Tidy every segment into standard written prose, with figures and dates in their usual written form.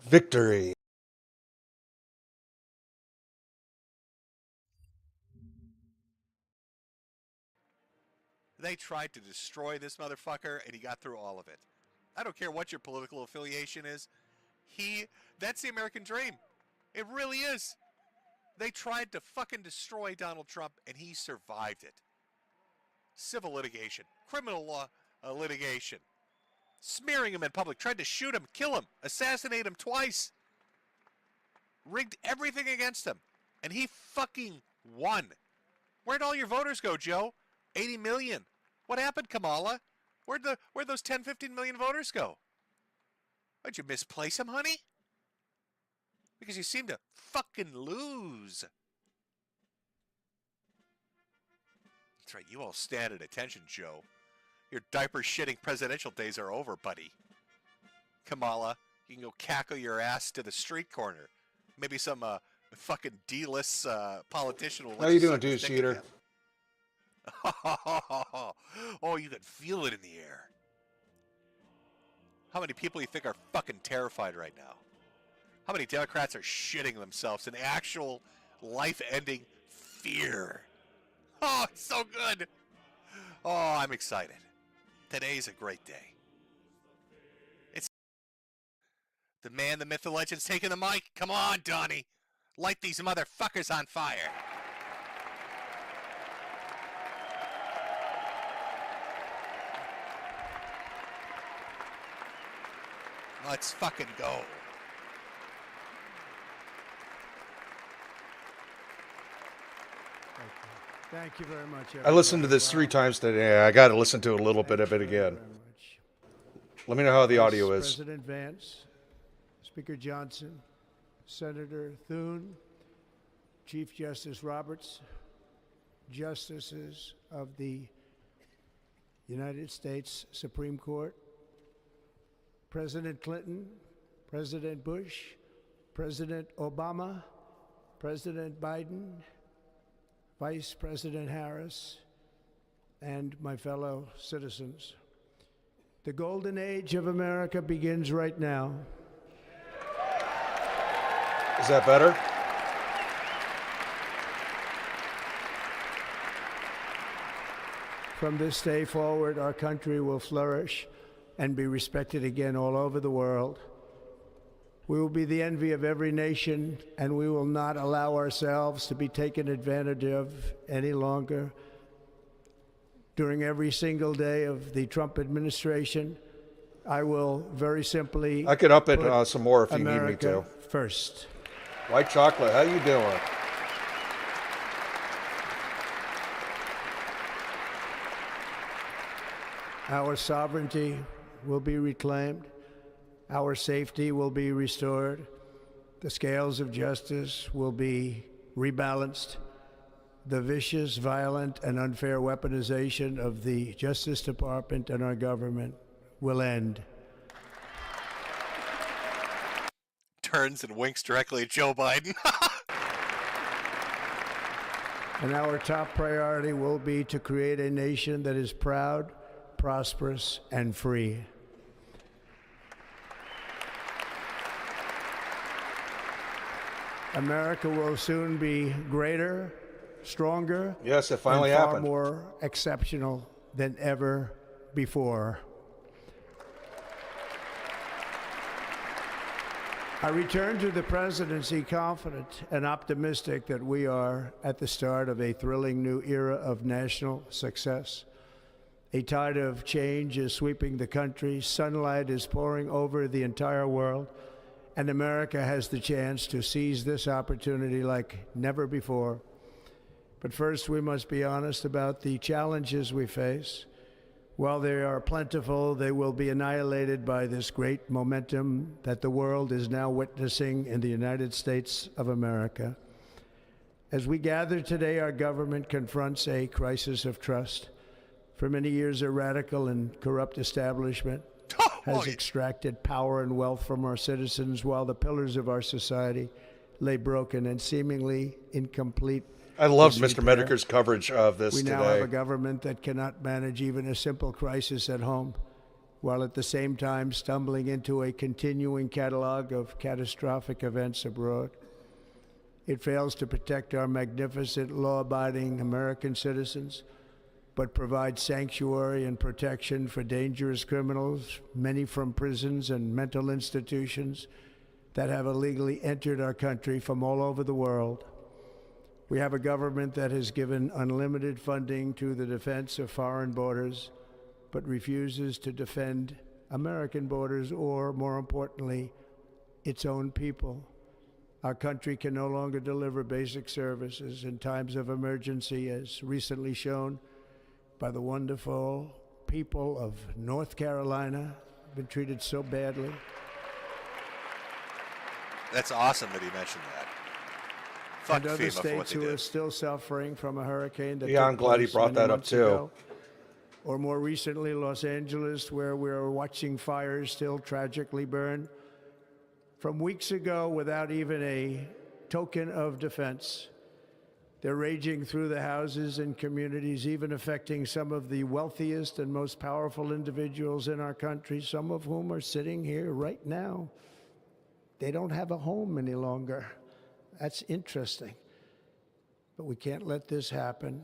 Victory. They tried to destroy this motherfucker, and he got through all of it. I don't care what your political affiliation is. That's the American dream. It really is. They tried to fucking destroy Donald Trump, and he survived it. Civil litigation, criminal law litigation, smearing him in public, tried to shoot him, kill him, assassinate him twice, rigged everything against him, and he fucking won. Where'd all your voters go, Joe? 80 million. What happened, Kamala? Where'd those 10, 15 million voters go? Why'd you misplace them, honey? Because you seem to fucking lose. That's right, you all stand at attention, Joe. Your diaper-shitting presidential days are over, buddy. Kamala, you can go cackle your ass to the street corner. Maybe some fucking D-list politician will let How you doing, suck his douche dick eater? again. Oh, you can feel it in the air. How many people you think are fucking terrified right now? How many Democrats are shitting themselves in actual life-ending fear? Oh, it's so good. Oh, I'm excited. Today's a great day. It's the man, the myth, the legend's taking the mic. Come on, Donnie. Light these motherfuckers on fire. Let's fucking go. Thank you very much. I listened to this 3 times today. I got to listen to a little bit of it again. Let me know how the audio is. President Vance, Speaker Johnson, Senator Thune, Chief Justice Roberts, Justices of the United States Supreme Court, President Clinton, President Bush, President Obama, President Biden, Vice President Harris, and my fellow citizens. The golden age of America begins right now. Is that better? From this day forward, our country will flourish and be respected again all over the world. We will be the envy of every nation, and we will not allow ourselves to be taken advantage of any longer. During every single day of the Trump administration, I will very simply I could up it some more if you America need me to. first. White chocolate, how you doing? Our sovereignty will be reclaimed. Our safety will be restored. The scales of justice will be rebalanced. The vicious, violent, and unfair weaponization of the Justice Department and our government will end. Turns and winks directly at Joe Biden. And our top priority will be to create a nation that is proud, prosperous, and free. America will soon be greater, stronger, Yes, it finally and far happened. more exceptional than ever before. I return to the presidency confident and optimistic that we are at the start of a thrilling new era of national success. A tide of change is sweeping the country, sunlight is pouring over the entire world, and America has the chance to seize this opportunity like never before. But first, we must be honest about the challenges we face. While they are plentiful, they will be annihilated by this great momentum that the world is now witnessing in the United States of America. As we gather today, our government confronts a crisis of trust. For many years, a radical and corrupt establishment has extracted power and wealth from our citizens while the pillars of our society lay broken and seemingly incomplete. I loved Mr. Mediker's coverage of this We today. now have a government that cannot manage even a simple crisis at home. while at the same time stumbling into a continuing catalog of catastrophic events abroad. It fails to protect our magnificent, law-abiding American citizens, but provides sanctuary and protection for dangerous criminals, many from prisons and mental institutions that have illegally entered our country from all over the world. We have a government that has given unlimited funding to the defense of foreign borders, but refuses to defend American borders or, more importantly, its own people. Our country can no longer deliver basic services in times of emergency, as recently shown by the wonderful people of North Carolina, been treated so badly. That's awesome that he mentioned that. Fuck And other FEMA for what states they who are did. still suffering from a hurricane that Yeah, took I'm glad he place brought many that up, months too. ago. Or more recently, Los Angeles, where we're watching fires still tragically burn from weeks ago without even a token of defense. They're raging through the houses and communities, even affecting some of the wealthiest and most powerful individuals in our country, some of whom are sitting here right now. They don't have a home any longer. That's interesting. But we can't let this happen.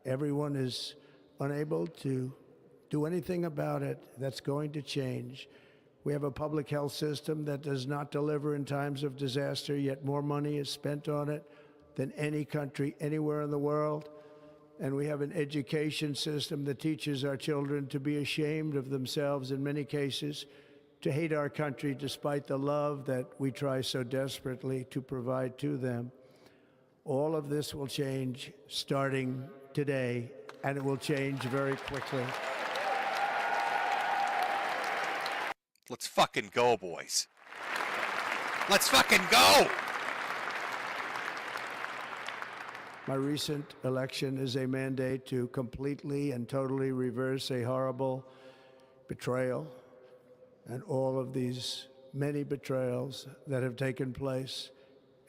Everyone is unable to do anything about it. That's going to change. We have a public health system that does not deliver in times of disaster, yet more money is spent on it than any country anywhere in the world. And we have an education system that teaches our children to be ashamed of themselves in many cases, to hate our country despite the love that we try so desperately to provide to them. All of this will change starting today, and it will change very quickly. Let's fucking go, boys. Let's fucking go! My recent election is a mandate to completely and totally reverse a horrible betrayal and all of these many betrayals that have taken place,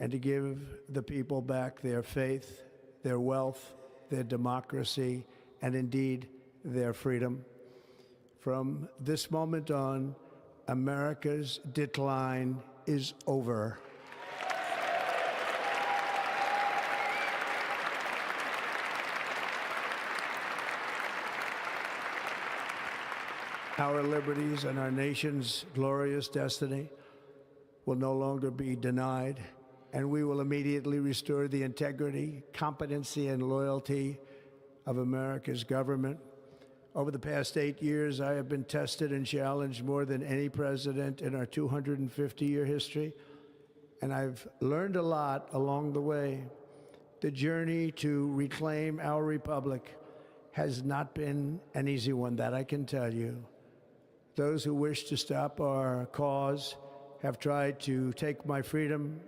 and to give the people back their faith, their wealth, their democracy, and indeed their freedom. From this moment on, America's decline is over. Our liberties and our nation's glorious destiny will no longer be denied, and we will immediately restore the integrity, competency, and loyalty of America's government. Over the past 8 years, I have been tested and challenged more than any president in our 250-year history, and I've learned a lot along the way. The journey to reclaim our republic has not been an easy one, that I can tell you. Those who wish to stop our cause have tried to take my freedom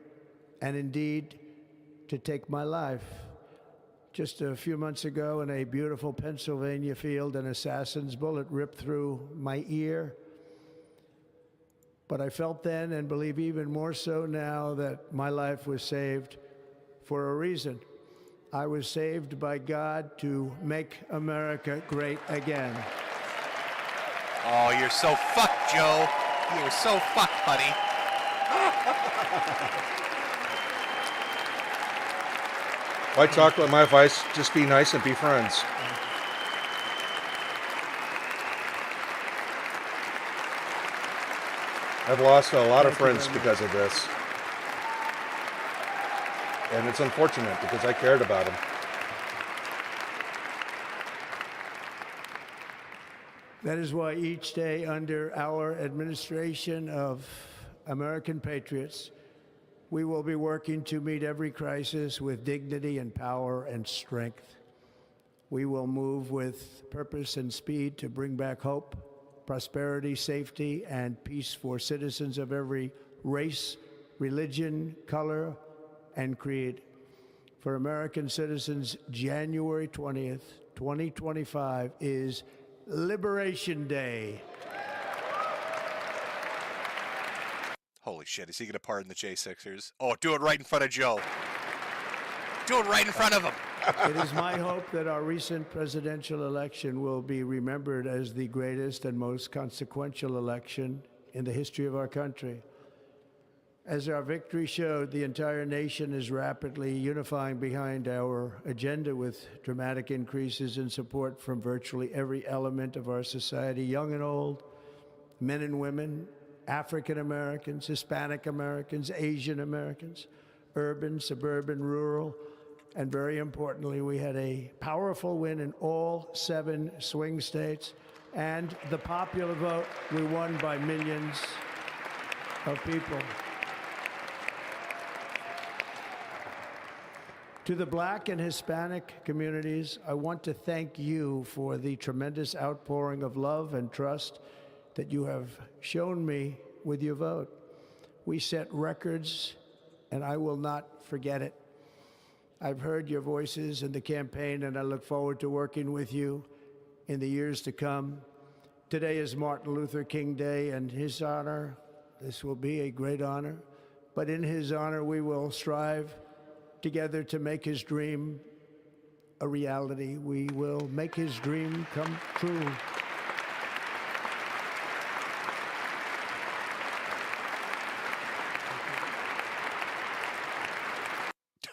and indeed to take my life. Just a few months ago in a beautiful Pennsylvania field, an assassin's bullet ripped through my ear. But I felt then, and believe even more so now, that my life was saved for a reason. I was saved by God to make America great again. Oh, you're so fucked, Joe. You're so fucked, buddy. If I talk about my advice, just be nice and be friends. I've lost a lot of friends because of this. And it's unfortunate because I cared about them. That is why each day under our administration of American patriots, we will be working to meet every crisis with dignity and power and strength. We will move with purpose and speed to bring back hope, prosperity, safety, and peace for citizens of every race, religion, color, and creed. For American citizens, January 20th, 2025 is Liberation Day. Holy shit, is he going to pardon the J6ers? Oh, do it right in front of Joe. Do it right in front of him. It is my hope that our recent presidential election will be remembered as the greatest and most consequential election in the history of our country. As our victory showed, the entire nation is rapidly unifying behind our agenda with dramatic increases in support from virtually every element of our society, young and old, men and women, African Americans, Hispanic Americans, Asian Americans, urban, suburban, rural, and very importantly, we had a powerful win in all 7 swing states, and the popular vote, we won by millions of people. To the Black and Hispanic communities, I want to thank you for the tremendous outpouring of love and trust that you have shown me with your vote. We set records, and I will not forget it. I've heard your voices in the campaign, and I look forward to working with you in the years to come. Today is Martin Luther King Day, and his honor, this will be a great honor, but in his honor, we will strive together to make his dream a reality. We will make his dream come true.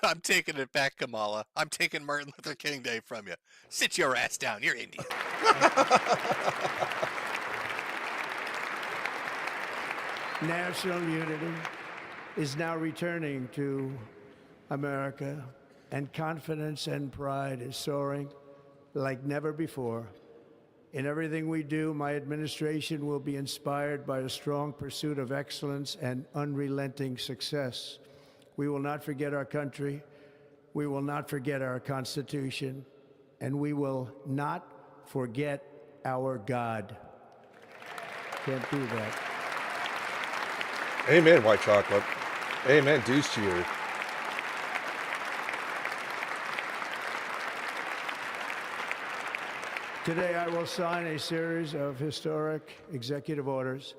I'm taking it back, Kamala. I'm taking Martin Luther King Day from you. Sit your ass down. You're Indian. National unity is now returning to America, and confidence and pride is soaring like never before. In everything we do, my administration will be inspired by a strong pursuit of excellence and unrelenting success. We will not forget our country, we will not forget our Constitution, and we will not forget our God. Can't do that. Amen, white chocolate. Amen, deuce to you. Today, I will sign a series of historic executive orders.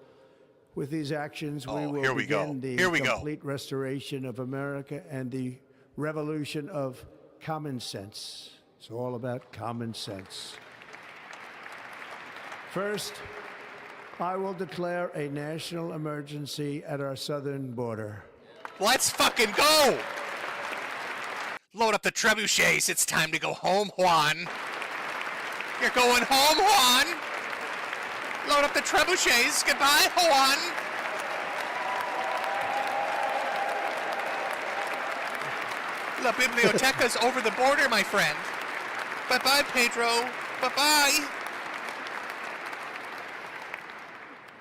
With these actions, we will begin the complete restoration of America and the revolution of common sense. It's all about common sense. First, I will declare a national emergency at our southern border. Let's fucking go! Load up the trebuchets. It's time to go home, Juan. You're going home, Juan. Load up the trebuchets. Goodbye, Juan. La biblioteca's over the border, my friend. Bye-bye, Pedro. Bye-bye.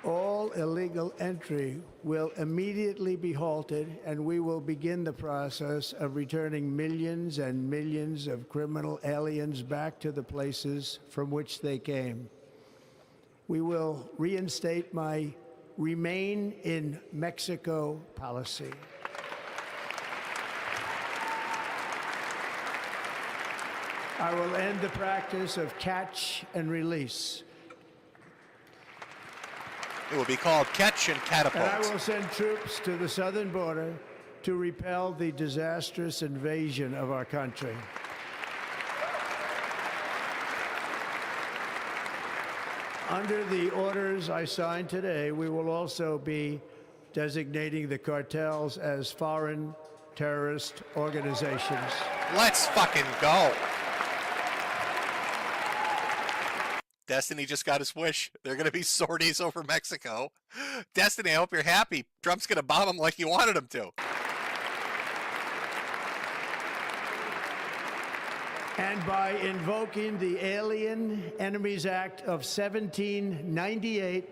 All illegal entry will immediately be halted, and we will begin the process of returning millions and millions of criminal aliens back to the places from which they came. We will reinstate my Remain in Mexico policy. I will end the practice of catch and release. It will be called Catch and Catapult. And I will send troops to the southern border to repel the disastrous invasion of our country. Under the orders I signed today, we will also be designating the cartels as foreign terrorist organizations. Let's fucking go. Destiny just got his wish. They're going to be sorties over Mexico. Destiny, I hope you're happy. Trump's going to bomb them like he wanted him to. And by invoking the Alien Enemies Act of 1798,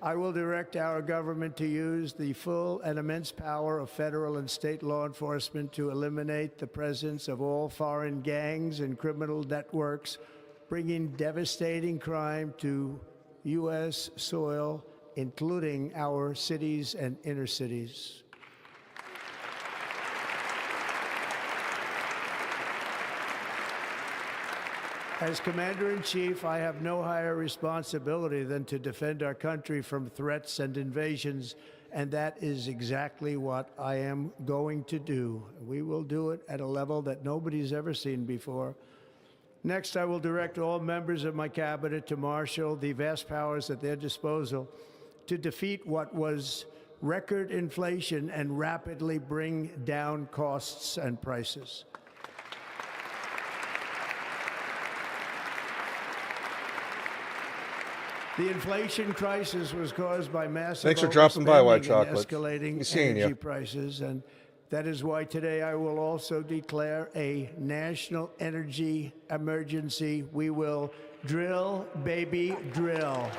I will direct our government to use the full and immense power of federal and state law enforcement to eliminate the presence of all foreign gangs and criminal networks, bringing devastating crime to U.S. soil, including our cities and inner cities. As Commander-in-Chief, I have no higher responsibility than to defend our country from threats and invasions and that is exactly what I am going to do. We will do it at a level that nobody's ever seen before. Next, I will direct all members of my cabinet to marshal the vast powers at their disposal to defeat what was record inflation and rapidly bring down costs and prices. The inflation crisis was caused by massive Thanks for dropping by, White overspending and Chocolate. escalating Be seeing energy ya. prices, and that is why today I will also declare a national energy emergency. We will drill, baby, drill.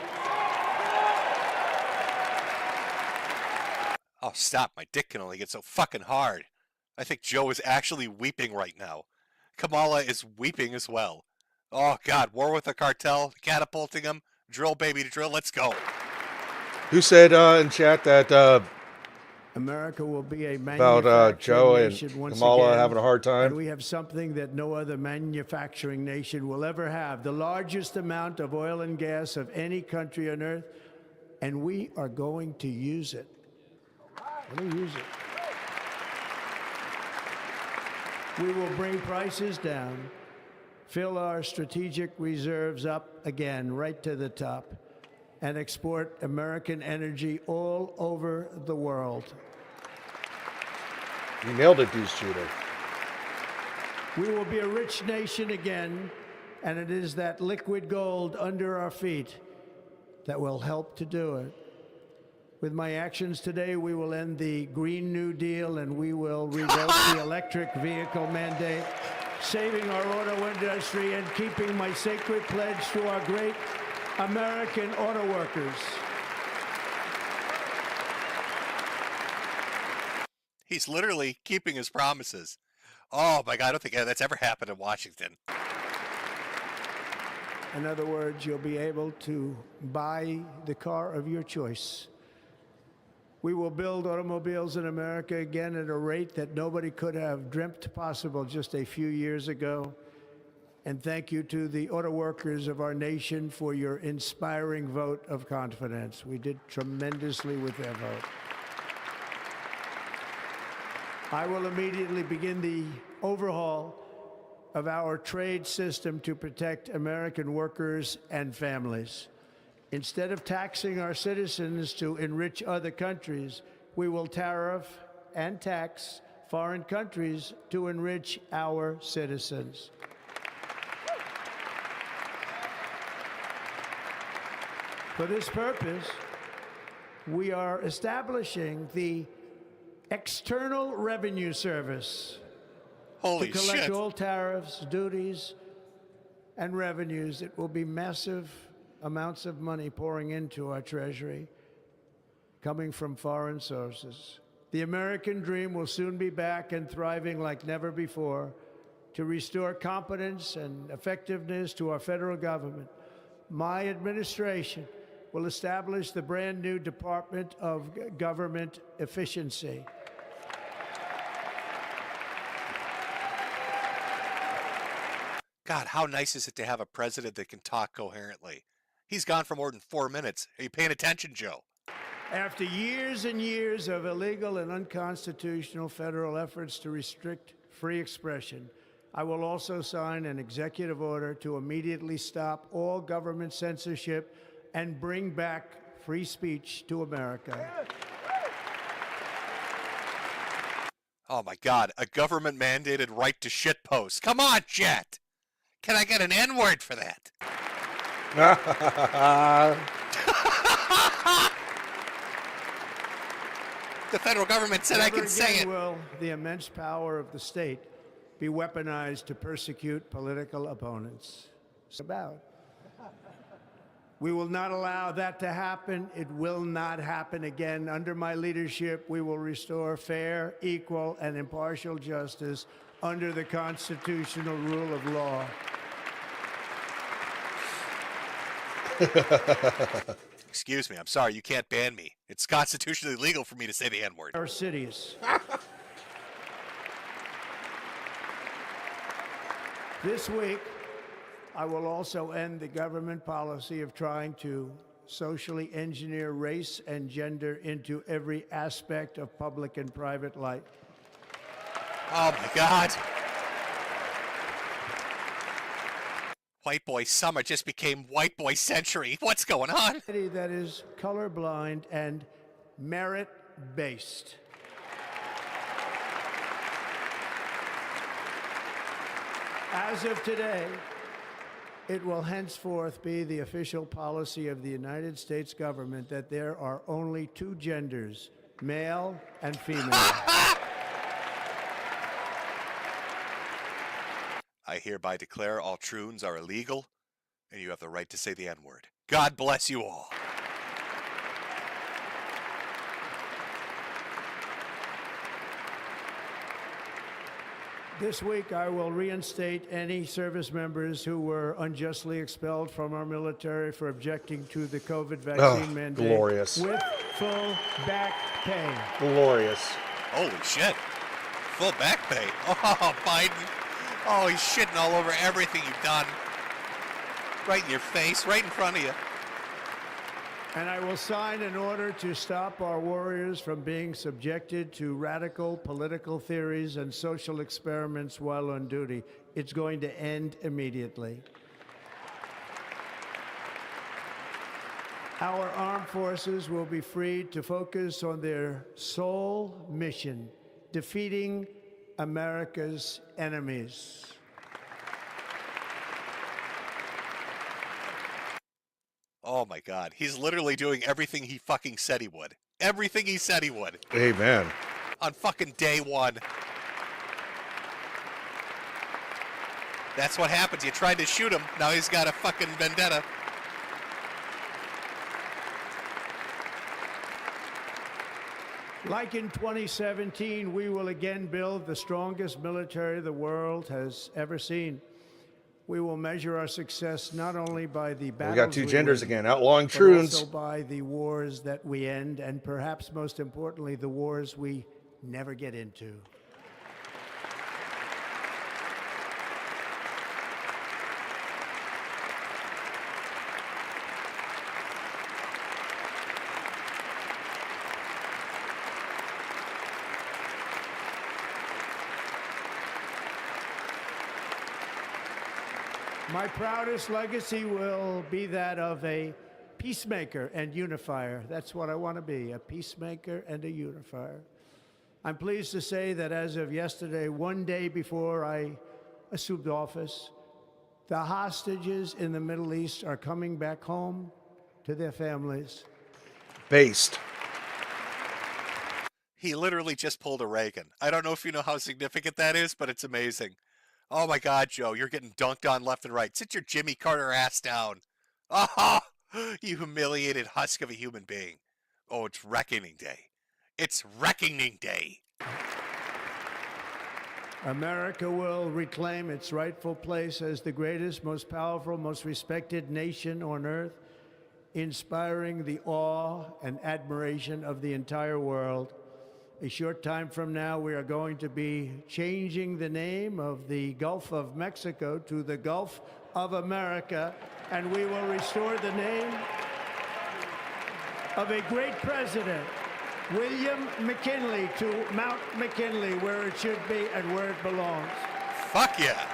Oh, stop. My dick can only get so fucking hard. I think Joe is actually weeping right now. Kamala is weeping as well. Oh, God. War with the cartel, catapulting him. Drill, baby, to drill. Let's go. Who said in chat that America will be a about manufacturing Joe and nation once Kamala again, having a hard and time? we have something that no other manufacturing nation will ever have: the largest amount of oil and gas of any country on earth, and we are going to use it. We're going to use it. We will bring prices down, fill our strategic reserves up again, right to the top, and export American energy all over the world. You nailed it, Deuce Judah. We will be a rich nation again, and it is that liquid gold under our feet that will help to do it. With my actions today, we will end the Green New Deal, and we will revoke the electric vehicle mandate, saving our auto industry and keeping my sacred pledge to our great American auto workers. He's literally keeping his promises. Oh, my God. I don't think that's ever happened in Washington. In other words, you'll be able to buy the car of your choice. We will build automobiles in America again at a rate that nobody could have dreamt possible just a few years ago. And thank you to the auto workers of our nation for your inspiring vote of confidence. We did tremendously with their vote. I will immediately begin the overhaul of our trade system to protect American workers and families. Instead of taxing our citizens to enrich other countries, we will tariff and tax foreign countries to enrich our citizens. For this purpose, we are establishing the External Revenue Service Holy to collect shit. all tariffs, duties, and revenues. It will be massive amounts of money pouring into our treasury, coming from foreign sources. The American dream will soon be back and thriving like never before to restore competence and effectiveness to our federal government. My administration will establish the brand new Department of Government Efficiency. God, how nice is it to have a president that can talk coherently? He's gone for more than 4 minutes. Are you paying attention, Joe? After years and years of illegal and unconstitutional federal efforts to restrict free expression, I will also sign an executive order to immediately stop all government censorship and bring back free speech to America. Oh my God, a government-mandated right to shitpost. Come on, Jet! Can I get an N-word for that? The federal government said I Never can say again it. will the immense power of the state be weaponized to persecute political opponents. It's about. We will not allow that to happen. It will not happen again. Under my leadership, we will restore fair, equal, and impartial justice under the constitutional rule of law. Excuse me, I'm sorry, you can't ban me. It's constitutionally legal for me to say the N-word. Our cities. This week, I will also end the government policy of trying to socially engineer race and gender into every aspect of public and private life. Oh my God. White boy summer just became white boy century. What's going on? That is colorblind and merit-based. As of today, it will henceforth be the official policy of the United States government that there are only two genders, male and female. I hereby declare all troons are illegal, and you have the right to say the N-word. God bless you all. This week, I will reinstate any service members who were unjustly expelled from our military for objecting to the COVID vaccine mandate. Glorious. With full back pay. Glorious. Holy shit. Full back pay. Oh, Biden. Oh, he's shitting all over everything you've done. Right in your face, right in front of you. And I will sign an order to stop our warriors from being subjected to radical political theories and social experiments while on duty. It's going to end immediately. Our armed forces will be freed to focus on their sole mission, defeating America's enemies. Oh my God. He's literally doing everything he fucking said he would. Everything he said he would. Amen. On fucking day one. That's what happens. You tried to shoot him. Now he's got a fucking vendetta. Like in 2017, we will again build the strongest military the world has ever seen. We will measure our success not only by the battles We got two genders win, again, outlawing but troons. also by the wars that we end, and perhaps most importantly, the wars we never get into. My proudest legacy will be that of a peacemaker and unifier. That's what I want to be, a peacemaker and a unifier. I'm pleased to say that as of yesterday, one day before I assumed office, the hostages in the Middle East are coming back home to their families. Based. He literally just pulled a Reagan. I don't know if you know how significant that is, but it's amazing. Oh my God, Joe, you're getting dunked on left and right. Sit your Jimmy Carter ass down. Oh, you humiliated husk of a human being. Oh, it's reckoning day. It's reckoning day. America will reclaim its rightful place as the greatest, most powerful, most respected nation on earth, inspiring the awe and admiration of the entire world. A short time from now, we are going to be changing the name of the Gulf of Mexico to the Gulf of America, and we will restore the name of a great president, William McKinley, to Mount McKinley, where it should be and where it belongs. Fuck yeah.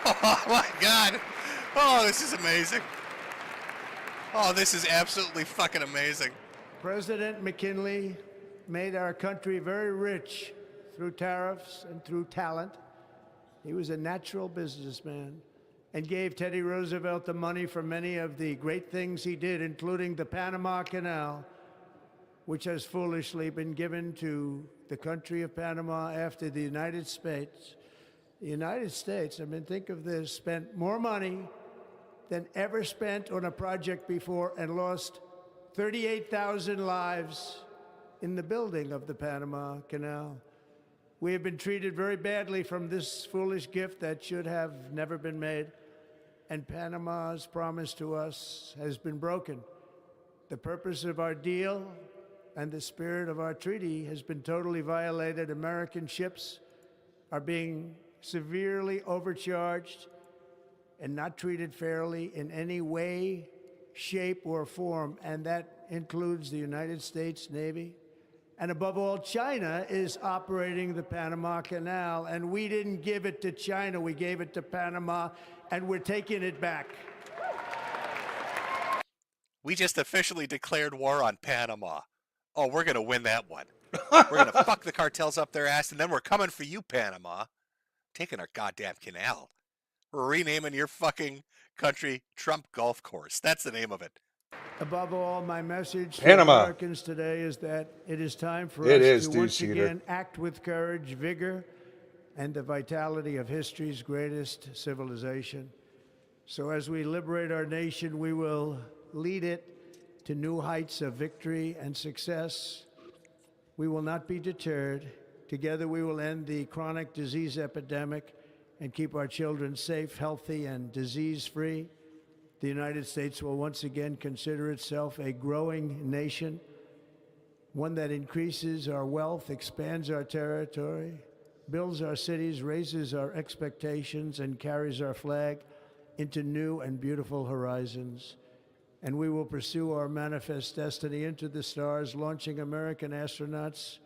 Oh my God. Oh, this is amazing. Oh, this is absolutely fucking amazing. President McKinley made our country very rich through tariffs and through talent. He was a natural businessman and gave Teddy Roosevelt the money for many of the great things he did, including the Panama Canal, which has foolishly been given to the country of Panama after the United States. The United States, I mean, think of this, spent more money than ever spent on a project before and lost 38,000 lives in the building of the Panama Canal. We have been treated very badly from this foolish gift that should have never been made, and Panama's promise to us has been broken. The purpose of our deal and the spirit of our treaty has been totally violated. American ships are being severely overcharged and not treated fairly in any way, shape, or form, and that includes the United States Navy. And above all, China is operating the Panama Canal, and we didn't give it to China, we gave it to Panama, and we're taking it back. We just officially declared war on Panama. Oh, we're going to win that one. We're going to fuck the cartels up their ass, and then we're coming for you, Panama. Taking our goddamn canal. We're renaming your fucking country Trump Golf Course. That's the name of it. Above all, my message to Panama. Americans today is that it is time for It us is, to dude, once Cheater. again act with courage, vigor, and the vitality of history's greatest civilization. So as we liberate our nation, we will lead it to new heights of victory and success. We will not be deterred. Together we will end the chronic disease epidemic and keep our children safe, healthy, and disease-free. The United States will once again consider itself a growing nation, one that increases our wealth, expands our territory, builds our cities, raises our expectations, and carries our flag into new and beautiful horizons. And we will pursue our manifest destiny into the stars, launching American astronauts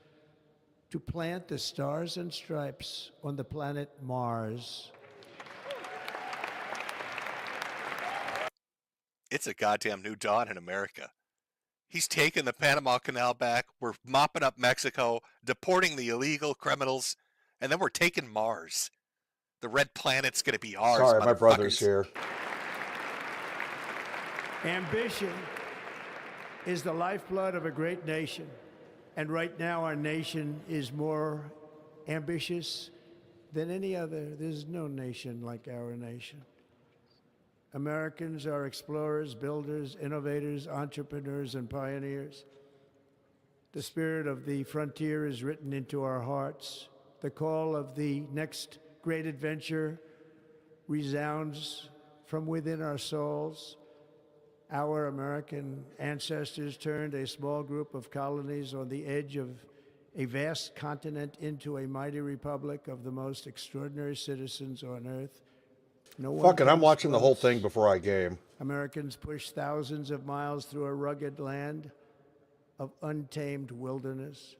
to plant the stars and stripes on the planet Mars. It's a goddamn new dawn in America. He's taken the Panama Canal back. We're mopping up Mexico, deporting the illegal criminals, and then we're taking Mars. The red planet's going to be ours. Sorry, my brother's motherfuckers. here. Ambition is the lifeblood of a great nation. And right now, our nation is more ambitious than any other. There's no nation like our nation. Americans are explorers, builders, innovators, entrepreneurs, and pioneers. The spirit of the frontier is written into our hearts. The call of the next great adventure resounds from within our souls. Our American ancestors turned a small group of colonies on the edge of a vast continent into a mighty republic of the most extraordinary citizens on earth. No one Fucking, I'm comes watching the whole close. thing before I game. Americans pushed thousands of miles through a rugged land of untamed wilderness.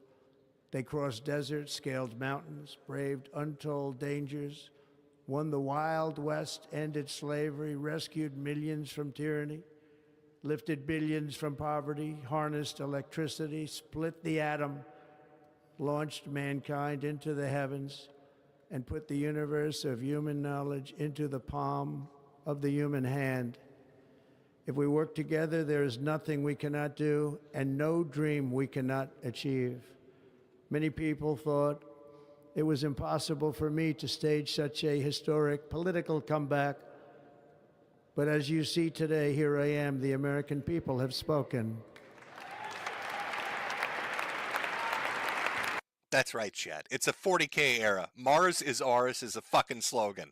They crossed deserts, scaled mountains, braved untold dangers, won the Wild West, ended slavery, rescued millions from tyranny, lifted billions from poverty, harnessed electricity, split the atom, launched mankind into the heavens, and put the universe of human knowledge into the palm of the human hand. If we work together, there is nothing we cannot do and no dream we cannot achieve. Many people thought it was impossible for me to stage such a historic political comeback. But as you see today, here I am. The American people have spoken. That's right, Chad. It's a 40K era. Mars is ours is a fucking slogan.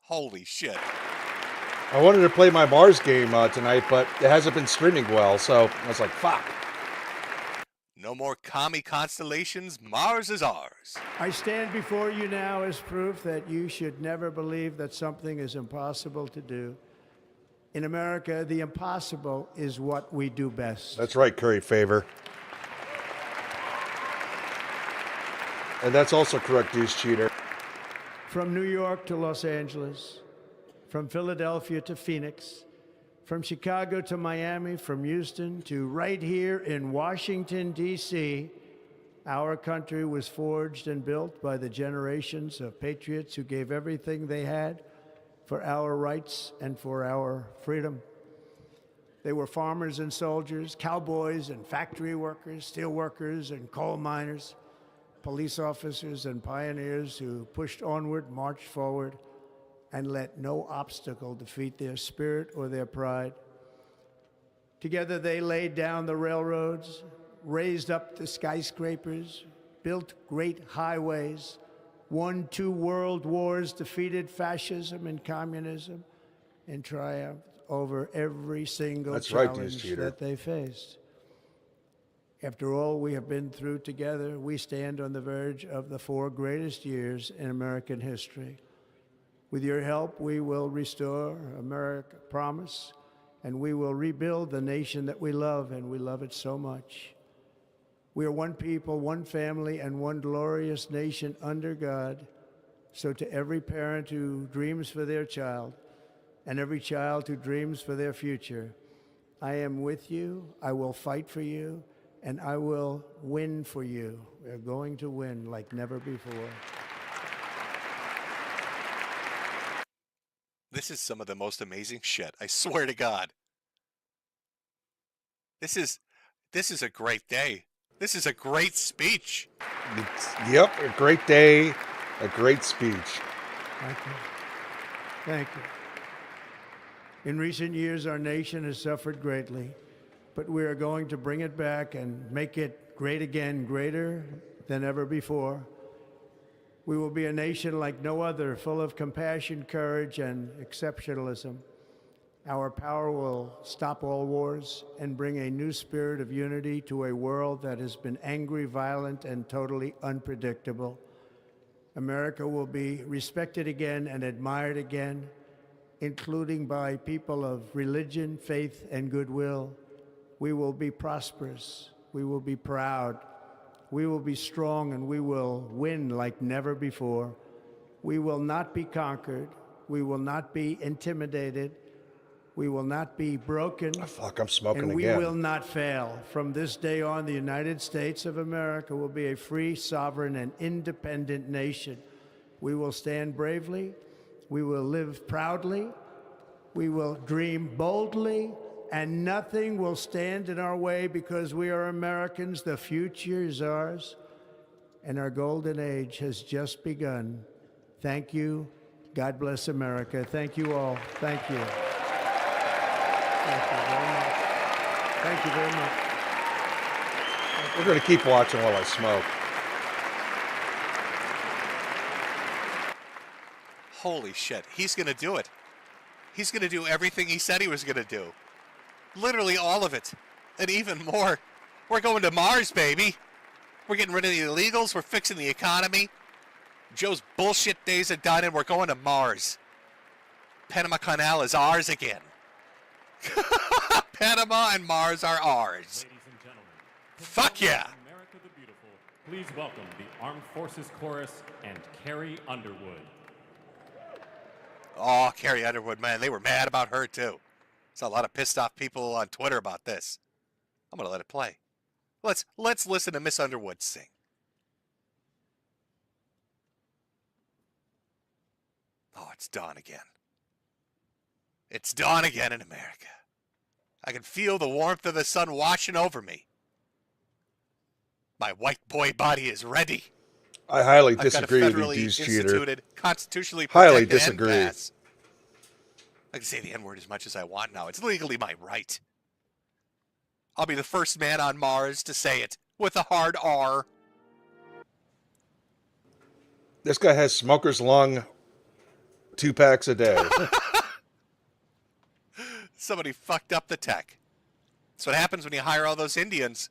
Holy shit. I wanted to play my Mars game tonight, but it hasn't been streaming well, so I was like, fuck. No more commie constellations. Mars is ours. I stand before you now as proof that you should never believe that something is impossible to do. In America, the impossible is what we do best. That's right, Curry Favor. And that's also correct, Deuce Cheater. From New York to Los Angeles, from Philadelphia to Phoenix, from Chicago to Miami, from Houston to right here in Washington, D.C., our country was forged and built by the generations of patriots who gave everything they had for our rights and for our freedom. They were farmers and soldiers, cowboys and factory workers, steel workers and coal miners, police officers and pioneers who pushed onward, marched forward, and let no obstacle defeat their spirit or their pride. Together they laid down the railroads, raised up the skyscrapers, built great highways, won 2 world wars, defeated fascism and communism, and triumphed over every single That's right, challenge Deuce Cheater. that they faced. After all we have been through together, we stand on the verge of the 4 greatest years in American history. With your help, we will restore America, promise, and we will rebuild the nation that we love, and we love it so much. We are one people, one family, and one glorious nation under God. So to every parent who dreams for their child, and every child who dreams for their future, I am with you, I will fight for you, and I will win for you. We're going to win like never before. This is some of the most amazing shit. I swear to God. This is a great day. This is a great speech. Yep, a great day, a great speech. Thank you. Thank you. In recent years, our nation has suffered greatly, but we are going to bring it back and make it great again, greater than ever before. We will be a nation like no other, full of compassion, courage, and exceptionalism. Our power will stop all wars and bring a new spirit of unity to a world that has been angry, violent, and totally unpredictable. America will be respected again and admired again, including by people of religion, faith, and goodwill. We will be prosperous. We will be proud. We will be strong, and we will win like never before. We will not be conquered. We will not be intimidated. We will not be broken. Oh, fuck, I'm smoking and again. We will not fail. From this day on, the United States of America will be a free, sovereign, and independent nation. We will stand bravely. We will live proudly. We will dream boldly. And nothing will stand in our way because we are Americans. The future is ours. And our golden age has just begun. Thank you. God bless America. Thank you all. Thank you. Thank you very much. Thank you very much. We're going to keep watching while I smoke. Holy shit. He's going to do it. He's going to do everything he said he was going to do. Literally all of it. And even more. We're going to Mars, baby. We're getting rid of the illegals. We're fixing the economy. Joe's bullshit days are done, and we're going to Mars. Panama Canal is ours again. Panama and Mars are ours. Ladies and gentlemen, Fuck yeah. America the Beautiful. Please welcome the Armed Forces Chorus and Carrie Underwood. Oh, Carrie Underwood, man, they were mad about her too. There's a lot of pissed off people on Twitter about this. I'm gonna let it play. Let's listen to Miss Underwood sing. Oh, it's dawn again. It's dawn again in America. I can feel the warmth of the sun washing over me. My white boy body is ready. I highly I've disagree got a with federally you, Deuce Cheater. instituted, constitutionally Highly protected disagree. NPAS. I can say the N-word as much as I want now. It's legally my right. I'll be the first man on Mars to say it with a hard R. This guy has smoker's lung 2 packs a day. Somebody fucked up the tech. That's what happens when you hire all those Indians.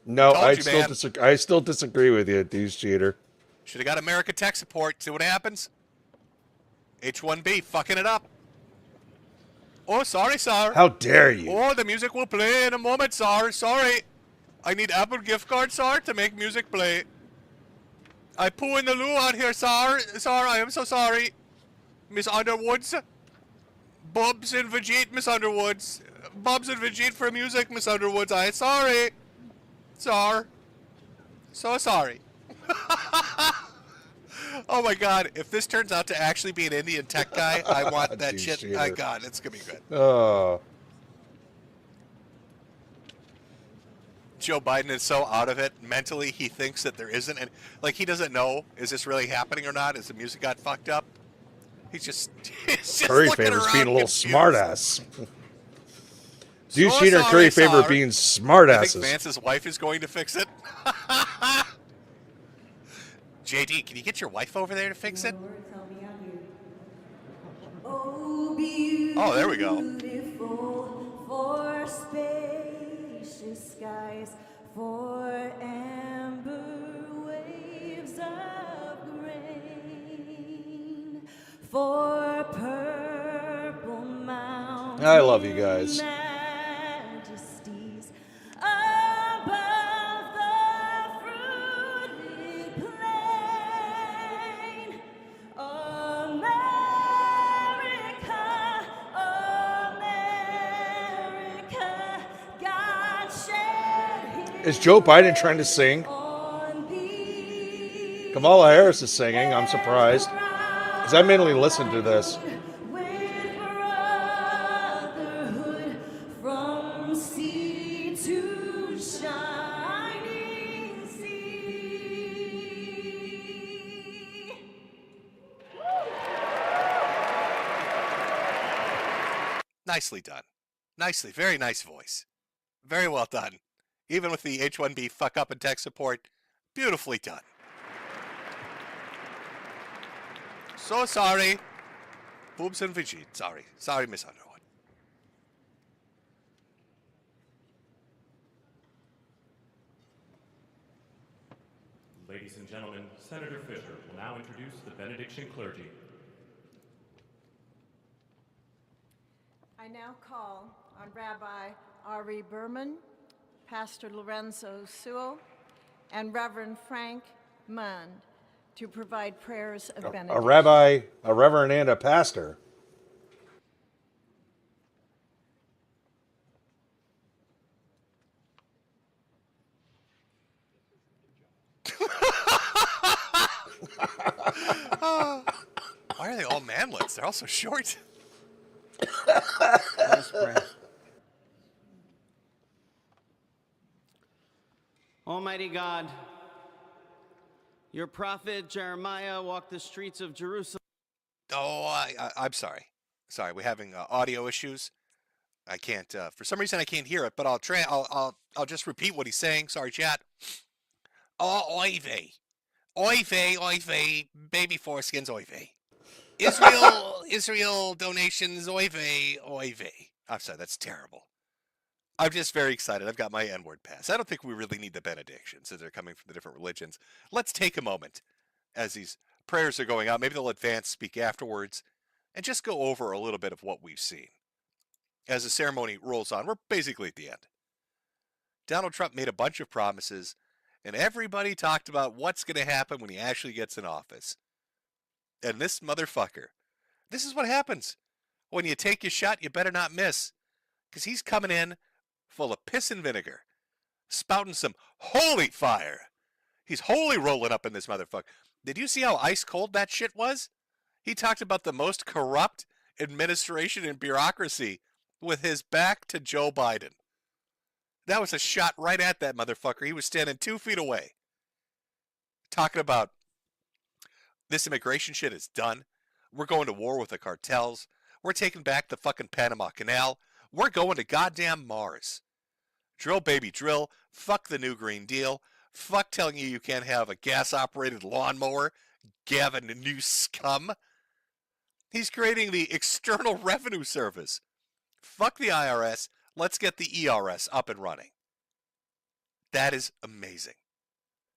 No, Told you, man. I still disagree with you, Deuce Cheater. Should have got America Tech Support. See what happens? H1B fucking it up. Oh, sorry, sir. How dare you? Oh, the music will play in a moment, sir. Sorry. I need Apple gift card, sir, to make music play. I poo in the loo out here, sir. Sir, I am so sorry. Miss Underwoods. Bubs and Vegete, Miss Underwoods. Bubs and Vegete for music, Miss Underwoods. I sorry. Sir. So sorry. Oh my god, if this turns out to actually be an Indian tech guy, I want that Dude, shit. cheater. My god, it's gonna be good. Oh. Joe Biden is so out of it mentally, he thinks that there isn't, and like he doesn't know, is this really happening or not? Is the music got fucked up? He's just Curry looking Favor's around being a little confused. smartass. Deuce So Cheater and Curry sorry, Favor sir. being I think smartasses. Vance's wife is going to fix it. JD, can you get your wife over there to fix it? Oh, there we go. Beautiful for spacious skies, for amber waves of grain, for purple mountains I love you guys. Majesties above the fruited plain. America, America, God shed his Is Joe Biden trying to sing? on thee. Kamala Harris is singing. I'm surprised. Because I mainly listen to this. With brotherhood from sea to shining sea. Nicely done. Nicely. Very nice voice. Very well done. Even with the H-1B fuck up and tech support, beautifully done. So sorry. Boobs and Vijit. Sorry. Sorry, Miss Underwood. Ladies and gentlemen, Senator Fisher will now introduce the benediction clergy. I now call on Rabbi Ari Berman, Pastor Lorenzo Sewell, and Reverend Frank Mund to provide prayers of benediction. A rabbi, a reverend, and a pastor. Why are they all manlets? They're all so short. Let us pray. Almighty God, your prophet Jeremiah walked the streets of Jerusalem. Oh, I'm sorry. Sorry, we're having audio issues. I can't. For some reason, I can't hear it. But I'll try. I'll just repeat what he's saying. Sorry, chat. Oh, oy vey, oy vey, oy vey, baby foreskins, oy vey. Israel donations, oy vey, oy vey. I'm sorry, that's terrible. I'm just very excited. I've got my N-word pass. I don't think we really need the benedictions as they're coming from the different religions. Let's take a moment as these prayers are going out. Maybe they'll advance, speak afterwards, and just go over a little bit of what we've seen. As the ceremony rolls on, we're basically at the end. Donald Trump made a bunch of promises, and everybody talked about what's going to happen when he actually gets in office. And this motherfucker, this is what happens. When you take your shot, you better not miss. Because he's coming in full of piss and vinegar, spouting some holy fire. He's holy rolling up in this motherfucker. Did you see how ice cold that shit was? He talked about the most corrupt administration and bureaucracy with his back to Joe Biden. That was a shot right at that motherfucker. He was standing 2 feet away. Talking about this immigration shit is done. We're going to war with the cartels. We're taking back the fucking Panama Canal. We're going to goddamn Mars. Drill, baby, drill. Fuck the new Green Deal. Fuck telling you can't have a gas-operated lawnmower. Gavin, the new scum. He's creating the External Revenue Service. Fuck the IRS. Let's get the ERS up and running. That is amazing.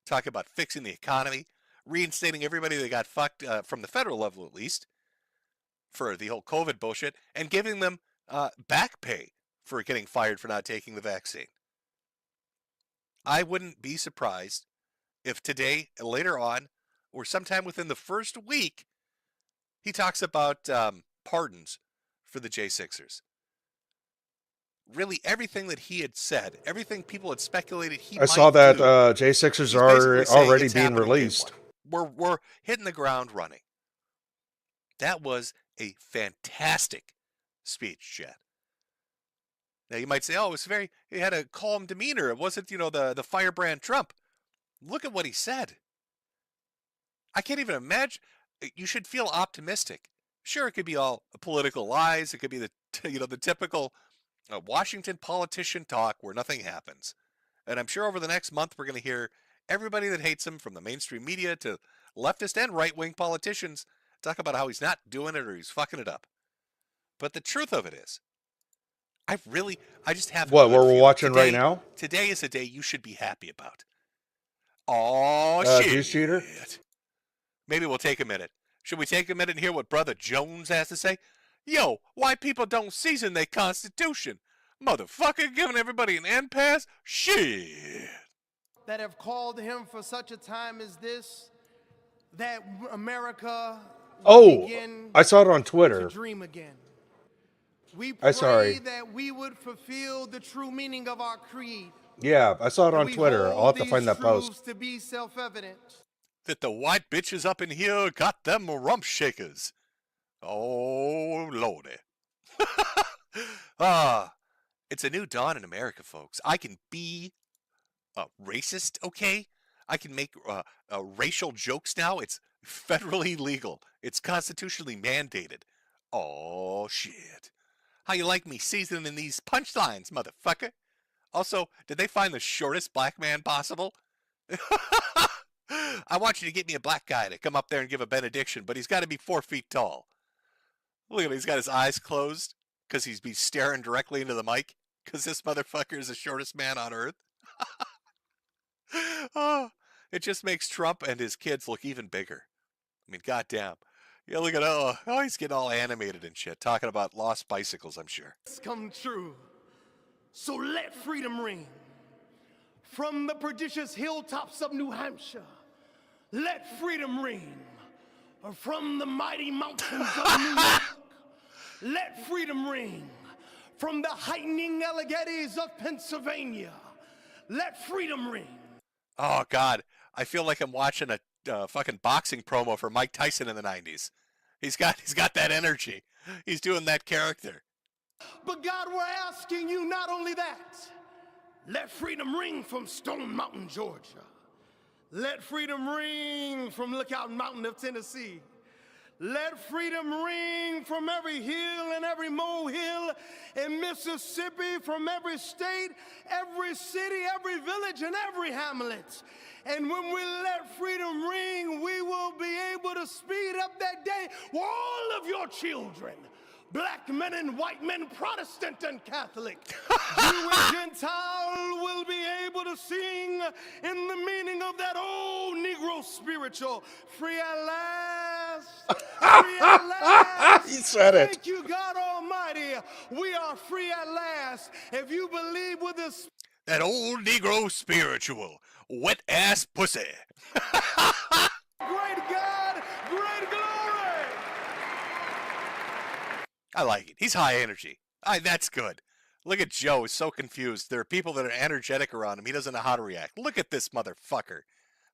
Talk about fixing the economy, reinstating everybody that got fucked from the federal level at least for the whole COVID bullshit, and giving them back pay for getting fired for not taking the vaccine. I wouldn't be surprised if today, later on, or sometime within the first week, he talks about pardons for the J6ers. Really, everything that he had said, everything people had speculated he might do. I saw that J6ers are basically saying already it's being happening day released. one. We're hitting the ground running. That was a fantastic speech, Chad. Now you might say, oh, he had a calm demeanor. It wasn't, the firebrand Trump. Look at what he said. I can't even imagine. You should feel optimistic. Sure, it could be all political lies. It could be the typical Washington politician talk where nothing happens. And I'm sure over the next month we're going to hear everybody that hates him, from the mainstream media to leftist and right-wing politicians, talk about how he's not doing it or he's fucking it up. But the truth of it is, I just have What, a good we're feeling. watching right now? Today is a day you should be happy about. Oh, shit. Juice Cheater? Maybe we'll take a minute. Should we take a minute and hear what Brother Jones has to say? Yo, why people don't season their constitution? Motherfucker, giving everybody an end pass? Shit. That have called him for such a time as this, that America will Oh, begin I saw it on to Twitter. dream again. We I'm pray sorry. that we would fulfill the true meaning of our creed. Yeah, I saw it And on we Twitter. I'll hold have to find these that post. truths to be self-evident. That the white bitches up in here got them rump shakers. Oh, lordy. It's a new dawn in America, folks. I can be racist, okay? I can make racial jokes now. It's federally legal. It's constitutionally mandated. Oh, shit. How you like me seasoning these punchlines, motherfucker? Also, did they find the shortest black man possible? I want you to get me a black guy to come up there and give a benediction, but he's got to be 4 feet tall. Look at him. He's got his eyes closed because he's been staring directly into the mic because this motherfucker is the shortest man on earth. Oh, it just makes Trump and his kids look even bigger. I mean, goddamn. Yeah, look at he's getting all animated and shit, talking about lost bicycles, I'm sure. It's come true. So let freedom ring from the prodigious hilltops of New Hampshire. Let freedom ring from the mighty mountains of New York. Let freedom ring from the heightening Alleghenies of Pennsylvania. Let freedom ring. Oh, God. I feel like I'm watching a fucking boxing promo for Mike Tyson in the 90s. He's got that energy. He's doing that character. But God, we're asking you not only that. Let freedom ring from Stone Mountain, Georgia. Let freedom ring from Lookout Mountain of Tennessee. Let freedom ring from every hill and every molehill in Mississippi, from every state, every city, every village, and every hamlet. And when we let freedom ring, we will be able to speed up that day where all of your children, black men and white men, Protestant and Catholic, Jew and Gentile, will be able to sing in the meaning of that old Negro spiritual, free at last, free at last. He said it. Thank you, God Almighty. We are free at last. If you believe with this. That old Negro spiritual. Wet ass pussy. Great God, great glory. I like it. He's high energy. That's good. Look at Joe. He's so confused. There are people that are energetic around him. He doesn't know how to react. Look at this motherfucker.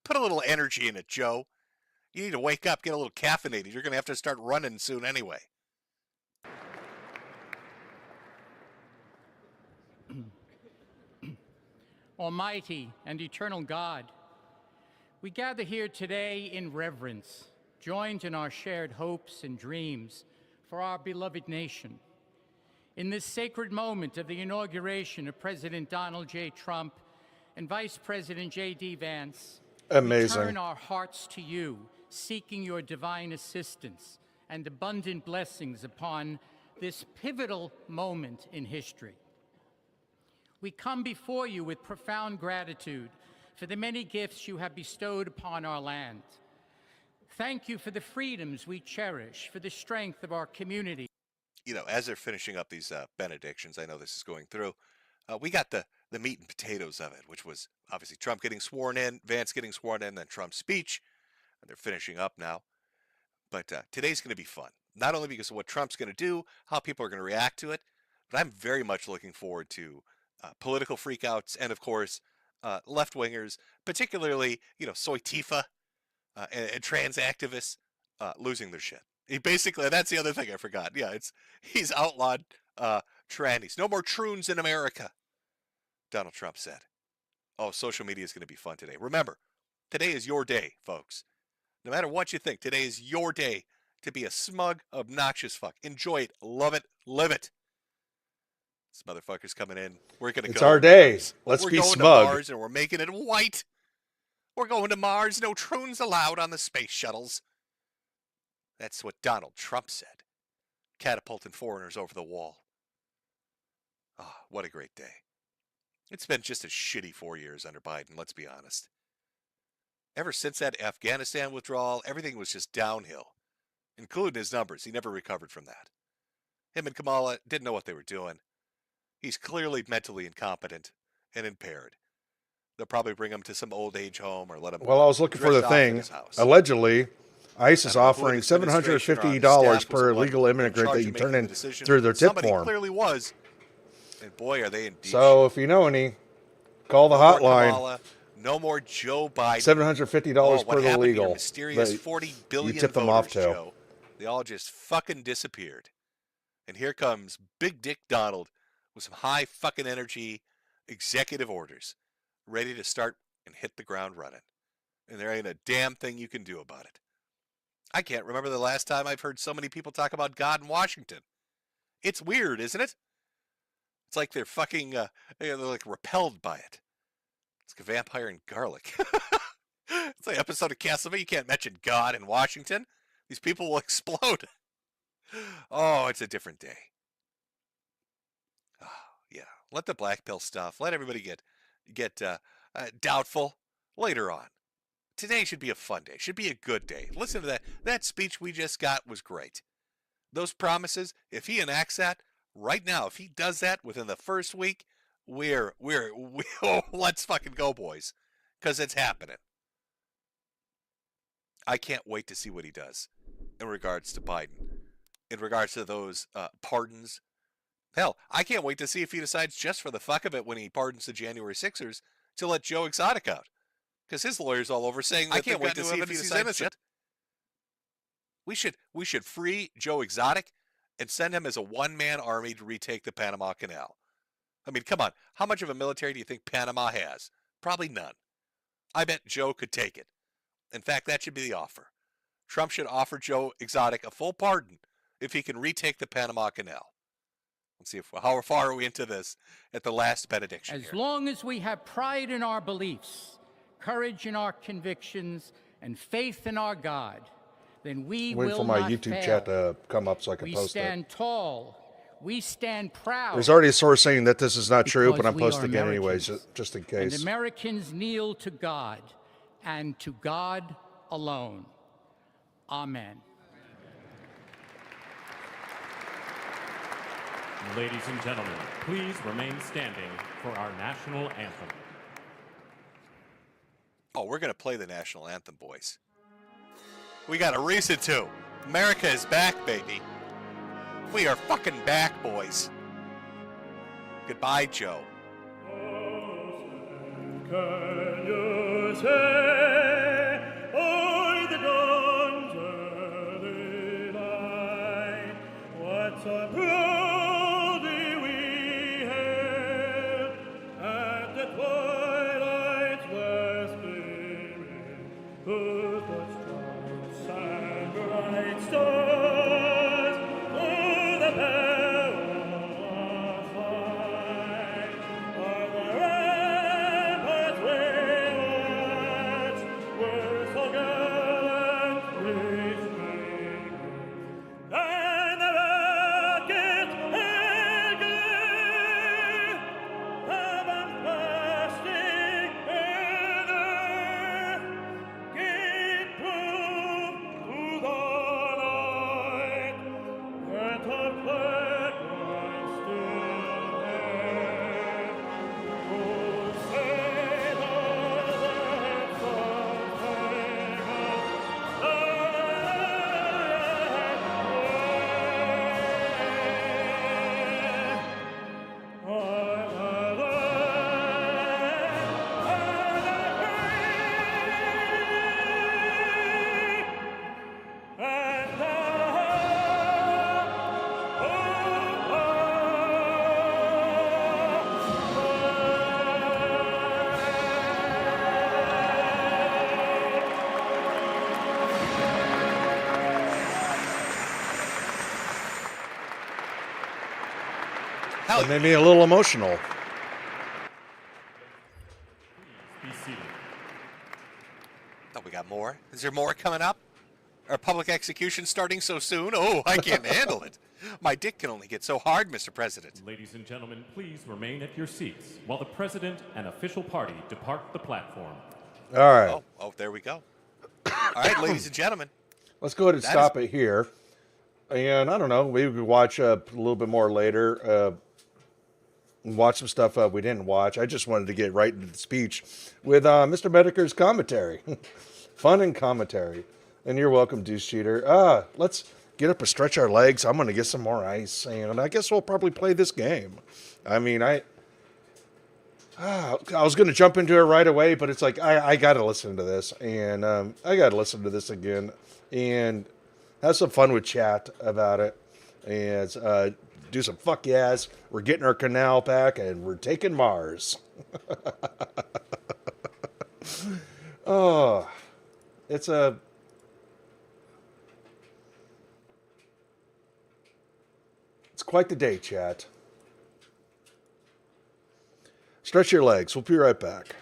Put a little energy in it, Joe. You need to wake up, get a little caffeinated. You're going to have to start running soon anyway. Almighty and eternal God, we gather here today in reverence, joined in our shared hopes and dreams for our beloved nation. In this sacred moment of the inauguration of President Donald J. Trump and Vice President J.D. Vance, Amazing. we turn our hearts to you, seeking your divine assistance and abundant blessings upon this pivotal moment in history. We come before you with profound gratitude for the many gifts you have bestowed upon our land. Thank you for the freedoms we cherish, for the strength of our community. You know, as they're finishing up these benedictions, I know this is going through, we got the meat and potatoes of it, which was obviously Trump getting sworn in, Vance getting sworn in, then Trump's speech, and they're finishing up now. But today's going to be fun, not only because of what Trump's going to do, how people are going to react to it, but I'm very much looking forward to political freakouts and, of course, left-wingers, particularly, Soy Tifa and trans activists losing their shit. He basically, that's the other thing I forgot. Yeah, he's outlawed trannies. No more troons in America, Donald Trump said. Oh, social media is going to be fun today. Remember, today is your day, folks. No matter what you think, today is your day to be a smug, obnoxious fuck. Enjoy it, love it, live it. This motherfucker's coming in. We're going to go. It's our day. Let's We're be going smug. to Mars and we're making it white. We're going to Mars. No troons allowed on the space shuttles. That's what Donald Trump said. Catapulting foreigners over the wall. Oh, what a great day. It's been just a shitty 4 years under Biden, let's be honest. Ever since that Afghanistan withdrawal, everything was just downhill, including his numbers. He never recovered from that. Him and Kamala didn't know what they were doing. He's clearly mentally incompetent and impaired. They'll probably bring him to some old age home or let him. Well, I was looking for the drift off in thing. his house. Allegedly, ICE is I don't know who in offering this administration or on $750 his staff was per the one illegal in immigrant charge that of you making turn the in decision. through their tip Somebody form. clearly was. And boy, are they in deep So if you know any, call the No more hotline. Kamala, no more Joe Biden. $750 Oh, per what the happened to your legal. mysterious that 40 you billion tip them voters, off to. Joe? They all just fucking disappeared. And here comes Big Dick Donald with some high fucking energy executive orders, ready to start and hit the ground running. And there ain't a damn thing you can do about it. I can't remember the last time I've heard so many people talk about God in Washington. It's weird, isn't it? It's like they're fucking, they're like repelled by it. It's like a vampire and garlic. It's like an episode of Castlevania. You can't mention God in Washington. These people will explode. Oh, it's a different day. Oh, yeah, let the black pill stuff. Let everybody get doubtful later on. Today should be a fun day. Should be a good day. Listen to that. That speech we just got was great. Those promises, if he enacts that right now, if he does that within the first week, let's fucking go, boys, because it's happening. I can't wait to see what he does in regards to Biden, in regards to those pardons. Hell, I can't wait to see if he decides just for the fuck of it when he pardons the January 6ers to let Joe Exotic out. Because his lawyer's all over saying that I can't wait to see if he decides just. We should free Joe Exotic and send him as a one-man army to retake the Panama Canal. I mean, come on. How much of a military do you think Panama has? Probably none. I bet Joe could take it. In fact, that should be the offer. Trump should offer Joe Exotic a full pardon if he can retake the Panama Canal. Let's see how far are we into this at the last benediction As here. long as we have pride in our beliefs, courage in our convictions, and faith in our God, then we Wait will for my not YouTube fail. chat to come up so I can We post stand it. tall. We stand proud. There's already a source saying that this is not true, but because I'm we are posting it anyways, Americans. just in And case. Americans kneel to God and to God alone. Amen. Ladies and gentlemen, please remain standing for our national anthem. Oh, we're going to play the national anthem, boys. We got a reason to. America is back, baby. We are fucking back, boys. Goodbye, Joe. Can you say, oh, the guns early light, what so proudly we hailed at the twilight's last gleaming, whose stripes and bright stars through the perilous fight are the ramparts we watched were so gallantly streaming, and the rockets eager, heaven blasting in earth, gave proof to the night that our flag was still there. Crusaders and sons Hell, It made me a little emotional. Be seated. oh, we got more. Is there more coming up? Are public executions starting so soon? Oh, I can't handle it. My dick can only get so hard, Mr. President. Ladies and gentlemen, please remain at your seats while the president and official party depart the platform. All right, Oh, there we go. All right, ladies and gentlemen. let's go ahead and that stop it here. And I don't know, maybe we could watch a little bit more later. Watch some stuff we didn't watch. I just wanted to get right into the speech with Mr. Mediker's commentary. Fun and commentary. And you're welcome, Deuce Cheater. Let's get up and stretch our legs. I'm going to get some more ice. And I guess we'll probably play this game. I mean, I was going to jump into it right away, but it's like, I got to listen to this. And I got to listen to this again. And have some fun with chat about it. And do some fuck yes. We're getting our canal back and we're taking Mars. Oh, it's quite the day, chat. Stretch your legs. We'll be right back.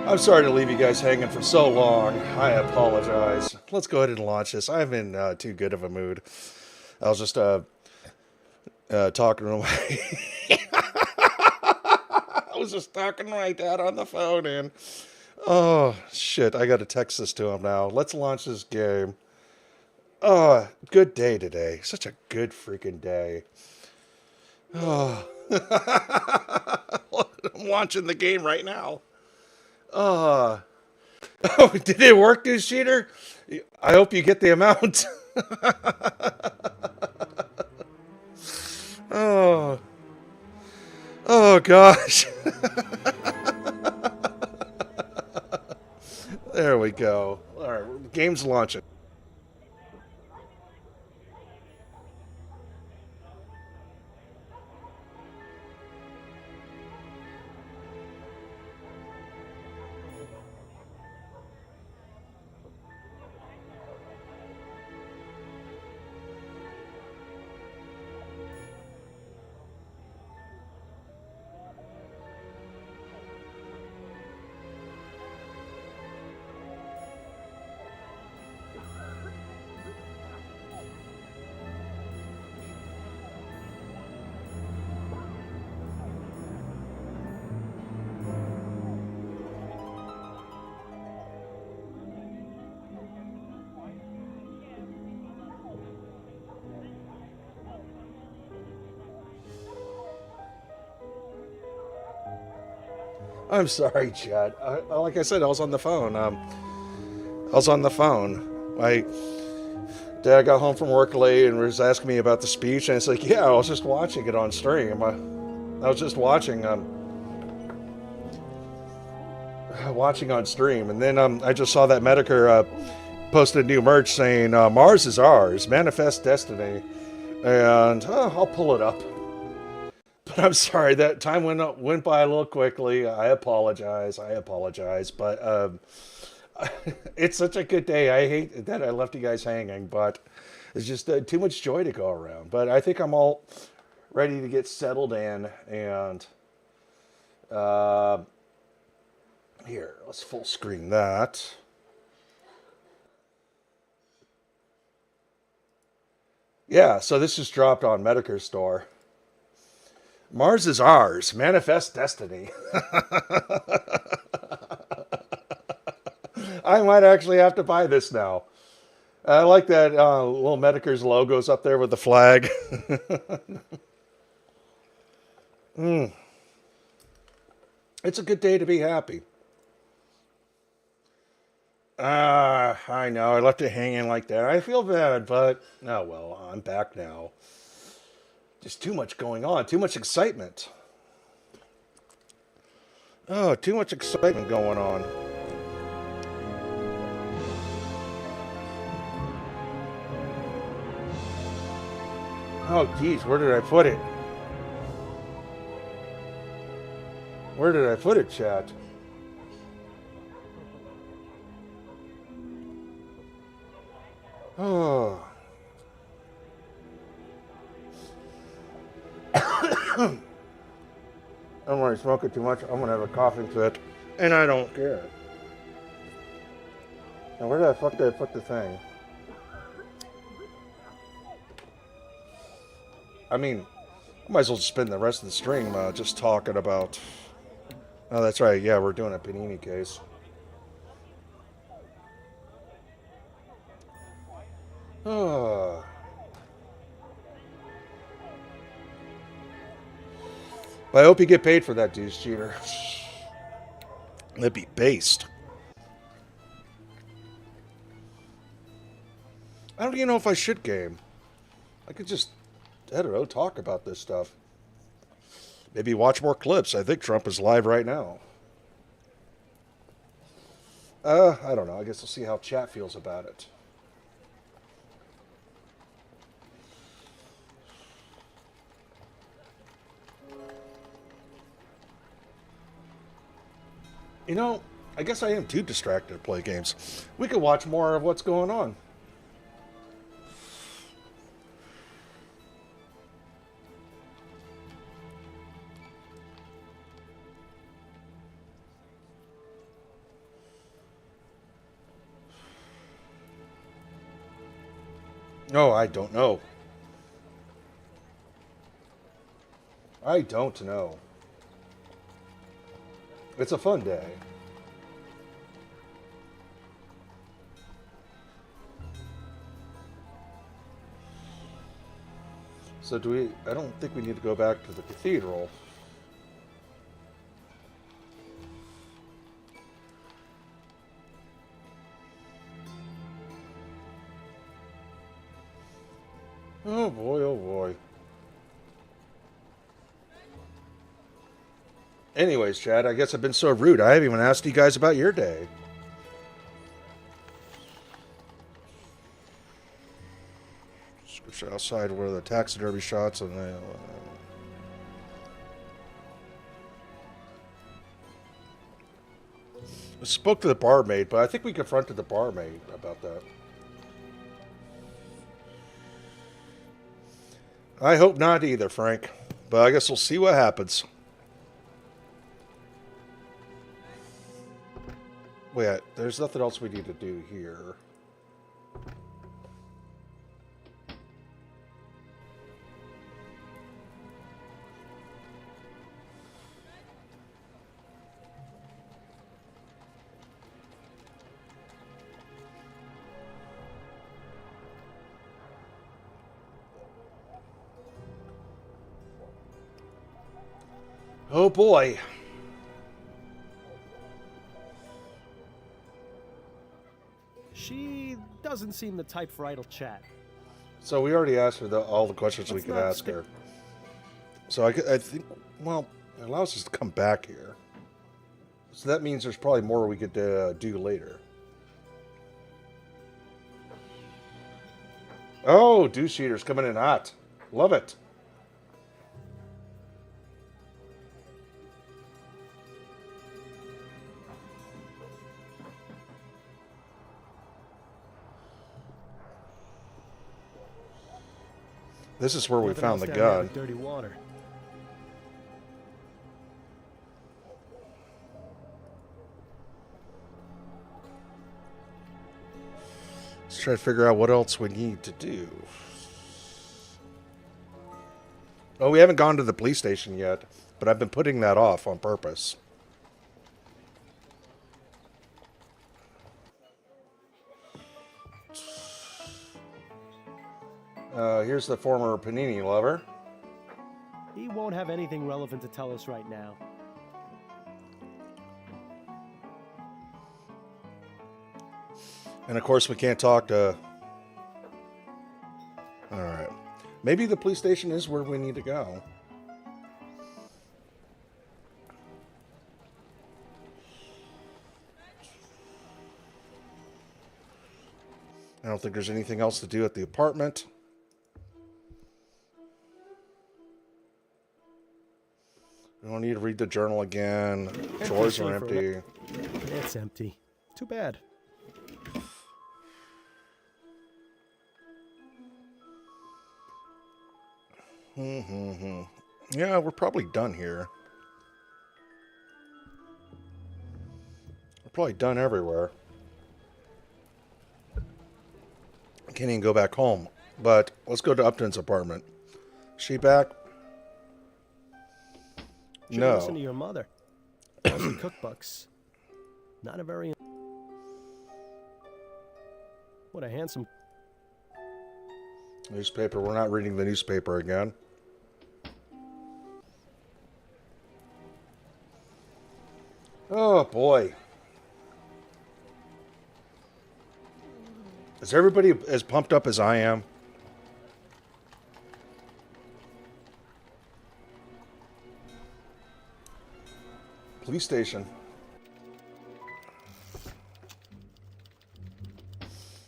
I'm sorry to leave you guys hanging for so long. I apologize. Let's go ahead and launch this. I'm in too good of a mood. I was just talking away. I was just talking to my dad on the phone, and oh shit, I got to text this to him now. Let's launch this game. Oh, good day today. Such a good freaking day. Oh, I'm launching the game right now. Oh, did it work, News Cheater? I hope you get the amount. Oh, oh gosh. There we go. All right, game's launching. I'm sorry, Chad. Like I said, I was on the phone. My dad got home from work late and was asking me about the speech, and it's like, yeah, I was just watching it on stream. I was just watching on stream, and then I just saw that Medicare posted new merch saying Mars is ours, manifest destiny, and I'll pull it up. But I'm sorry, that time went by a little quickly. I apologize, but it's such a good day. I hate that I left you guys hanging, but it's just too much joy to go around. But I think I'm all ready to get settled in, and here, let's full screen that. Yeah, so this just dropped on Medicare Store. Mars is ours. Manifest destiny. I might actually have to buy this now. I like that little Medicare's logos up there with the flag. It's a good day to be happy. I know. I left it hanging like that. I feel bad, but oh well. I'm back now. Just too much going on. Too much excitement. Oh, too much excitement going on. Oh, geez, where did I put it? Where did I put it, chat? Oh. I'm already smoking too much. I'm gonna have a coughing fit, and I don't care. Now, where the fuck did I put the thing? I mean, I might as well just spend the rest of the stream just talking about. Oh, that's right. Yeah, we're doing a Panini case. Oh. But I hope you get paid for that, Deuce Cheater. That'd be based. I don't even know if I should game. I could just, I don't know, talk about this stuff. Maybe watch more clips. I think Trump is live right now. I don't know. I guess we'll see how chat feels about it. You know, I guess I am too distracted to play games. We could watch more of what's going on. No, I don't know. I don't know. It's a fun day. So do we... I don't think we need to go back to the cathedral. Oh boy, oh boy. Anyways, Chad, I guess I've been so rude. I haven't even asked you guys about your day. Switch outside where the taxidermy shots and the... I spoke to the barmaid, but I think we confronted the barmaid about that. I hope not either, Frank. But I guess we'll see what happens. Wait, there's nothing else we need to do here. Oh boy. She doesn't seem the type for idle chat. So we already asked her all the questions we could ask her. So I think, well, it allows us to come back here. So that means there's probably more we could do later. Oh, douche eater's coming in hot. Love it. This is where we Nothing found else the down there gun. but dirty water. Let's try to figure out what else we need to do. Oh, we haven't gone to the police station yet, but I've been putting that off on purpose. Here's the former Panini lover. He won't have anything relevant to tell us right now. And of course, we can't talk to... Alright. Maybe the police station is where we need to go. I don't think there's anything else to do at the apartment. We don't need to read the journal again. Drawers are empty. It's empty. Too bad. Yeah, we're probably done here. We're probably done everywhere. I can't even go back home. But let's go to Upton's apartment. Is she back? Should No. listen to your mother. Aussie cookbooks. Not a very... What a handsome... Newspaper. We're not reading the newspaper again. Oh, boy. Is everybody as pumped up as I am? Police station.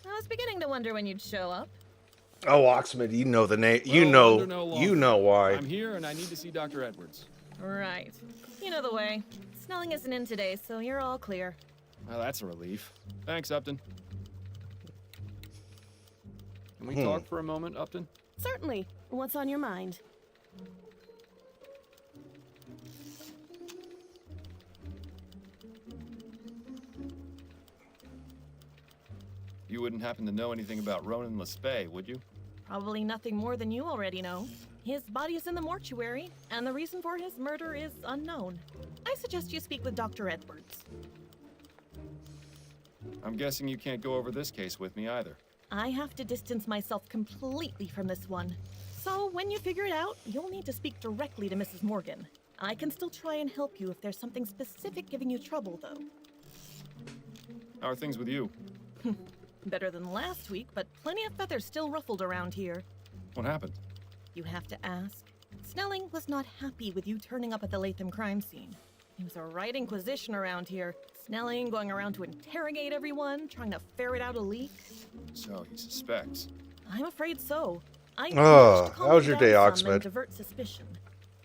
I was beginning to wonder when you'd show up. Oh, Oxman, you know the name. Well, You under know. no law. You know why. I'm here and I need to see Dr. Edwards. Right. You know the way. Snelling isn't in today, so you're all clear. Well, that's a relief. Thanks, Upton. Can we talk for a moment, Upton? Certainly. What's on your mind? You wouldn't happen to know anything about Ronan Lespay, would you? Probably nothing more than you already know. His body is in the mortuary, and the reason for his murder is unknown. I suggest you speak with Dr. Edwards. I'm guessing you can't go over this case with me either. I have to distance myself completely from this one. So when you figure it out, you'll need to speak directly to Mrs. Morgan. I can still try and help you if there's something specific giving you trouble, though. How are things with you? Better than last week, but plenty of feathers still ruffled around here. What happened? You have to ask. Snelling was not happy with you turning up at the Latham crime scene. He was a right inquisition around here. Snelling going around to interrogate everyone, trying to ferret out a leak. So he suspects. I'm afraid so. How was your day, Oxford? And divert suspicion.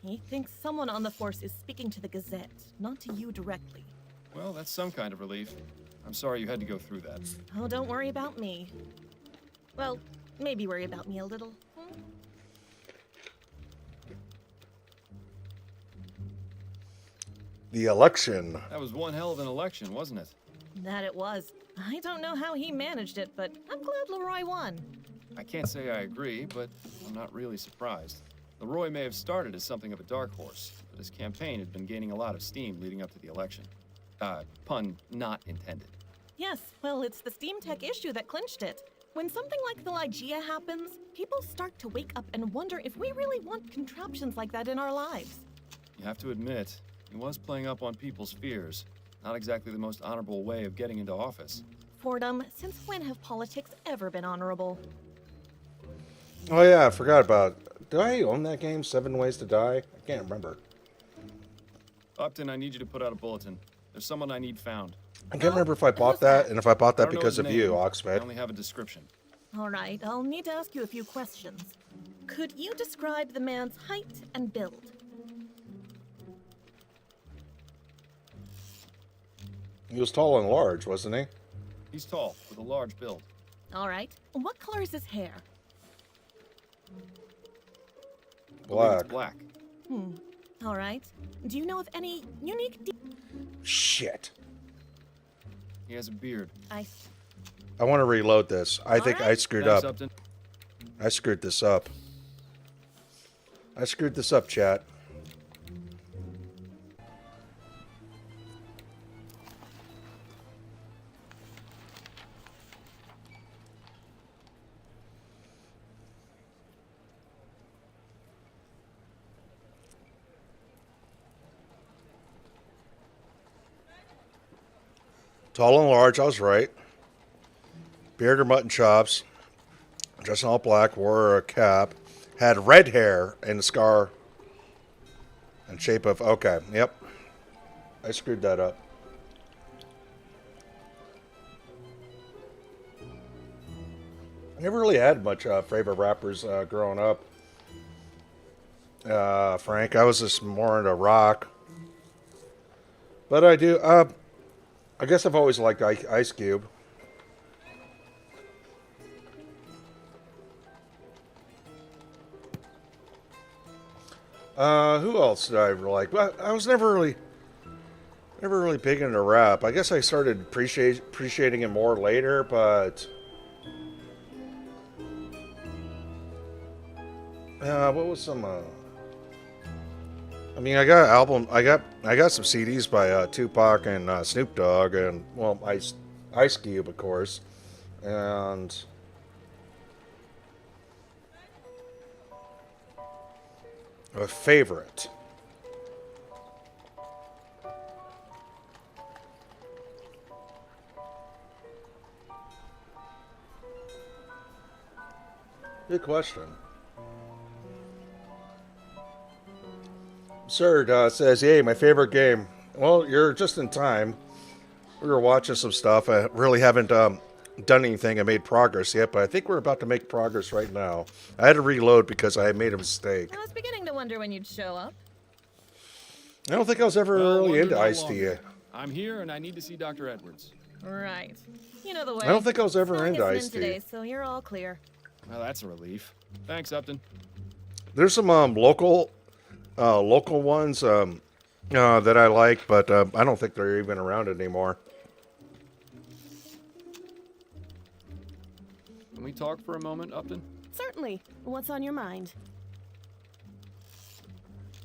He thinks someone on the force is speaking to the Gazette, not to you directly. Well, that's some kind of relief. I'm sorry you had to go through that. Oh, don't worry about me. Well, maybe worry about me a little. The election. That was one hell of an election, wasn't it? That it was. I don't know how he managed it, but I'm glad Leroy won. I can't say I agree, but I'm not really surprised. Leroy may have started as something of a dark horse, but his campaign had been gaining a lot of steam leading up to the election. Pun not intended. Yes, well, it's the Steam Tech issue that clinched it. When something like the Ligeia happens, people start to wake up and wonder if we really want contraptions like that in our lives. You have to admit, he was playing up on people's fears. Not exactly the most honorable way of getting into office. Fordham, since when have politics ever been honorable? Oh yeah, I forgot about. Do I own that game, 7 Ways to Die? I can't remember. Upton, I need you to put out a bulletin. There's someone I need found. I can't remember if I bought that, and if I bought I that don't know because his of you, name. I Oxford. only have a description. All right, I'll need to ask you a few questions. Could you describe the man's height and build? He was tall and large, wasn't he? He's tall, with a large build. All right. What color is his hair? I believe it's Black. black. All right. Do you know of any unique Shit. He has a beard. I I want to reload this. I think I screwed Thanks, up. Upton. I screwed this up. I screwed this up, chat. Tall and large, I was right. Beard or mutton chops. Dressed in all black, wore a cap. Had red hair and a scar. In shape of, okay, yep. I screwed that up. I never really had much favorite rappers growing up. Frank, I was just more into rock. But I do, I guess I've always liked Ice Cube. Who else did I like? Well, I was never really big into rap. I guess I started appreciating it more later, but what was some? I mean, I got some CDs by Tupac and Snoop Dogg, and well, Ice Cube, of course, and a favorite. Good question. Absurd says, yay, my favorite game. Well, you're just in time. We were watching some stuff. I really haven't done anything and made progress yet, but I think we're about to make progress right now. I had to reload because I made a mistake. I was beginning to wonder when you'd show up. I don't think I was ever really into Ice-T. I'm here and I need to see Dr. Edwards. Right. You know the way. I don't think I was ever Snelling into isn't in Ice-T. today, so you're all clear. Well, that's a relief. Thanks, Upton. There's some local ones that I like, but I don't think they're even around anymore. Can we talk for a moment, Upton? Certainly. What's on your mind?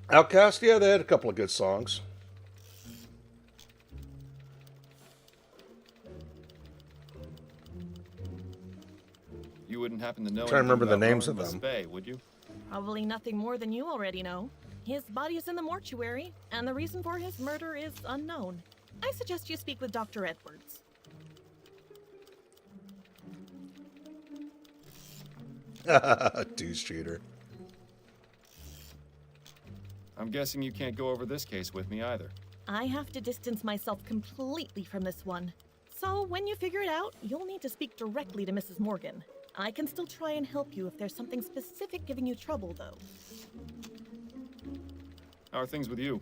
Outcast, yeah, they had a couple of good songs. You wouldn't happen to know Trying to remember the anything names about of Roland them. Spey, would you? Probably nothing more than you already know. His body is in the mortuary, and the reason for his murder is unknown. I suggest you speak with Dr. Edwards. Douche cheater. I'm guessing you can't go over this case with me either. I have to distance myself completely from this one. So when you figure it out, you'll need to speak directly to Mrs. Morgan. I can still try and help you if there's something specific giving you trouble, though. How are things with you?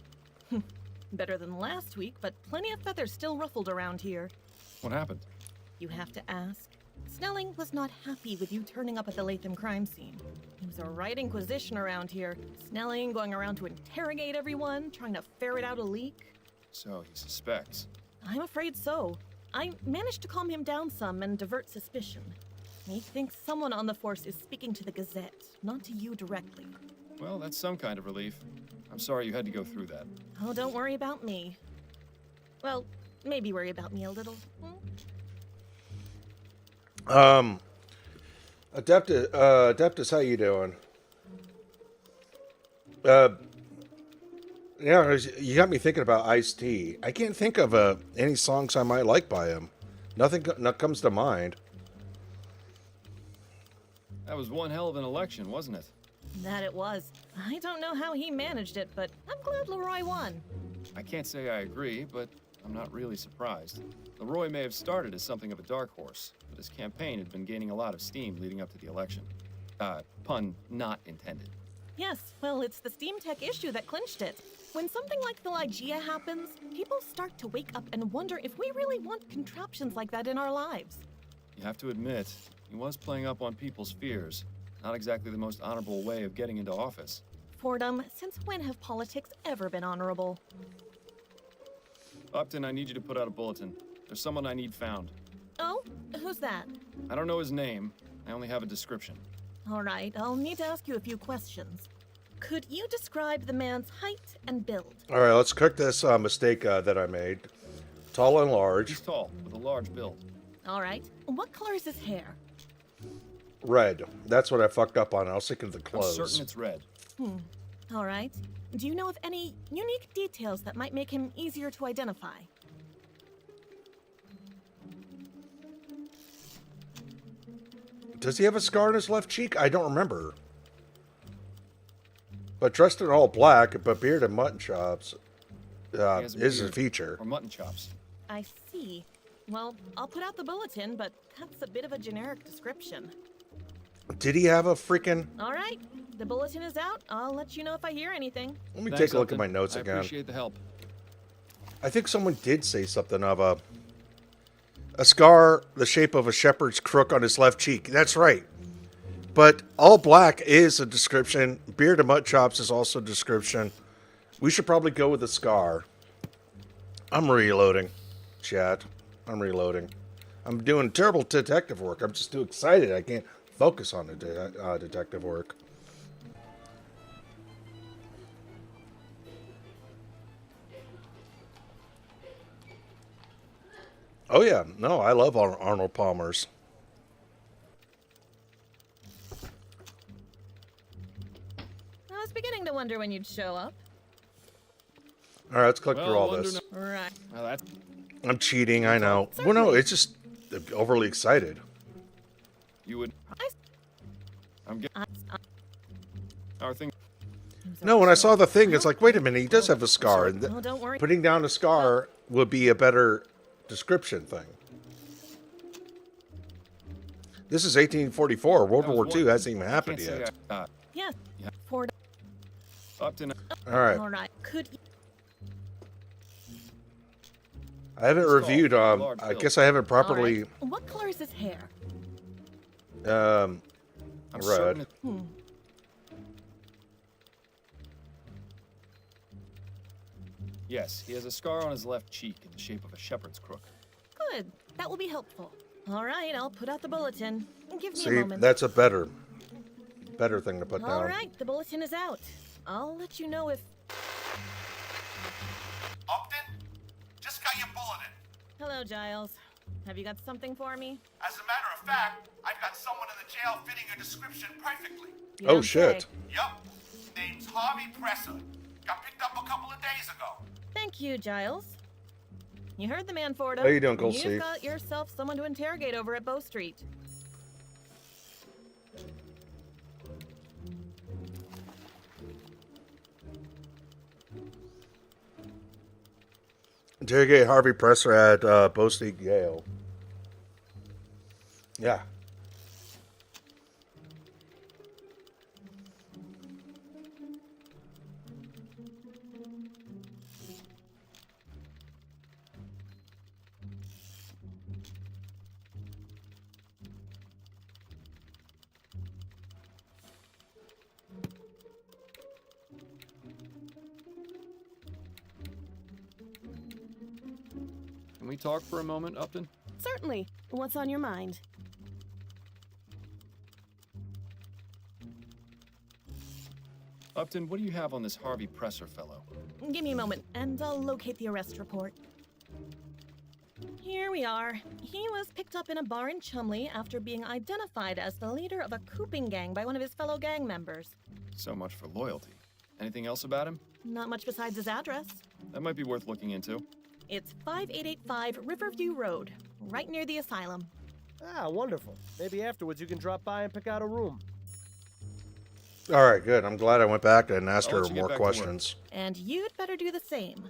Better than last week, but plenty of feathers still ruffled around here. What happened? You have to ask. Snelling was not happy with you turning up at the Latham crime scene. He was a right inquisition around here. Snelling going around to interrogate everyone, trying to ferret out a leak. So he suspects. I'm afraid so. I managed to calm him down some and divert suspicion. He thinks someone on the force is speaking to the Gazette, not to you directly. Well, that's some kind of relief. I'm sorry you had to go through that. Oh, don't worry about me. Well, maybe worry about me a little. Adeptus, how you doing? Yeah, you got me thinking about Ice-T. I can't think of any songs I might like by him. Nothing comes to mind. That was one hell of an election, wasn't it? That it was. I don't know how he managed it, but I'm glad Leroy won. I can't say I agree, but I'm not really surprised. Leroy may have started as something of a dark horse, but his campaign had been gaining a lot of steam leading up to the election. Pun not intended. Yes, well, it's the Steam Tech issue that clinched it. When something like the Ligeia happens, people start to wake up and wonder if we really want contraptions like that in our lives. You have to admit, he was playing up on people's fears. Not exactly the most honorable way of getting into office. Fordham, since when have politics ever been honorable? Upton, I need you to put out a bulletin. There's someone I need found. Oh? Who's that? I don't know his name. I only have a description. All right, I'll need to ask you a few questions. Could you describe the man's height and build? All right, let's correct this mistake that I made. Tall and large. He's tall, with a large build. All right. What color is his hair? Red. That's what I fucked up on. I was thinking of the I'm clothes. certain it's red. All right. Do you know of any unique details that might make him easier to identify? Does he have a scar on his left cheek? I don't remember. But dressed in all black, but beard and mutton chops He has a is a beard, feature. Or mutton chops. I see. Well, I'll put out the bulletin, but that's a bit of a generic description. Did he have a freaking... All right. The bulletin is out. I'll let you know if I hear anything. Let me Thanks, take a look at Upton. my notes I again. appreciate the help. I think someone did say something of a scar the shape of a shepherd's crook on his left cheek. That's right. But all black is a description. Beard and mutton chops is also a description. We should probably go with the scar. I'm reloading, chat. I'm reloading. I'm doing terrible detective work. I'm just too excited. I can't focus on the detective work. Oh yeah, no, I love Arnold Palmer's. I was beginning to wonder when you'd show up. All right, let's click Well, through all wonder this. Right. Well, that's... I'm cheating, I know. Well, no, it's just overly excited. You would... I'm getting... How are things... No, when I saw the thing, it's like, wait a minute, he does have a scar. And Oh, don't worry. putting down a scar would be a better description thing. This is 1844. World War II hasn't even happened Can't say yet. Yes. Yeah. Ford. Upton... All right. All right. Could you... I haven't It's called reviewed. large I build. guess I haven't properly. What color is his hair? I'm Red. certain it- Yes, he has a scar on his left cheek in the shape of a shepherd's crook. Good. That will be helpful. All right, I'll put out the bulletin. Give me a See, moment. that's a better thing to put All down. right, the bulletin is out. I'll let you know if... Upton? Just got your bulletin. Hello, Giles. Have you got something for me? As a matter of fact, I've got someone in the jail fitting your description perfectly. You Oh, don't shit. say. Yup. Name's Harvey Presser. Got picked up a couple of days ago. Thank you, Giles. You heard the man, Fordham. How you doing, Gold You've Steve? got yourself someone to interrogate over at Bow Street. Interrogate Harvey Presser at Bow Street, Yale. Yeah. Can we talk for a moment, Upton? Certainly. What's on your mind? Upton, what do you have on this Harvey Presser fellow? Give me a moment, and I'll locate the arrest report. Here we are. He was picked up in a bar in Chumley after being identified as the leader of a cooping gang by one of his fellow gang members. So much for loyalty. Anything else about him? Not much besides his address. That might be worth looking into. It's 5885 Riverview Road, right near the asylum. Ah, wonderful. Maybe afterwards you can drop by and pick out a room. All right, good. I'm glad I went back and asked I'll her let you get more back to work. questions. And you'd better do the same.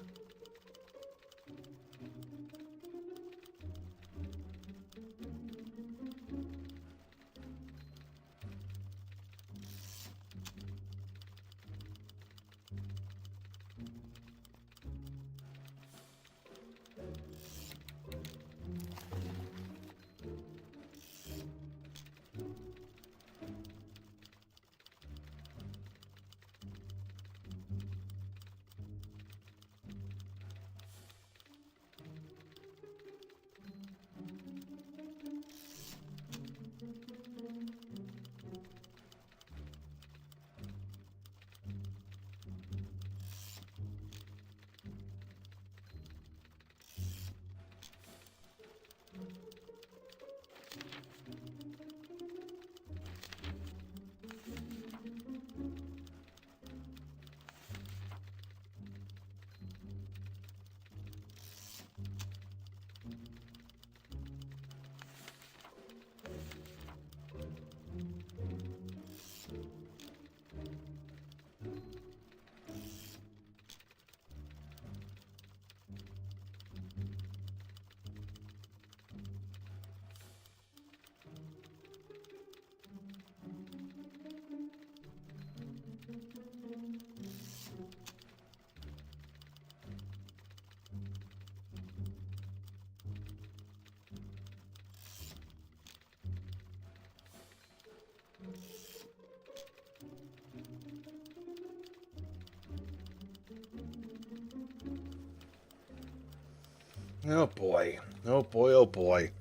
Oh boy. Oh boy, oh boy.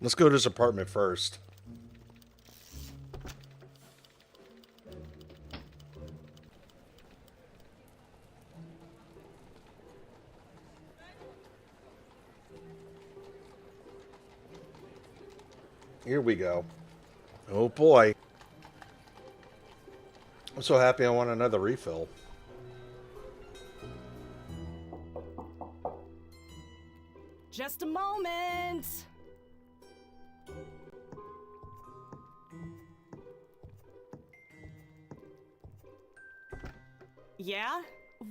Let's go to his apartment first. Here we go. Oh boy. I'm so happy I want another refill. Just a moment. Yeah?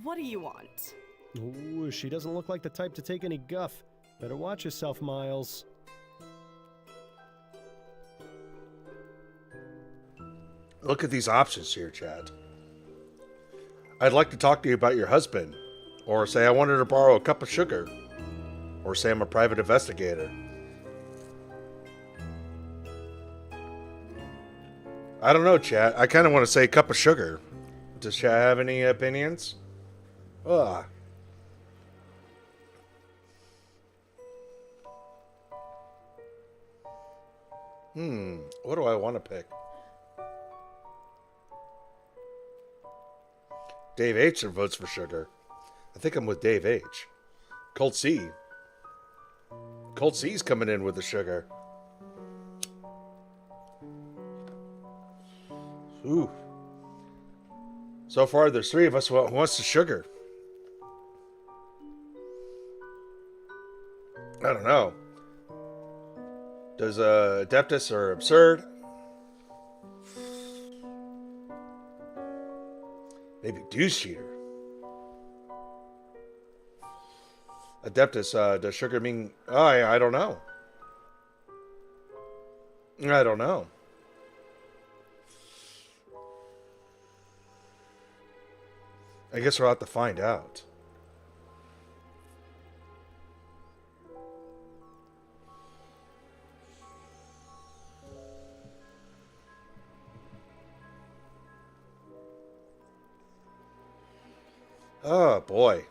What do you want? Ooh, she doesn't look like the type to take any guff. Better watch yourself, Miles. Look at these options here, Chad. I'd like to talk to you about your husband. Or say I wanted to borrow a cup of sugar. Or say I'm a private investigator. I don't know, Chad. I kind of want to say cup of sugar. Does Chad have any opinions? Ugh. What do I want to pick? Dave H votes for sugar. I think I'm with Dave H. Colt C. Colt C's coming in with the sugar. Ooh. So far, there's 3 of us who wants the sugar. I don't know. Does Adeptus or Absurd? Maybe Douche Eater. Adeptus, does sugar mean... Oh, I don't know. I don't know. I guess we'll have to find out. Oh, boy.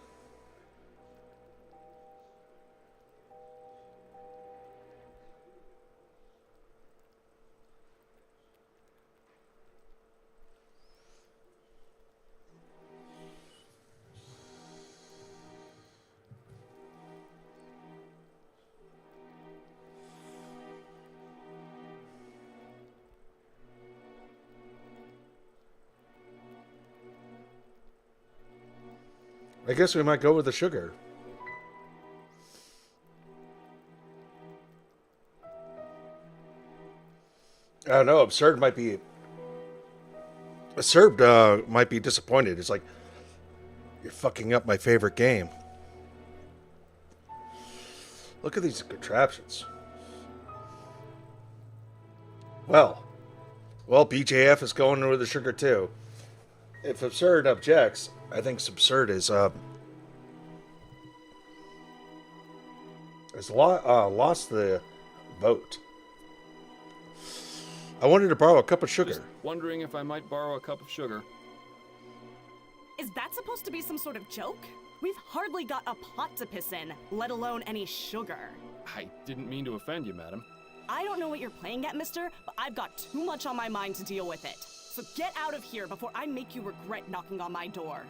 I guess we might go with the sugar. I don't know. Absurd might be disappointed. It's like, you're fucking up my favorite game. Look at these contraptions. Well, BJF is going with the sugar too. If Absurd objects, I think Absurd is lost the vote. I wanted to borrow a cup of sugar. Just wondering if I might borrow a cup of sugar. Is that supposed to be some sort of joke? We've hardly got a pot to piss in, let alone any sugar. I didn't mean to offend you, madam. I don't know what you're playing at, mister, but I've got too much on my mind to deal with it. So get out of here before I make you regret knocking on my door.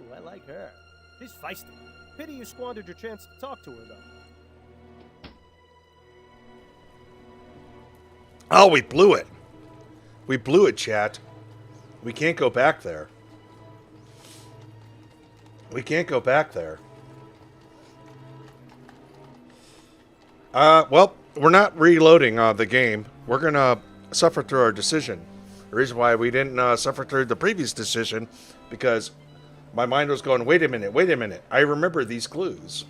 Ooh, I like her. She's feisty. Pity you squandered your chance to talk to her, though. Oh, we blew it. We blew it, chat. We can't go back there. We can't go back there. Well, we're not reloading the game. We're going to suffer through our decision. The reason why we didn't suffer through the previous decision, because my mind was going, wait a minute. I remember these clues.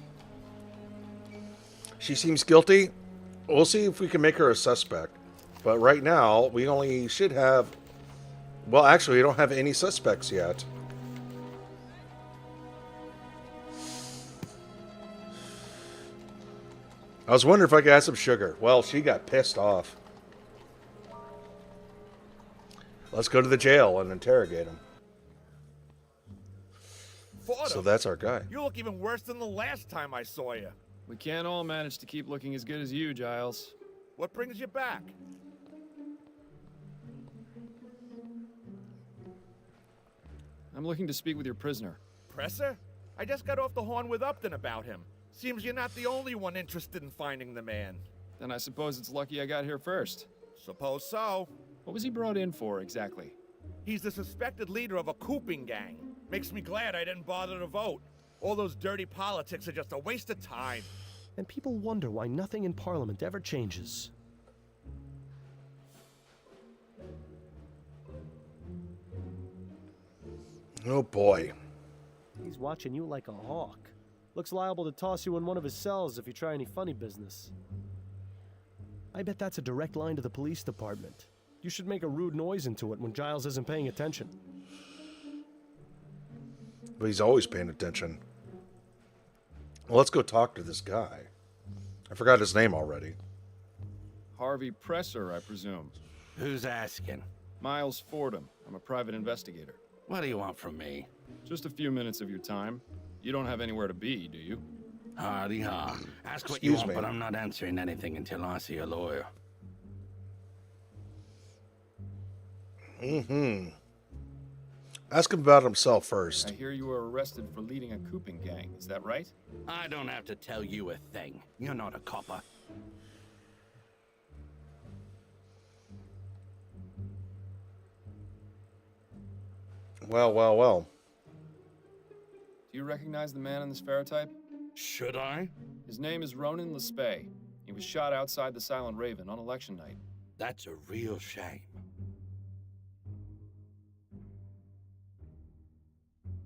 She seems guilty. We'll see if we can make her a suspect. But right now, we only should have... Well, actually, we don't have any suspects yet. I was wondering if I could add some sugar. Well, she got pissed off. Let's go to the jail and interrogate him. So that's our guy. You look even worse than the last time I saw you. We can't all manage to keep looking as good as you, Giles. What brings you back? I'm looking to speak with your prisoner. Presser? I just got off the horn with Upton about him. Seems you're not the only one interested in finding the man. Then I suppose it's lucky I got here first. Suppose so. What was he brought in for, exactly? He's the suspected leader of a cooping gang. Makes me glad I didn't bother to vote. All those dirty politics are just a waste of time. And people wonder why nothing in Parliament ever changes. Oh boy. He's watching you like a hawk. Looks liable to toss you in one of his cells if you try any funny business. I bet that's a direct line to the police department. You should make a rude noise into it when Giles isn't paying attention. But he's always paying attention. Well, let's go talk to this guy. I forgot his name already. Harvey Presser, I presume. Who's asking? Miles Fordham. I'm a private investigator. What do you want from me? Just a few minutes of your time. You don't have anywhere to be, do you? Hardy ha. Ask what you want, but I'm not answering anything until I see a lawyer. Mm-hmm. Ask him about himself first. I hear you were arrested for leading a cooping gang. Is that right? I don't have to tell you a thing. You're not a copper. Well, well, well. Do you recognize the man in this ferrotype? Should I? His name is Ronan Lespay. He was shot outside the Silent Raven on election night. That's a real shame.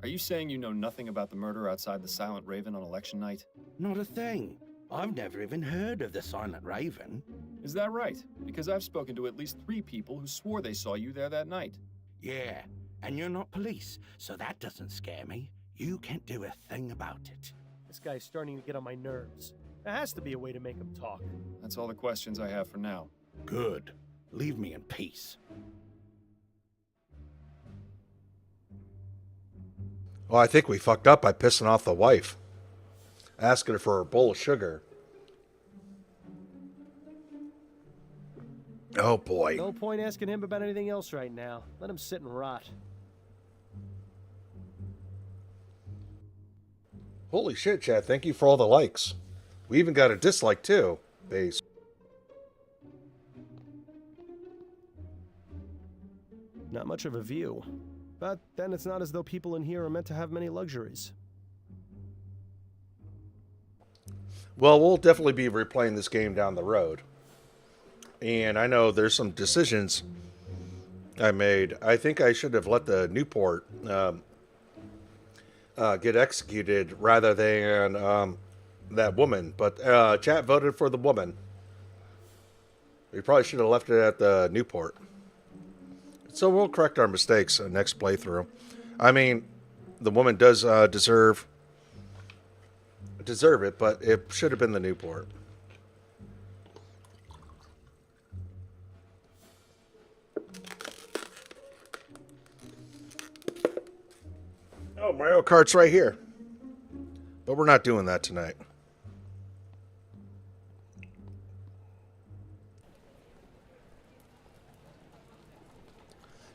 Are you saying you know nothing about the murder outside the Silent Raven on election night? Not a thing. I've never even heard of the Silent Raven. Is that right? Because I've spoken to at least 3 people who swore they saw you there that night. Yeah, and you're not police, so that doesn't scare me. You can't do a thing about it. This guy's starting to get on my nerves. There has to be a way to make him talk. That's all the questions I have for now. Good. Leave me in peace. Well, I think we fucked up by pissing off the wife. Asking her for a bowl of sugar. Oh, boy. No point asking him about anything else right now. Let him sit and rot. Holy shit, chat. Thank you for all the likes. We even got a dislike, too. Base. Not much of a view. But then it's not as though people in here are meant to have many luxuries. Well, we'll definitely be replaying this game down the road. And I know there's some decisions I made. I think I should have let the Newport get executed rather than that woman. But chat voted for the woman. We probably should have left it at the Newport. So we'll correct our mistakes next playthrough. I mean, the woman does deserve it, but it should have been the Newport. Oh, Mario Kart's right here. But we're not doing that tonight.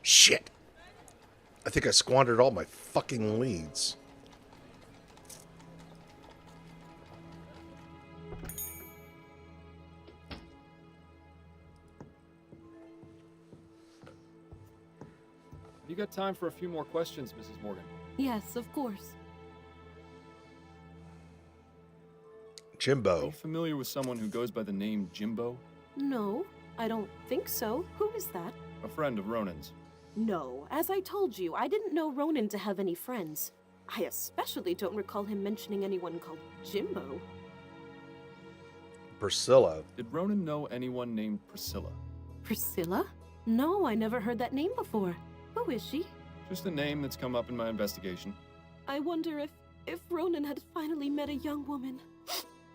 Shit. I think I squandered all my fucking leads. You got time for a few more questions, Mrs. Morgan? Yes, of course. Are Jimbo. you familiar with someone who goes by the name Jimbo? No, I don't think so. Who is that? A friend of Ronan's. No, as I told you, I didn't know Ronan to have any friends. I especially don't recall him mentioning anyone called Jimbo. Priscilla. Did Ronan know anyone named Priscilla? Priscilla? No, I never heard that name before. Who is she? Just a name that's come up in my investigation. I wonder if Ronan had finally met a young woman.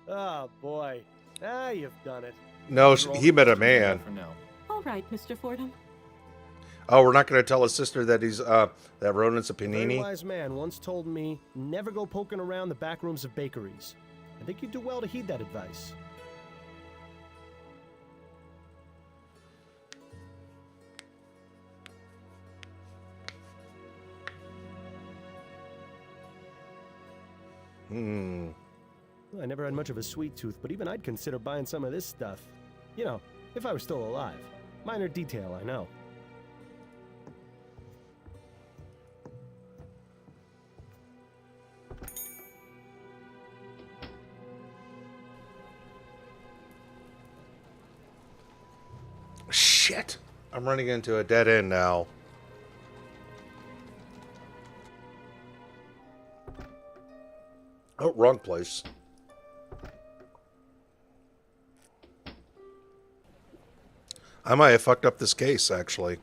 Oh, boy. Ah, you've done it. No, he met a man. For now. All right, Mr. Fordham. Oh, we're not going to tell his sister that he's that Ronan's a A very panini. wise man once told me, never go poking around the back rooms of bakeries. I think you'd do well to heed that advice. I never had much of a sweet tooth, but even I'd consider buying some of this stuff. You know, if I was still alive. Minor detail, I know. Shit. I'm running into a dead end now. Oh, wrong place. I might have fucked up this case, actually.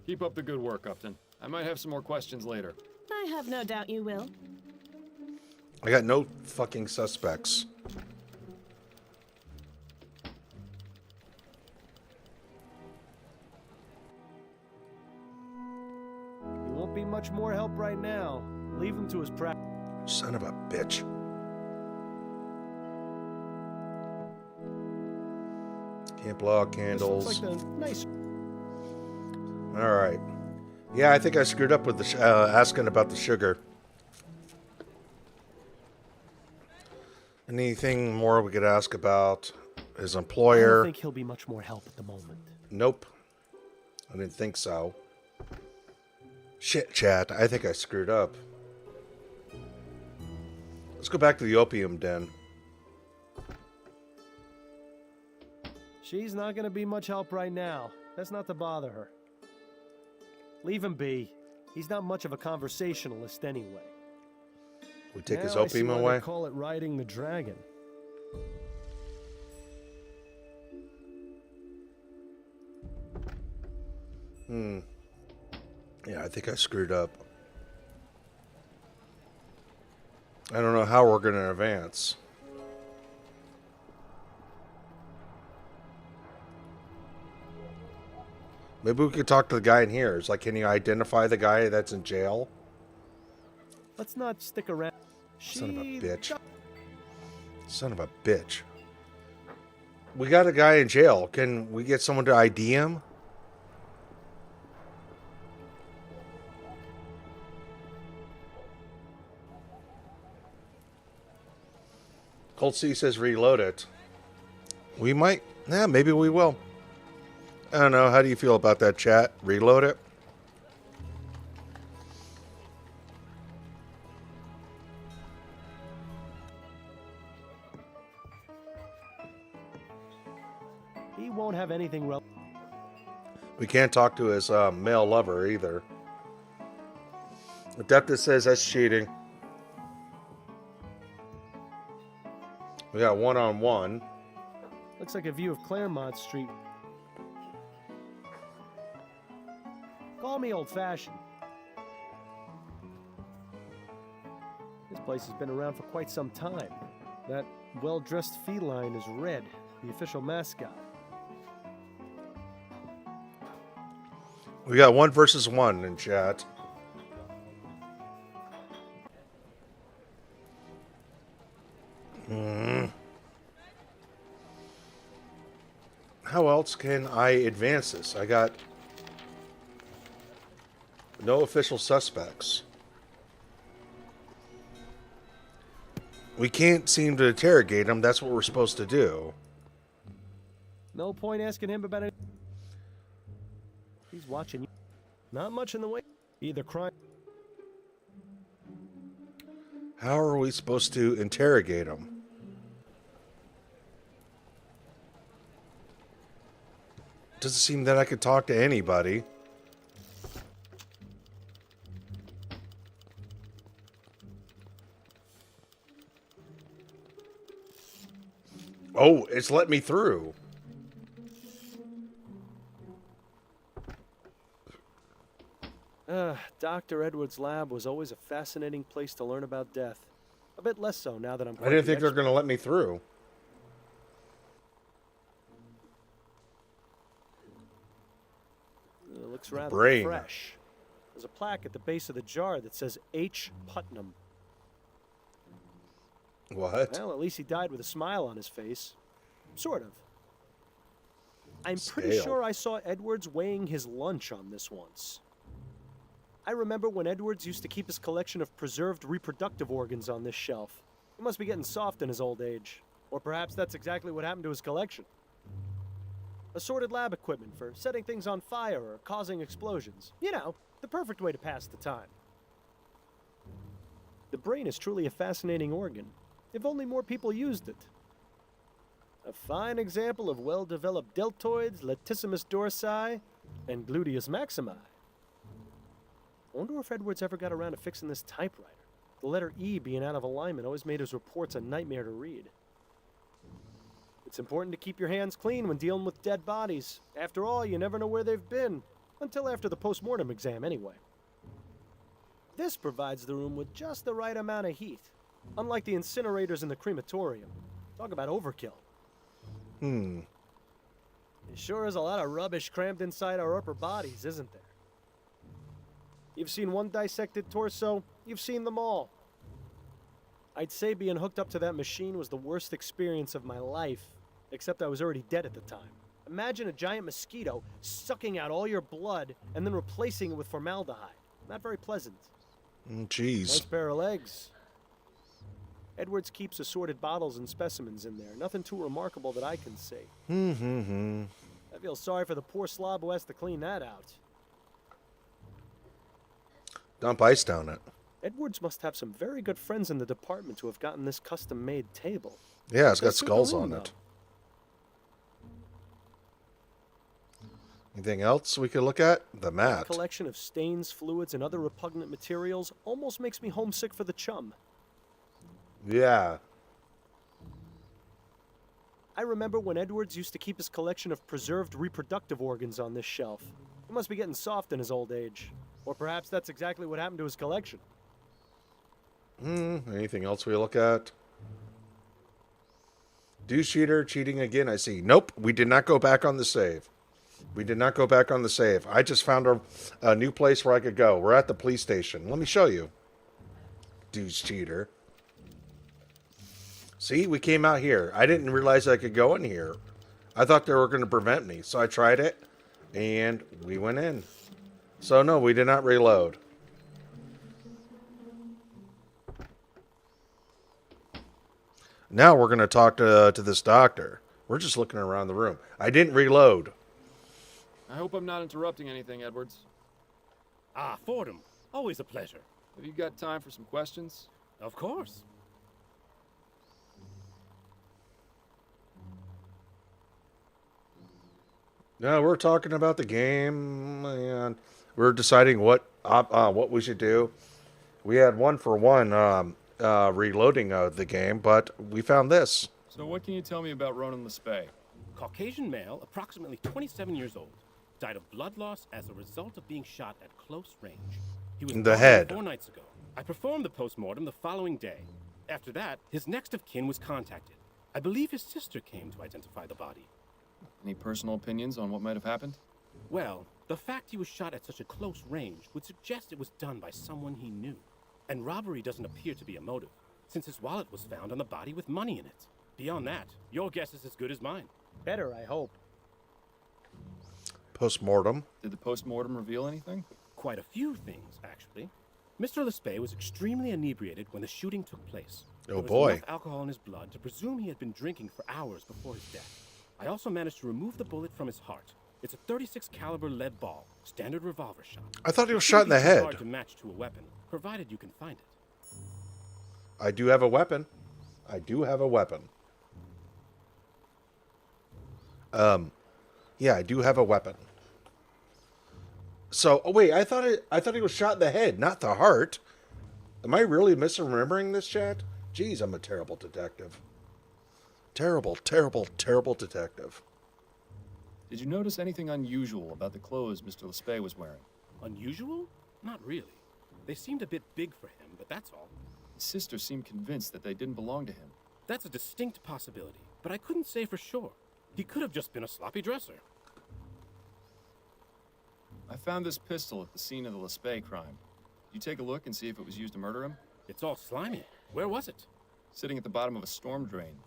Keep up the good work, Upton. I might have some more questions later. I have no doubt you will. I got no fucking suspects. He won't be much more help right now. Leave him to his practice. Son of a bitch. Can't blow out This candles. looks like the nice. All right. Yeah, I think I screwed up with the asking about the sugar. Anything more we could ask about his I employer? don't think he'll be much more help at the moment. Nope. I didn't think so. Shit, chat. I think I screwed up. Let's go back to the opium den. She's not going to be much help right now. That's not to bother her. Leave him be. He's not much of a conversationalist anyway. We take his Now I see opium why away. They call it riding the dragon. Yeah, I think I screwed up. I don't know how we're going to advance. Maybe we could talk to the guy in here. It's like, can you identify the guy that's in jail? Let's not stick around. Son of a bitch. Son of a bitch. We got a guy in jail. Can we get someone to ID him? Cold C says reload it. We might. Yeah, maybe we will. I don't know. How do you feel about that, chat? Reload it? He won't have anything We can't talk to his male lover either. Adeptus says that's cheating. We got one-on-one. Looks like a view of Claremont Street. Call me old-fashioned. This place has been around for quite some time. That well-dressed feline is Red, the official mascot. We got 1 versus 1 in chat. How else can I advance this? I got no official suspects. We can't seem to interrogate him. That's what we're supposed to do. No point asking him about it. He's watching you. Not much in the way. Either crime. How are we supposed to interrogate him? Doesn't seem that I could talk to anybody. Oh, it's let me through. Dr. Edwards' lab was always a fascinating place to learn about death. A bit less so now that I'm I quite didn't the think they were expert. going to let me through. It looks rather brain. fresh. There's a plaque at the base of the jar that says H. Putnam. What? Well, at least he died with a smile on his face. Sort of. I'm pretty Stale. sure I saw Edwards weighing his lunch on this once. I remember when Edwards used to keep his collection of preserved reproductive organs on this shelf. He must be getting soft in his old age. Or perhaps that's exactly what happened to his collection. Assorted lab equipment for setting things on fire or causing explosions. You know, the perfect way to pass the time. The brain is truly a fascinating organ, if only more people used it. A fine example of well-developed deltoids, latissimus dorsi, and gluteus maximi. I wonder if Edwards ever got around to fixing this typewriter. The letter E being out of alignment always made his reports a nightmare to read. It's important to keep your hands clean when dealing with dead bodies. After all, you never know where they've been. Until after the post-mortem exam, anyway. This provides the room with just the right amount of heat. Unlike the incinerators in the crematorium. Talk about overkill. There sure is a lot of rubbish crammed inside our upper bodies, isn't there? You've seen one dissected torso, you've seen them all. I'd say being hooked up to that machine was the worst experience of my life, except I was already dead at the time. Imagine a giant mosquito sucking out all your blood and then replacing it with formaldehyde. Not very pleasant. Jeez. Nice pair of legs. Edwards keeps assorted bottles and specimens in there. Nothing too remarkable that I can see. I feel sorry for the poor slob who has to clean that out. Dump ice down it. Edwards must have some very good friends in the department to have gotten this custom-made table. Yeah, it's got Does suit the skulls room, on though. it. Anything else we could look at? The A mat. collection of stains, fluids, and other repugnant materials almost makes me homesick for the chum. Yeah. I remember when Edwards used to keep his collection of preserved reproductive organs on this shelf. He must be getting soft in his old age. Or perhaps that's exactly what happened to his collection. Anything else we look at? Douche cheater cheating again, I see. Nope, we did not go back on the save. We did not go back on the save. I just found a new place where I could go. We're at the police station. Let me show you. Douche cheater. See, we came out here. I didn't realize I could go in here. I thought they were going to prevent me. So I tried it, and we went in. So no, we did not reload. Now we're going to talk to this doctor. We're just looking around the room. I didn't reload. I hope I'm not interrupting anything, Edwards. Ah, Fordham. Always a pleasure. Have you got time for some questions? Of course. No, we're talking about the game, and we're deciding what we should do. We had 1-for-1 reloading of the game, but we found this. So what can you tell me about Ronan Lespay? Caucasian male, approximately 27 years old. Died of blood loss as a result of being shot at close range. He was In the brought in head. 4 nights ago. I performed the postmortem the following day. After that, his next of kin was contacted. I believe his sister came to identify the body. Any personal opinions on what might have happened? Well, the fact he was shot at such a close range would suggest it was done by someone he knew. And robbery doesn't appear to be a motive, since his wallet was found on the body with money in it. Beyond that, your guess is as good as mine. Better, I hope. Postmortem. Did the postmortem reveal anything? Quite a few things, actually. Mr. Lespay was extremely inebriated when the shooting took place. Oh, There was boy. enough alcohol in his blood to presume he had been drinking for hours before his death. I also managed to remove the bullet from his heart. It's a .36 caliber lead ball, standard revolver shot. I thought he was It shot in shouldn't the be too head. hard to match to a weapon, provided you can find it. I do have a weapon. I do have a weapon. Yeah, I do have a weapon. So, oh wait, I thought he was shot in the head, not the heart. Am I really misremembering this, chat? Jeez, I'm a terrible detective. Terrible, terrible, terrible detective. Did you notice anything unusual about the clothes Mr. Lespay was wearing? Unusual? Not really. They seemed a bit big for him, but that's all. His sister seemed convinced that they didn't belong to him. That's a distinct possibility, but I couldn't say for sure. He could have just been a sloppy dresser. I found this pistol at the scene of the Lespay crime. Did you take a look and see if it was used to murder him? It's all slimy. Where was it? Sitting at the bottom of a storm drain.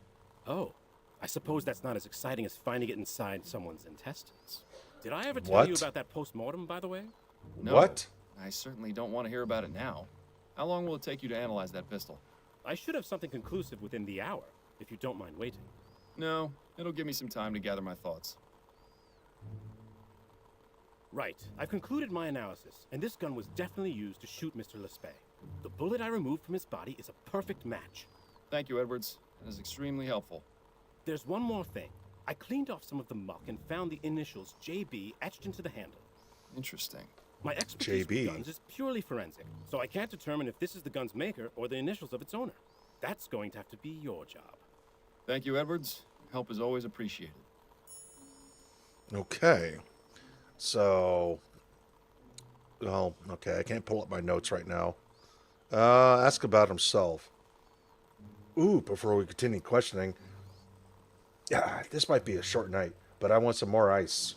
Oh, I suppose that's not as exciting as finding it inside someone's intestines. Did I ever tell What? you about that postmortem, by the way? No, What? I certainly don't want to hear about it now. How long will it take you to analyze that pistol? I should have something conclusive within the hour, if you don't mind waiting. No, it'll give me some time to gather my thoughts. Right, I've concluded my analysis, and this gun was definitely used to shoot Mr. Lespay. The bullet I removed from his body is a perfect match. Thank you, Edwards. That is extremely helpful. There's one more thing. I cleaned off some of the muck and found the initials JB etched into the handle. Interesting. My expertise JB. with guns is purely forensic, so I can't determine if this is the gun's maker or the initials of its owner. That's going to have to be your job. Thank you, Edwards. Your help is always appreciated. Okay. So, well, okay, I can't pull up my notes right now. Ask about himself. Ooh, before we continue questioning. Yeah, this might be a short night, but I want some more ice.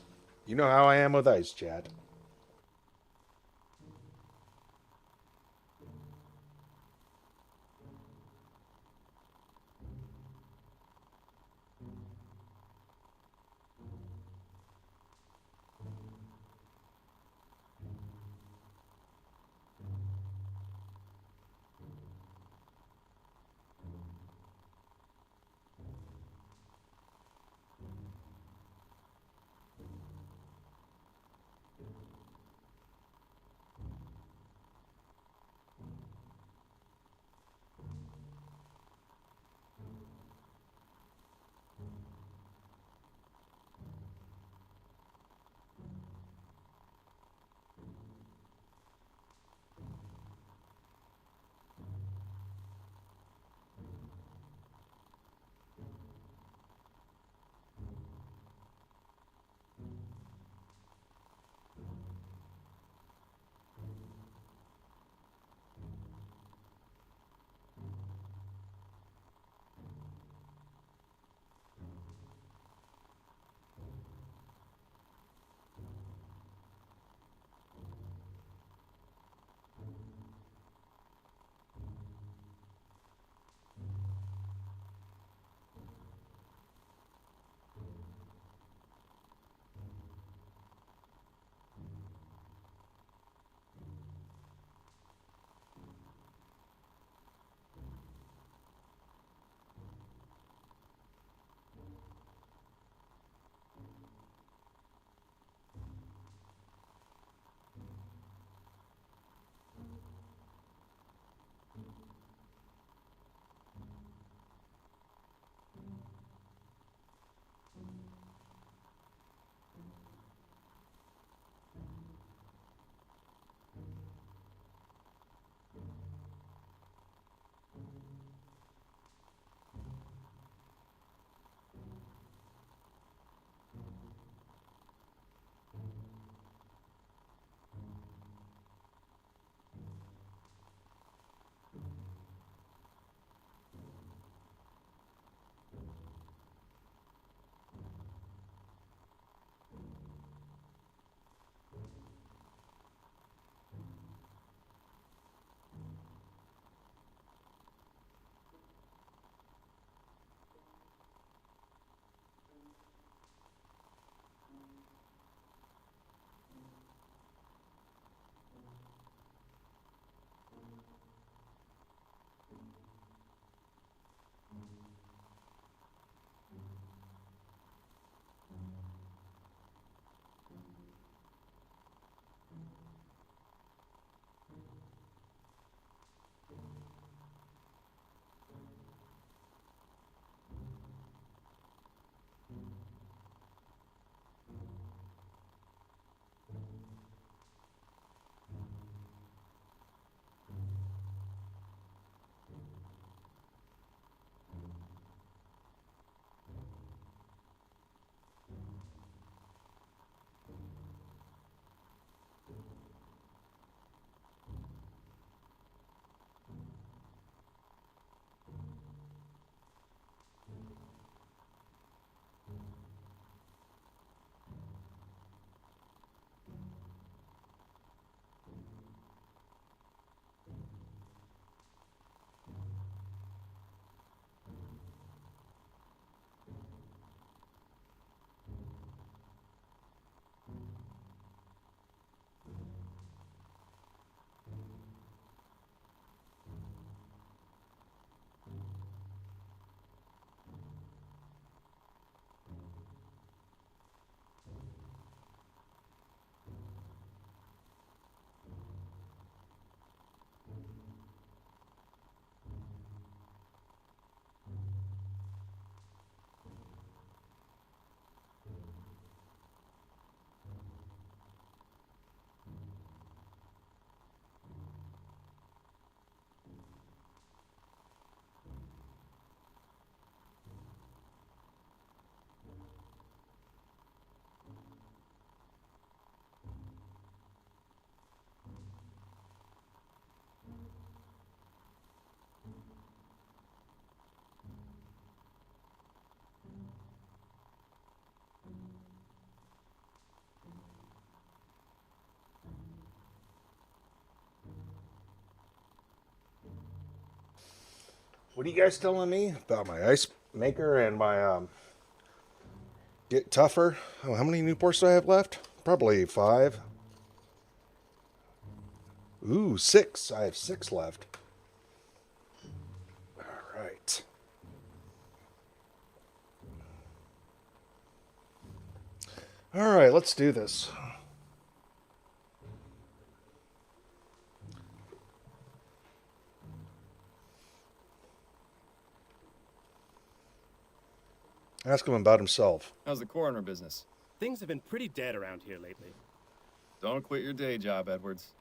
You know how I am with ice, Chad. What are you guys telling me about my ice maker and my get tougher? Oh, how many Newports do I have left? Probably 5. Ooh, 6. I have 6 left. All right. All right, let's do this. Ask him about himself. How's the coroner business? Things have been pretty dead around here lately. Don't quit your day job, Edwards.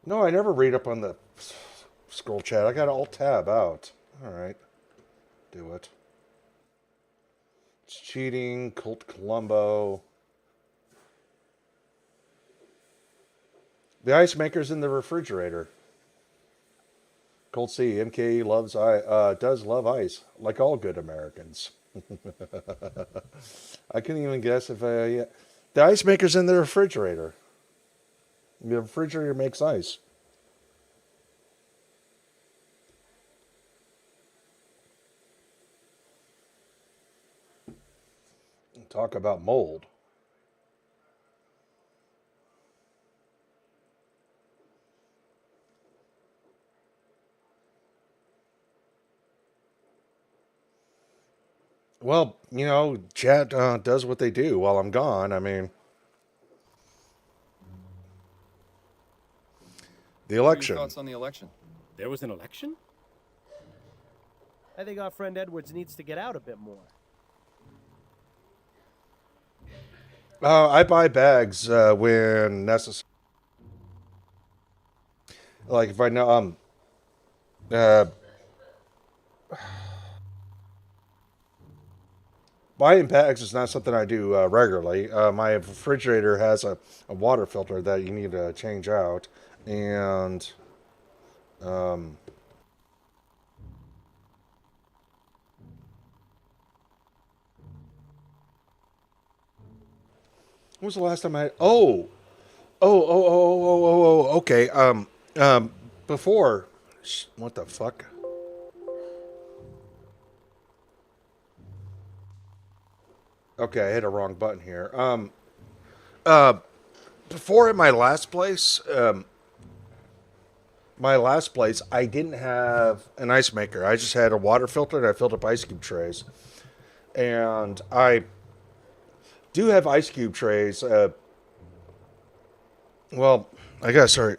No, I never read up on the scroll chat. I got alt tab out. All right. Do it. It's cheating. Colt Colombo. The ice maker's in the refrigerator. Colt C. MK does love ice, like all good Americans. I couldn't even guess if yeah. The ice maker's in the refrigerator. The refrigerator makes ice. Talk about mold. Well, you know, chat does what they do while I'm gone. I mean, the election. What are your thoughts on the election? There was an election? I think our friend Edwards needs to get out a bit more. I buy bags when necessary. Like if I know buying bags is not something I do regularly. My refrigerator has a water filter that you need to change out, and when was the last time I? Okay. Before, what the fuck? Okay, I hit a wrong button here. Before at my last place, I didn't have an ice maker. I just had a water filter and I filled up ice cube trays. And I do have ice cube trays. Well, I guess, sorry.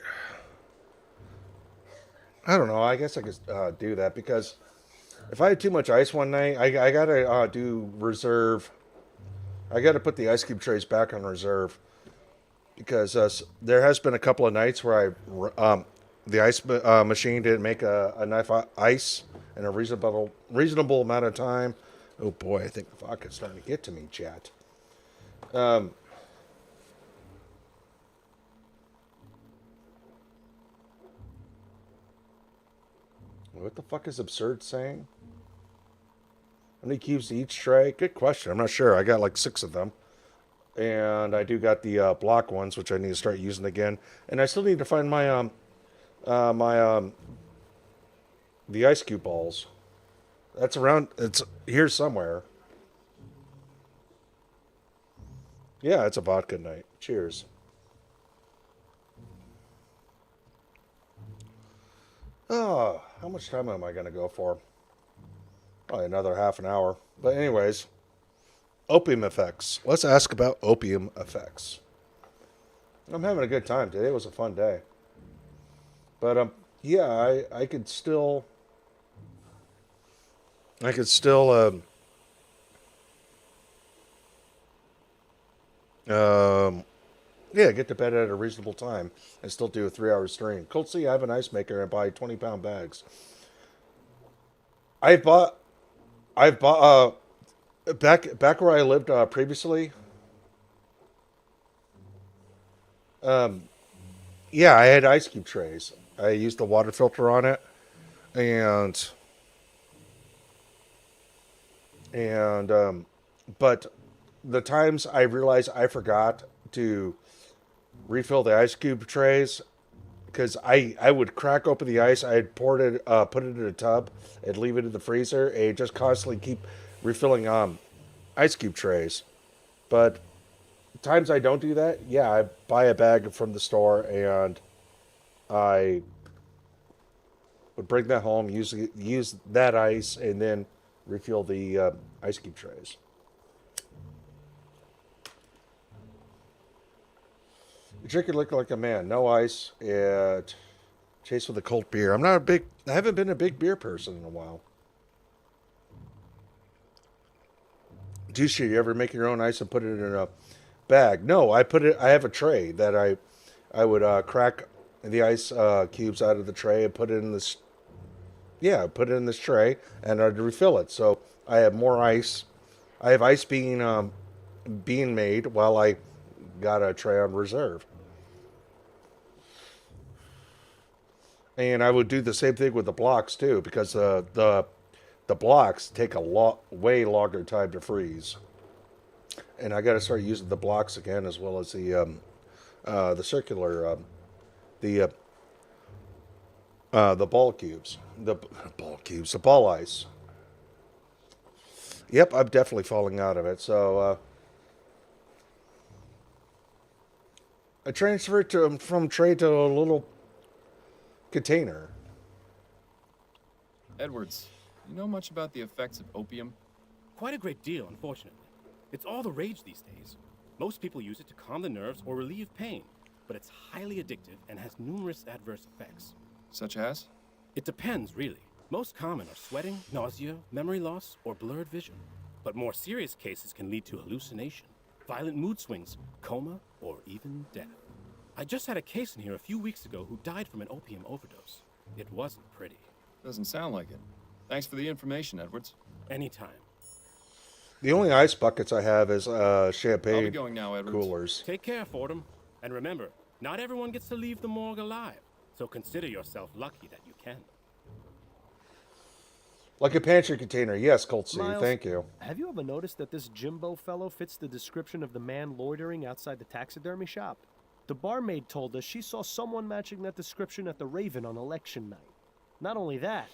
I don't know. I guess I could do that because if I had too much ice one night, I gotta do reserve. I gotta put the ice cube trays back on reserve because there has been a couple of nights where the ice machine didn't make enough ice in a reasonable amount of time. Oh boy, I think the vodka's starting to get to me, chat. What the fuck is absurd saying? How many cubes each tray? Good question. I'm not sure. I got like 6 of them. And I do got the block ones, which I need to start using again. And I still need to find my the ice cube balls. That's around. It's here somewhere. Yeah, it's a vodka night. Cheers. Oh, how much time am I going to go for? Probably another half an hour. But anyways, opium effects. Let's ask about opium effects. I'm having a good time. Today was a fun day. But yeah, I could still yeah, get to bed at a reasonable time and still do a 3-hour stream. Colt C, I have an ice maker and buy 20-pound bags. I've bought back where I lived previously. Yeah, I had ice cube trays. I used the water filter on it, and but the times I realized I forgot to refill the ice cube trays, because I would crack open the ice, I'd put it in a tub, and leave it in the freezer, and just constantly keep refilling ice cube trays. But times I don't do that, yeah, I buy a bag from the store and I would bring that home, use that ice, and then refill the ice cube trays. Drink your liquor like a man. No ice. Chase with a cold beer. I haven't been a big beer person in a while. Juice, you ever make your own ice and put it in a bag? No, I have a tray that I would crack the ice cubes out of the tray and put it in this. Yeah, put it in this tray and I'd refill it. So I have more ice. I have ice being made while I got a tray on reserve. And I would do the same thing with the blocks too, because the blocks take way longer time to freeze. And I got to start using the blocks again, as well as the circular, the ball cubes, the ball ice. Yep, I'm definitely falling out of it. So I transferred from tray to a little container. Edwards, you know much about the effects of opium? Quite a great deal, unfortunately. It's all the rage these days. Most people use it to calm the nerves or relieve pain, but it's highly addictive and has numerous adverse effects. Such as? It depends, really. Most common are sweating, nausea, memory loss, or blurred vision. But more serious cases can lead to hallucination, violent mood swings, coma, or even death. I just had a case in here a few weeks ago who died from an opium overdose. It wasn't pretty. Doesn't sound like it. Thanks for the information, Edwards. Anytime. The only ice buckets I have is champagne I'll be going now, Edwards. coolers. Take care, Fordham. And remember, not everyone gets to leave the morgue alive, so consider yourself lucky that you can. Like a pantry container. Yes, Colt C. Miles, Thank you. Have you ever noticed that this Jimbo fellow fits the description of the man loitering outside the taxidermy shop? The barmaid told us she saw someone matching that description at the Raven on election night. Not only that,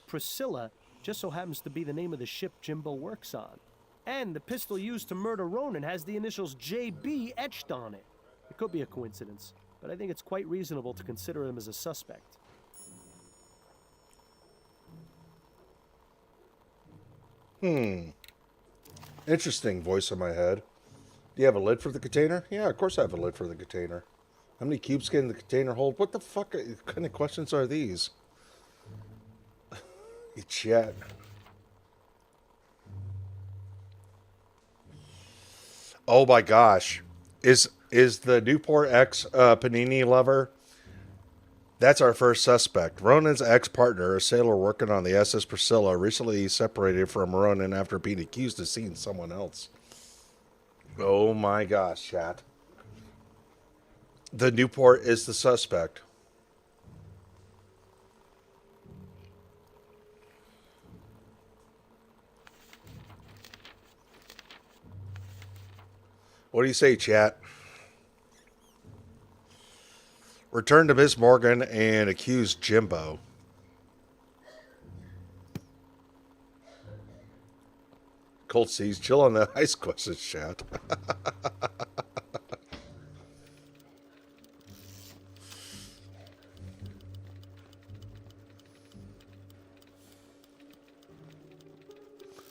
Priscilla just so happens to be the name of the ship Jimbo works on. And the pistol used to murder Ronan has the initials JB etched on it. It could be a coincidence, but I think it's quite reasonable to consider him as a suspect. Interesting voice in my head. Do you have a lid for the container? Yeah, of course I have a lid for the container. How many cubes can the container hold? What the fuck kind of questions are these? Chat. Oh my gosh. Is the Newport X Panini lover? That's our first suspect. Ronan's ex-partner, a sailor working on the SS Priscilla, recently separated from Ronan after being accused of seeing someone else. Oh my gosh, chat. The Newport is the suspect. What do you say, chat? Return to Miss Morgan and accuse Jimbo. Colt C's chill on the ice questions, chat.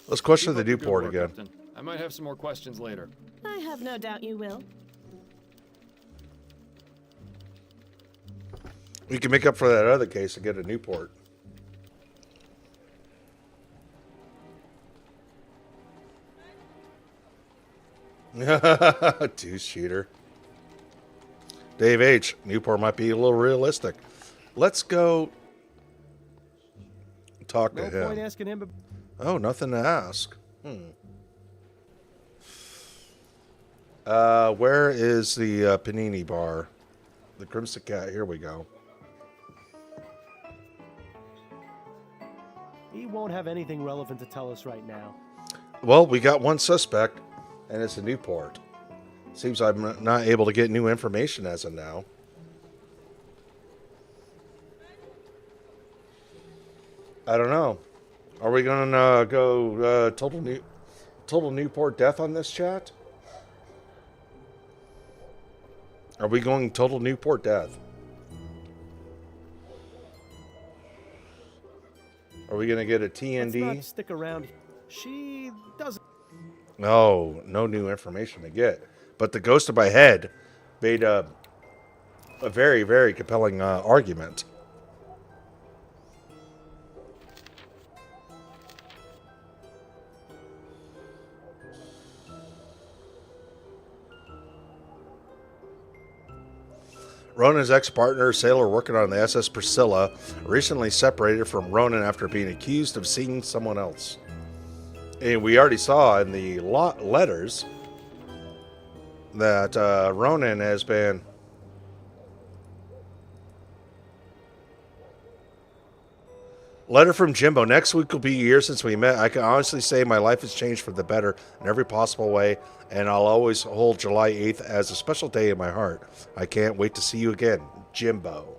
Let's question the Newport again. Captain. I might have some more questions later. I have no doubt you will. We can make up for that other case and get a Newport. Two-shooter. Dave H. Newport might be a little realistic. Let's go talk to him. No point asking him. Oh, nothing to ask. Where is the Panini bar? The Crimson Cat. Here we go. He won't have anything relevant to tell us right now. Well, we got one suspect, and it's a Newport. Seems I'm not able to get new information as of now. I don't know. Are we gonna go total Newport death on this chat? Are we going total Newport death? Are we gonna get a Let's TND? not stick around. She doesn't. No, no new information to get. But the ghost of my head made a very, very compelling argument. Ronan's ex-partner, sailor working on the SS Priscilla, recently separated from Ronan after being accused of seeing someone else. And we already saw in the letters that Ronan has been... Letter from Jimbo. Next week will be a year since we met. I can honestly say my life has changed for the better in every possible way, and I'll always hold July 8th as a special day in my heart. I can't wait to see you again, Jimbo.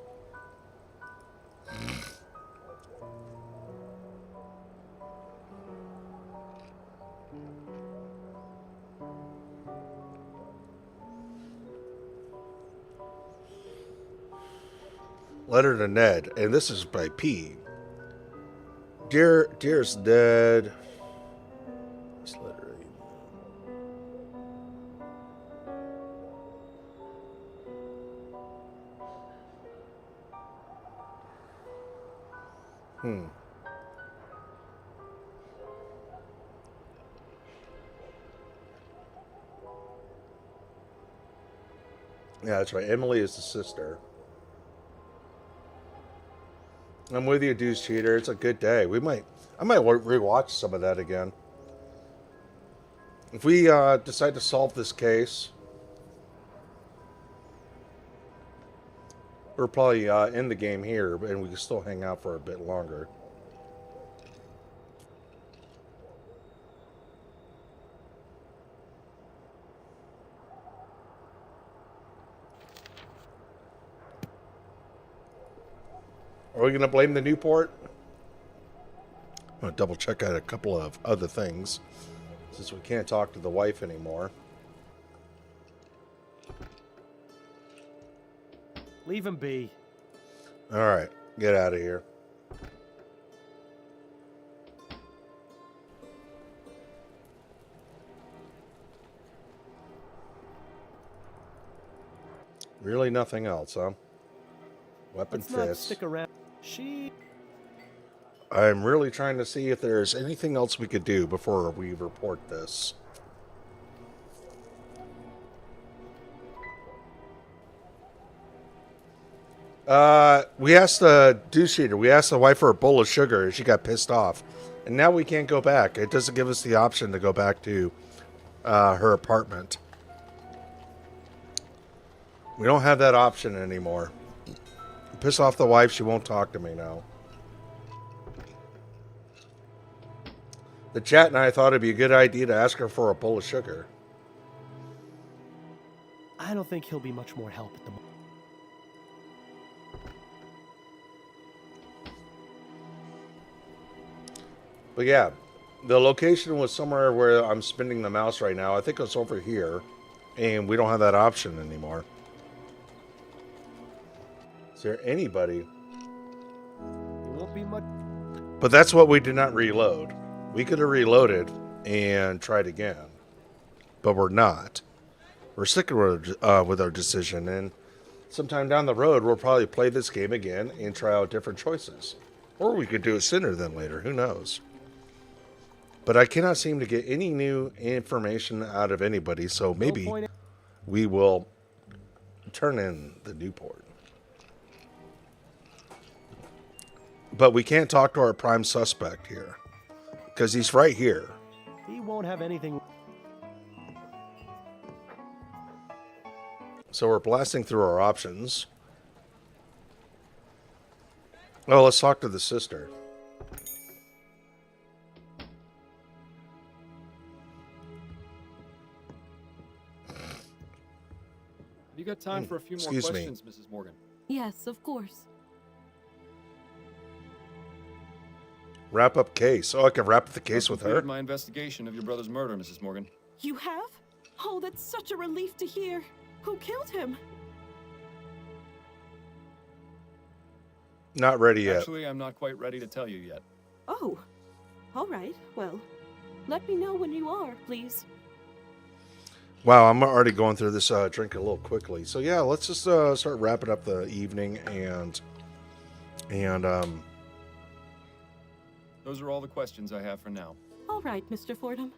Letter to Ned, and this is by P. Dearest Ned. This letter. Yeah, that's right. Emily is the sister. I'm with you, Deuce Cheater. It's a good day. I might rewatch some of that again. If we decide to solve this case, we're probably in the game here, and we can still hang out for a bit longer. Are we going to blame the Newport? I'm going to double check out a couple of other things, since we can't talk to the wife anymore. Leave him be. All right, get out of here. Really nothing else, huh? Weapon Let's not fist. stick around. I'm really trying to see if there's anything else we could do before we report this. We asked the Deuce Cheater, we asked the wife for a bowl of sugar, and she got pissed off. And now we can't go back. It doesn't give us the option to go back to her apartment. We don't have that option anymore. Piss off the wife, she won't talk to me now. The chat and I thought it'd be a good idea to ask her for a bowl of sugar. I don't think he'll be much more help at the moment. But yeah, the location was somewhere where I'm spinning the mouse right now. I think it's over here, and we don't have that option anymore. Is there anybody? It won't be much. But that's what we did not reload. We could have reloaded and tried again, but we're not. We're sticking with our decision, and sometime down the road, we'll probably play this game again and try out different choices. Or we could do it sooner than later. Who knows? But I cannot seem to get any new information out of anybody, so maybe we will turn in the Newport. But we can't talk to our prime suspect here, because he's right here. He won't have anything. So we're blasting through our options. Oh, let's talk to the sister. You got time for a few more excuse me. questions, Mrs. Morgan? Yes, of course. Wrap up case. Oh, I can wrap up the case I've with completed her? my investigation of your brother's murder, Mrs. Morgan. You have? Oh, that's such a relief to hear. Who killed him? Not ready yet. Actually, I'm not quite ready to tell you yet. Oh, all right. Well, let me know when you are, please. Wow, I'm already going through this drink a little quickly. So yeah, let's just start wrapping up the evening and Those are all the questions I have for now. All right, Mr. Fordham.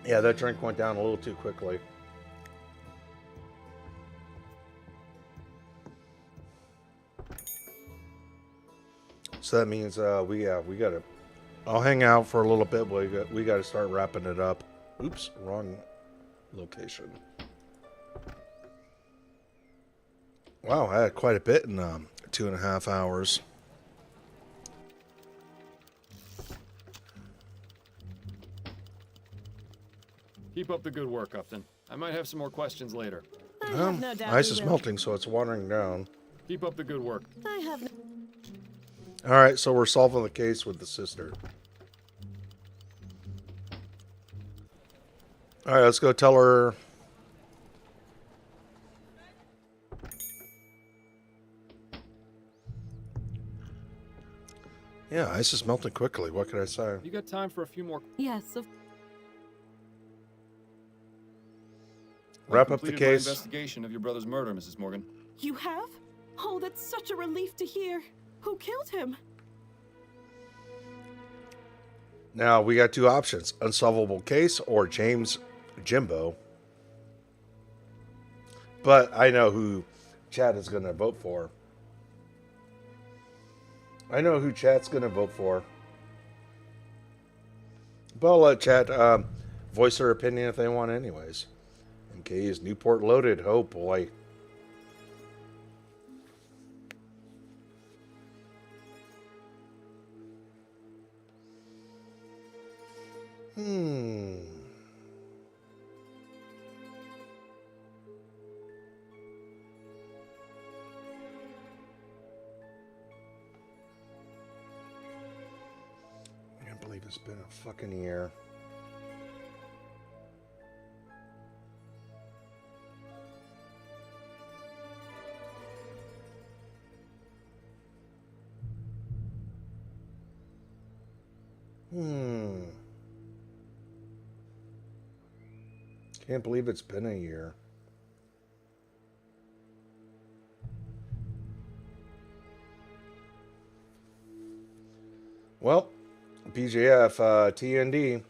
yeah, that drink went down a little too quickly. So that means we gotta. I'll hang out for a little bit. We got to start wrapping it up. Oops, wrong location. Wow, I had quite a bit in 2.5 hours. Keep up the good work, Upton. I might have some more questions later. I have no doubt Ice you is will. melting, so it's watering down. Keep up the good work. I have no... All right, so we're solving the case with the sister. All right, let's go tell her. Yeah, ice is melting quickly. What can I say? You got time for a few more? Yes, of Wrap I've up the completed case. My investigation of your brother's murder, Mrs. Morgan. You have? Oh, that's such a relief to hear. Who killed him? Now we got two options: unsolvable case or James Jimbo. But I know who Chad is going to vote for. I know who Chad's going to vote for. But I'll let Chad voice their opinion if they want, anyways. Okay, is Newport loaded? Oh boy. I can't believe it's been a fucking year. Can't believe it's been a year. Well, BJF, TND.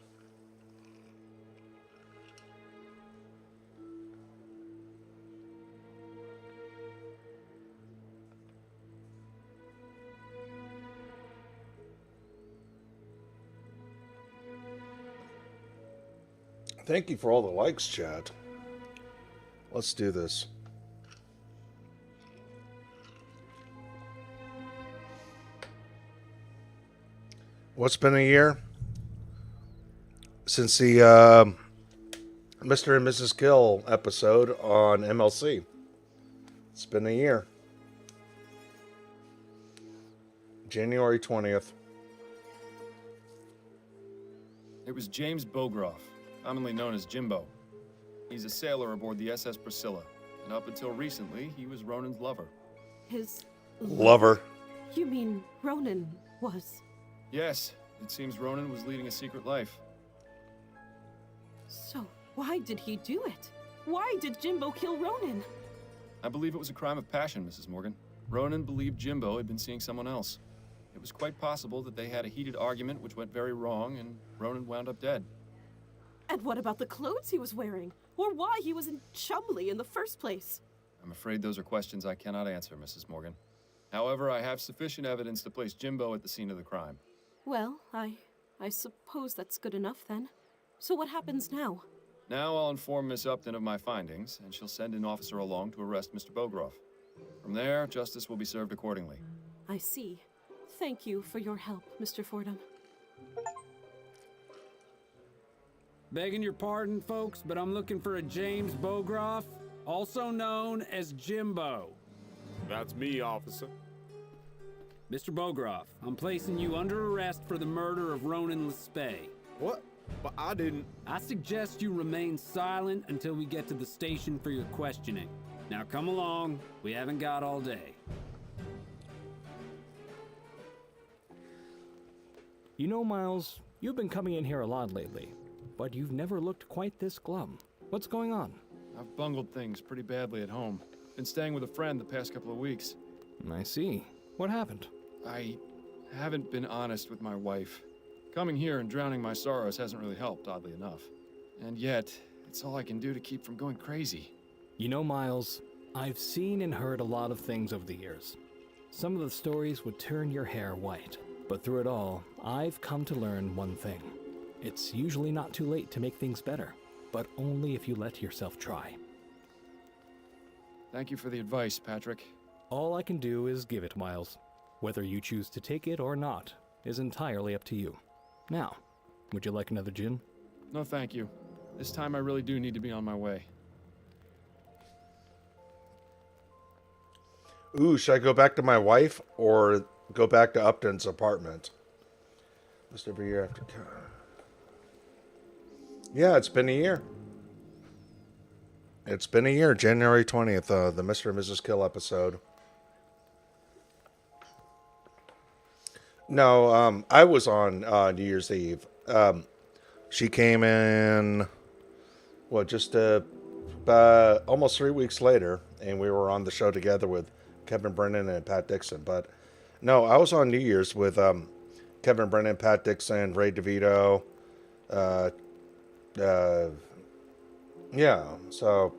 Thank you for all the likes, chat. Let's do this. What's been a year? Since the Mr. and Mrs. Kill episode on MLC. It's been a year. January 20th. It was James Bogroff, commonly known as Jimbo. He's a sailor aboard the SS Priscilla, and up until recently, he was Ronan's lover. His lover? You mean Ronan was? Yes, it seems Ronan was leading a secret life. So why did he do it? Why did Jimbo kill Ronan? I believe it was a crime of passion, Mrs. Morgan. Ronan believed Jimbo had been seeing someone else. It was quite possible that they had a heated argument which went very wrong, and Ronan wound up dead. And what about the clothes he was wearing? Or why he was in Chumley in the first place? I'm afraid those are questions I cannot answer, Mrs. Morgan. However, I have sufficient evidence to place Jimbo at the scene of the crime. Well, I suppose that's good enough then. So what happens now? Now I'll inform Miss Upton of my findings, and she'll send an officer along to arrest Mr. Bogroff. From there, justice will be served accordingly. I see. Thank you for your help, Mr. Fordham. Begging your pardon, folks, but I'm looking for a James Bogroff, also known as Jimbo. That's me, officer. Mr. Bogroff, I'm placing you under arrest for the murder of Ronan Lespay. What? But I didn't... I suggest you remain silent until we get to the station for your questioning. Now come along, we haven't got all day. You know, Miles, you've been coming in here a lot lately, but you've never looked quite this glum. What's going on? I've bungled things pretty badly at home. Been staying with a friend the past couple of weeks. I see. What happened? I haven't been honest with my wife. Coming here and drowning my sorrows hasn't really helped, oddly enough. And yet, it's all I can do to keep from going crazy. You know, Miles, I've seen and heard a lot of things over the years. Some of the stories would turn your hair white. But through it all, I've come to learn one thing. It's usually not too late to make things better, but only if you let yourself try. Thank you for the advice, Patrick. All I can do is give it, Miles. Whether you choose to take it or not is entirely up to you. Now, would you like another gin? No, thank you. This time I really do need to be on my way. Ooh, should I go back to my wife or go back to Upton's apartment? Just every year after. Yeah, it's been a year. It's been a year, January 20th, the Mr. and Mrs. Kill episode. No, I was on New Year's Eve. She came in, just almost 3 weeks later, and we were on the show together with Kevin Brennan and Pat Dixon. But no, I was on New Year's with Kevin Brennan, Pat Dixon, Ray DeVito. Yeah, so.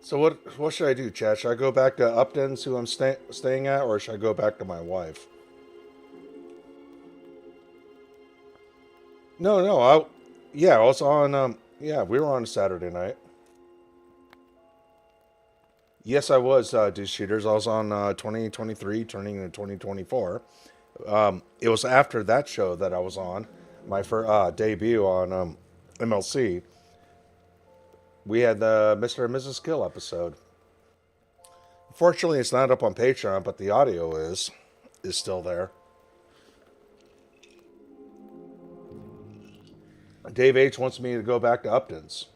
So what should I do, Chad? Should I go back to Upton's, who I'm staying at, or should I go back to my wife? No, I was on, we were on a Saturday night. Yes, I was, Deuce Shooters. I was on 2023, turning into 2024. It was after that show that I was on, my first debut on MLC. We had the Mr. and Mrs. Kill episode. Unfortunately, it's not up on Patreon, but the audio is still there. Dave H wants me to go back to Upton's.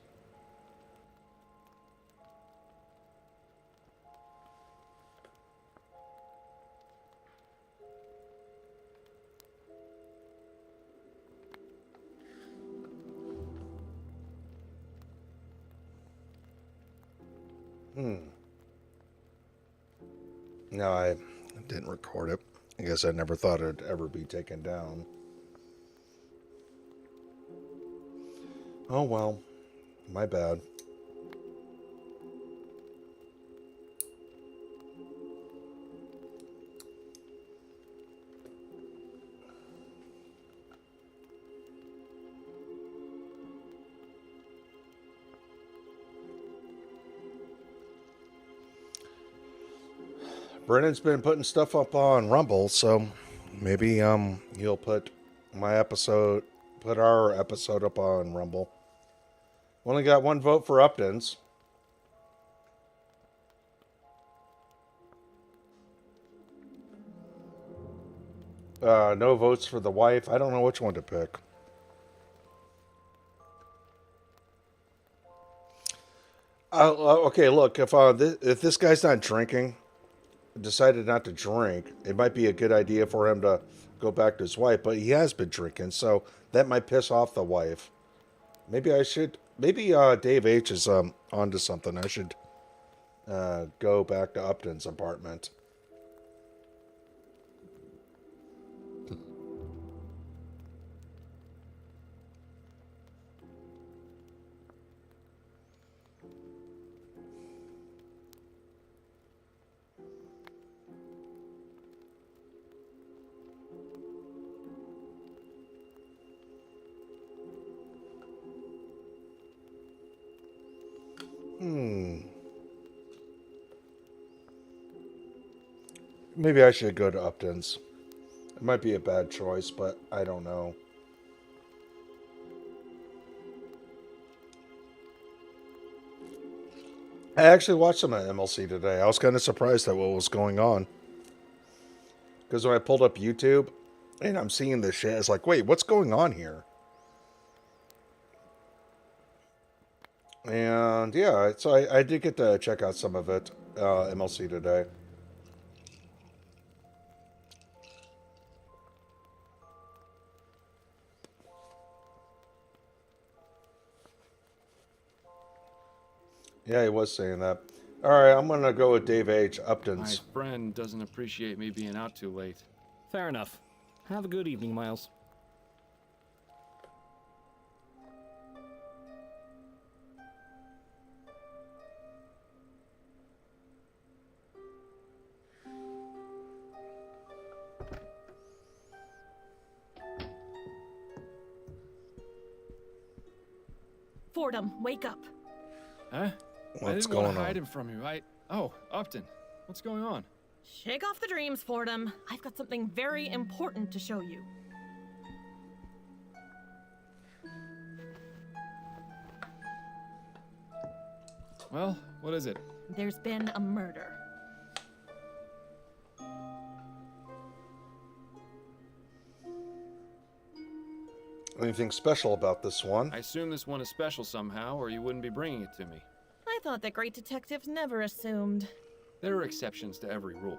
No, I didn't record it. I guess I never thought it'd ever be taken down. Oh well, my bad. Brennan's been putting stuff up on Rumble, so maybe he'll put our episode up on Rumble. Only got one vote for Upton's. No votes for the wife. I don't know which one to pick. Okay, look, if this guy's not drinking, decided not to drink, it might be a good idea for him to go back to his wife, but he has been drinking, so that might piss off the wife. Maybe Dave H is onto something. I should go back to Upton's apartment. Maybe I should go to Upton's. It might be a bad choice, but I don't know. I actually watched some of MLC today. I was kind of surprised at what was going on. Because when I pulled up YouTube and I'm seeing this shit, it's like, wait, what's going on here? And yeah, so I did get to check out some of it, MLC today. Yeah, he was saying that. All right, I'm going to go with Dave H. Upton's. My friend doesn't appreciate me being out too late. Fair enough. Have a good evening, Miles. Fordham, wake up. Huh? I What's didn't want going to on? hide him from you. Oh, Upton. What's going on? Shake off the dreams, Fordham. I've got something very important to show you. Well, what is it? There's been a murder. Anything special about this one? I assume this one is special somehow, or you wouldn't be bringing it to me. I thought that great detectives never assumed. There are exceptions to every rule.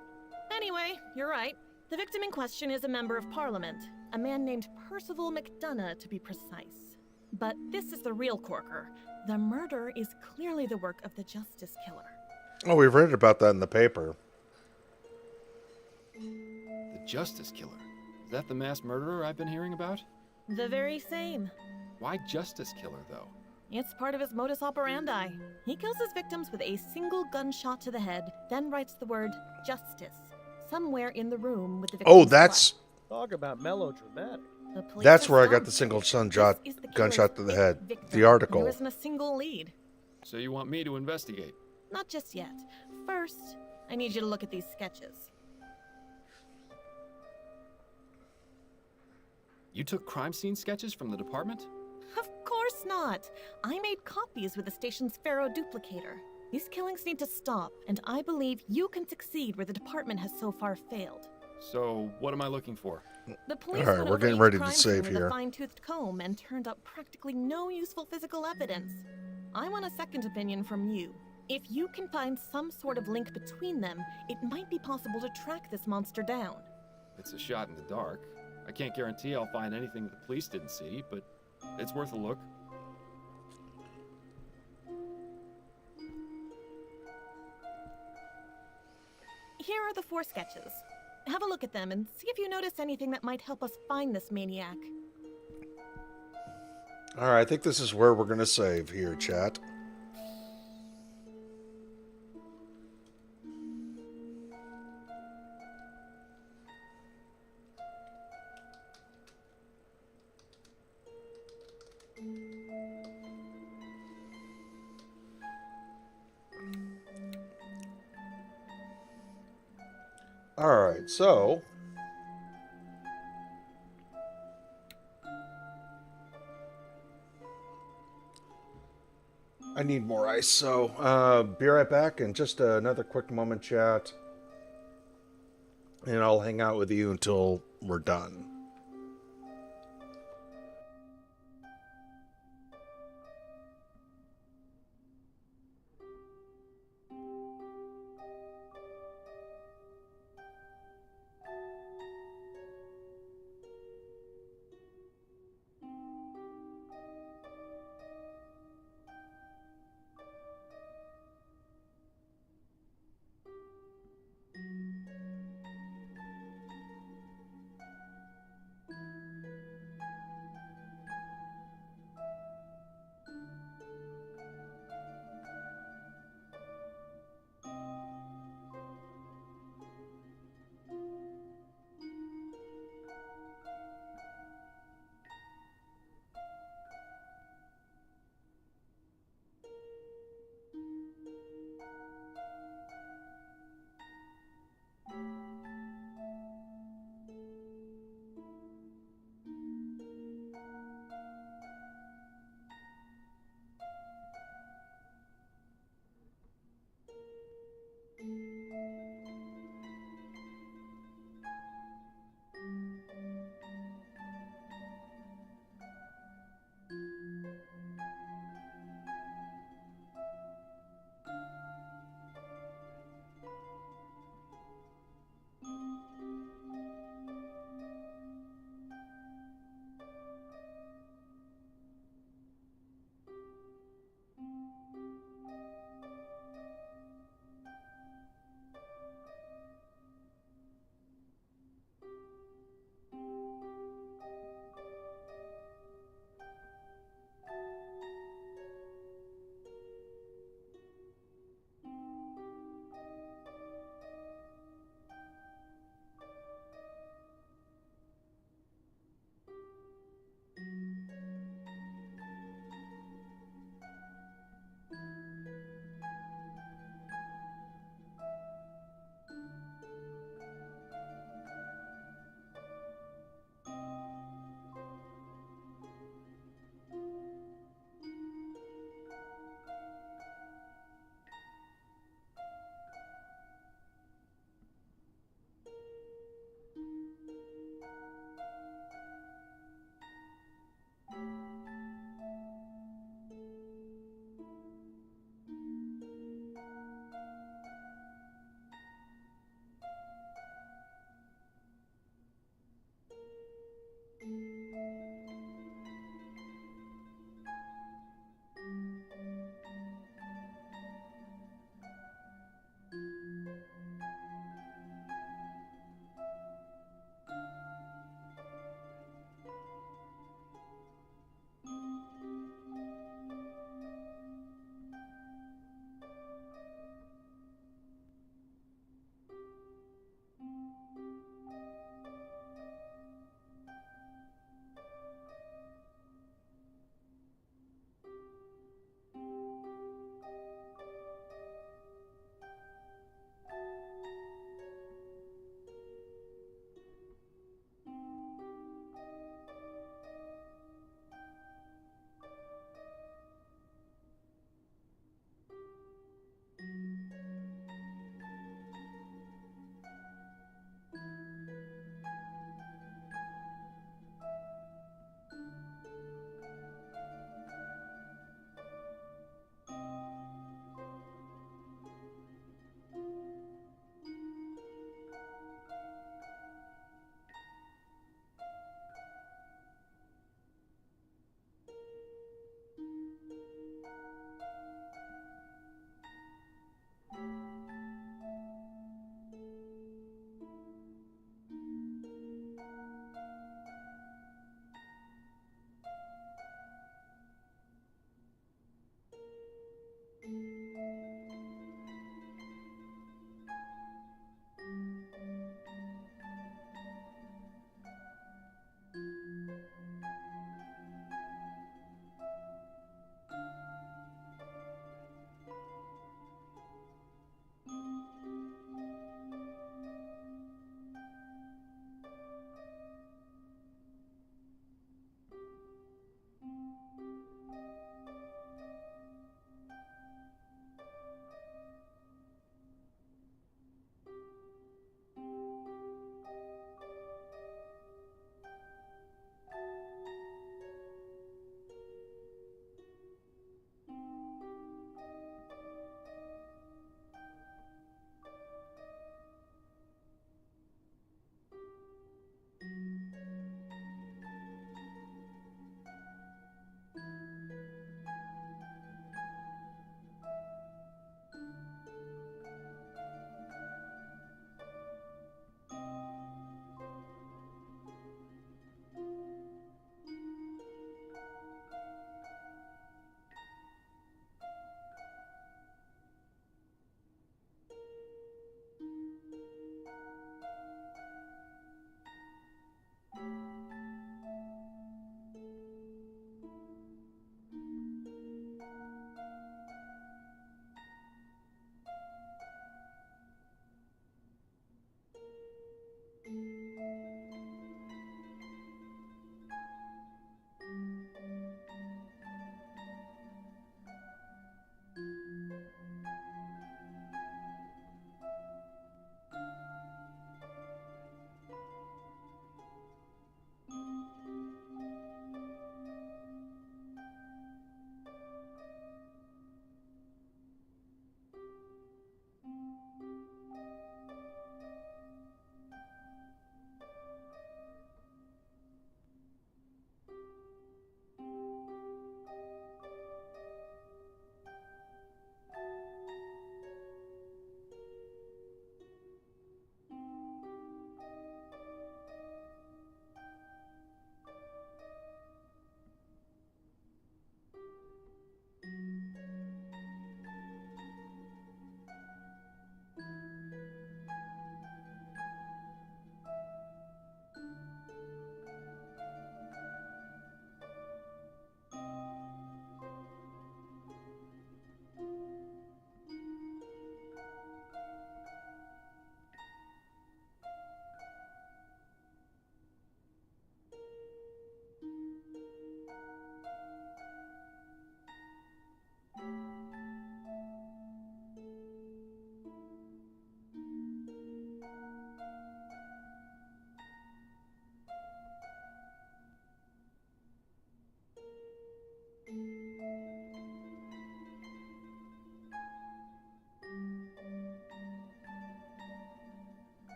Anyway, you're right. The victim in question is a member of Parliament, a man named Percival McDonough, to be precise. But this is the real corker. The murder is clearly the work of the Justice Killer. Oh, we've read about that in the paper. The Justice Killer? Is that the mass murderer I've been hearing about? The very same. Why Justice Killer, though? It's part of his modus operandi. He kills his victims with a single gunshot to the head, then writes the word justice somewhere in the room with the victim's Oh, that's Talk about melodramatic. The police that's are where I got stumped. the single This gunshot is the killer's gunshot to the fifth head. victim. The article. There isn't a single lead. So you want me to investigate? Not just yet. First, I need you to look at these sketches. You took crime scene sketches from the department? Of course not. I made copies with the station's Pharaoh duplicator. These killings need to stop, and I believe you can succeed where the department has so far failed. So, what am I looking for? The police All right, went we're over getting each ready to crime scene save with here. a fine-toothed comb and turned up practically no useful physical evidence. I want a second opinion from you. If you can find some sort of link between them, it might be possible to track this monster down. It's a shot in the dark. I can't guarantee I'll find anything that the police didn't see, but it's worth a look. Here are the 4 sketches. Have a look at them and see if you notice anything that might help us find this maniac. All right, I think this is where we're going to save here, chat. All right, so I need more ice, so be right back in just another quick moment, chat, and I'll hang out with you until we're done.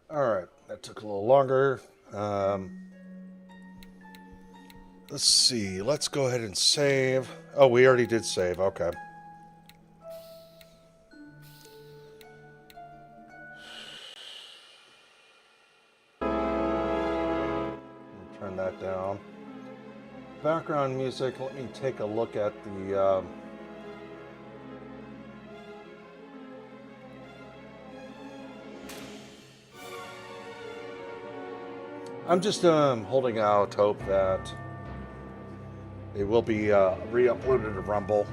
All right, that took a little longer. Let's see. Let's go ahead and save. Oh, we already did save. Okay. Turn that down. Background music. Let me take a look at the. I'm just holding out hope that it will be re-uploaded to Rumble.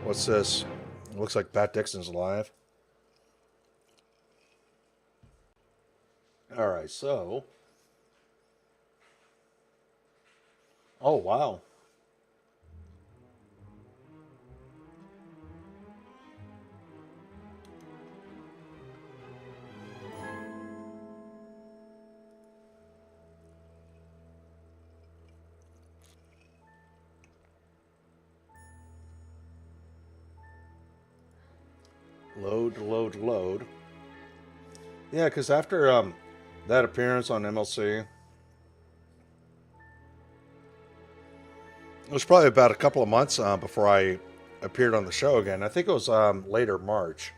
What's this? It looks like Pat Dixon's alive. All right, so. Oh, wow. Load. Yeah, because after that appearance on MLC, it was probably about a couple of months before I appeared on the show again. I think it was later March.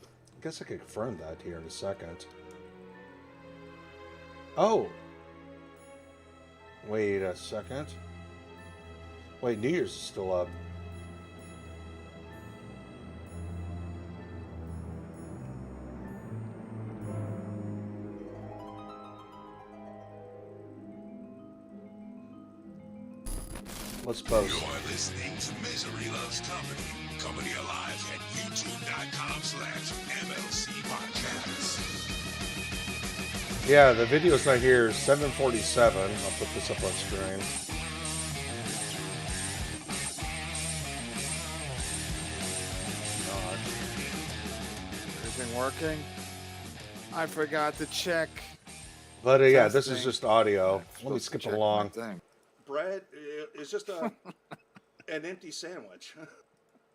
I guess I could confirm that here in a second. Oh. Wait a second. Wait, New Year's is still up. Let's post. You're listening to Misery Loves Company. Company Alive at youtube.com/MLC Podcasts. Yeah, the video's not here. 7:47. I'll put this up on screen. Everything working? I forgot to check. But yeah, this is just audio. Let me skip along. Bread is just an empty sandwich.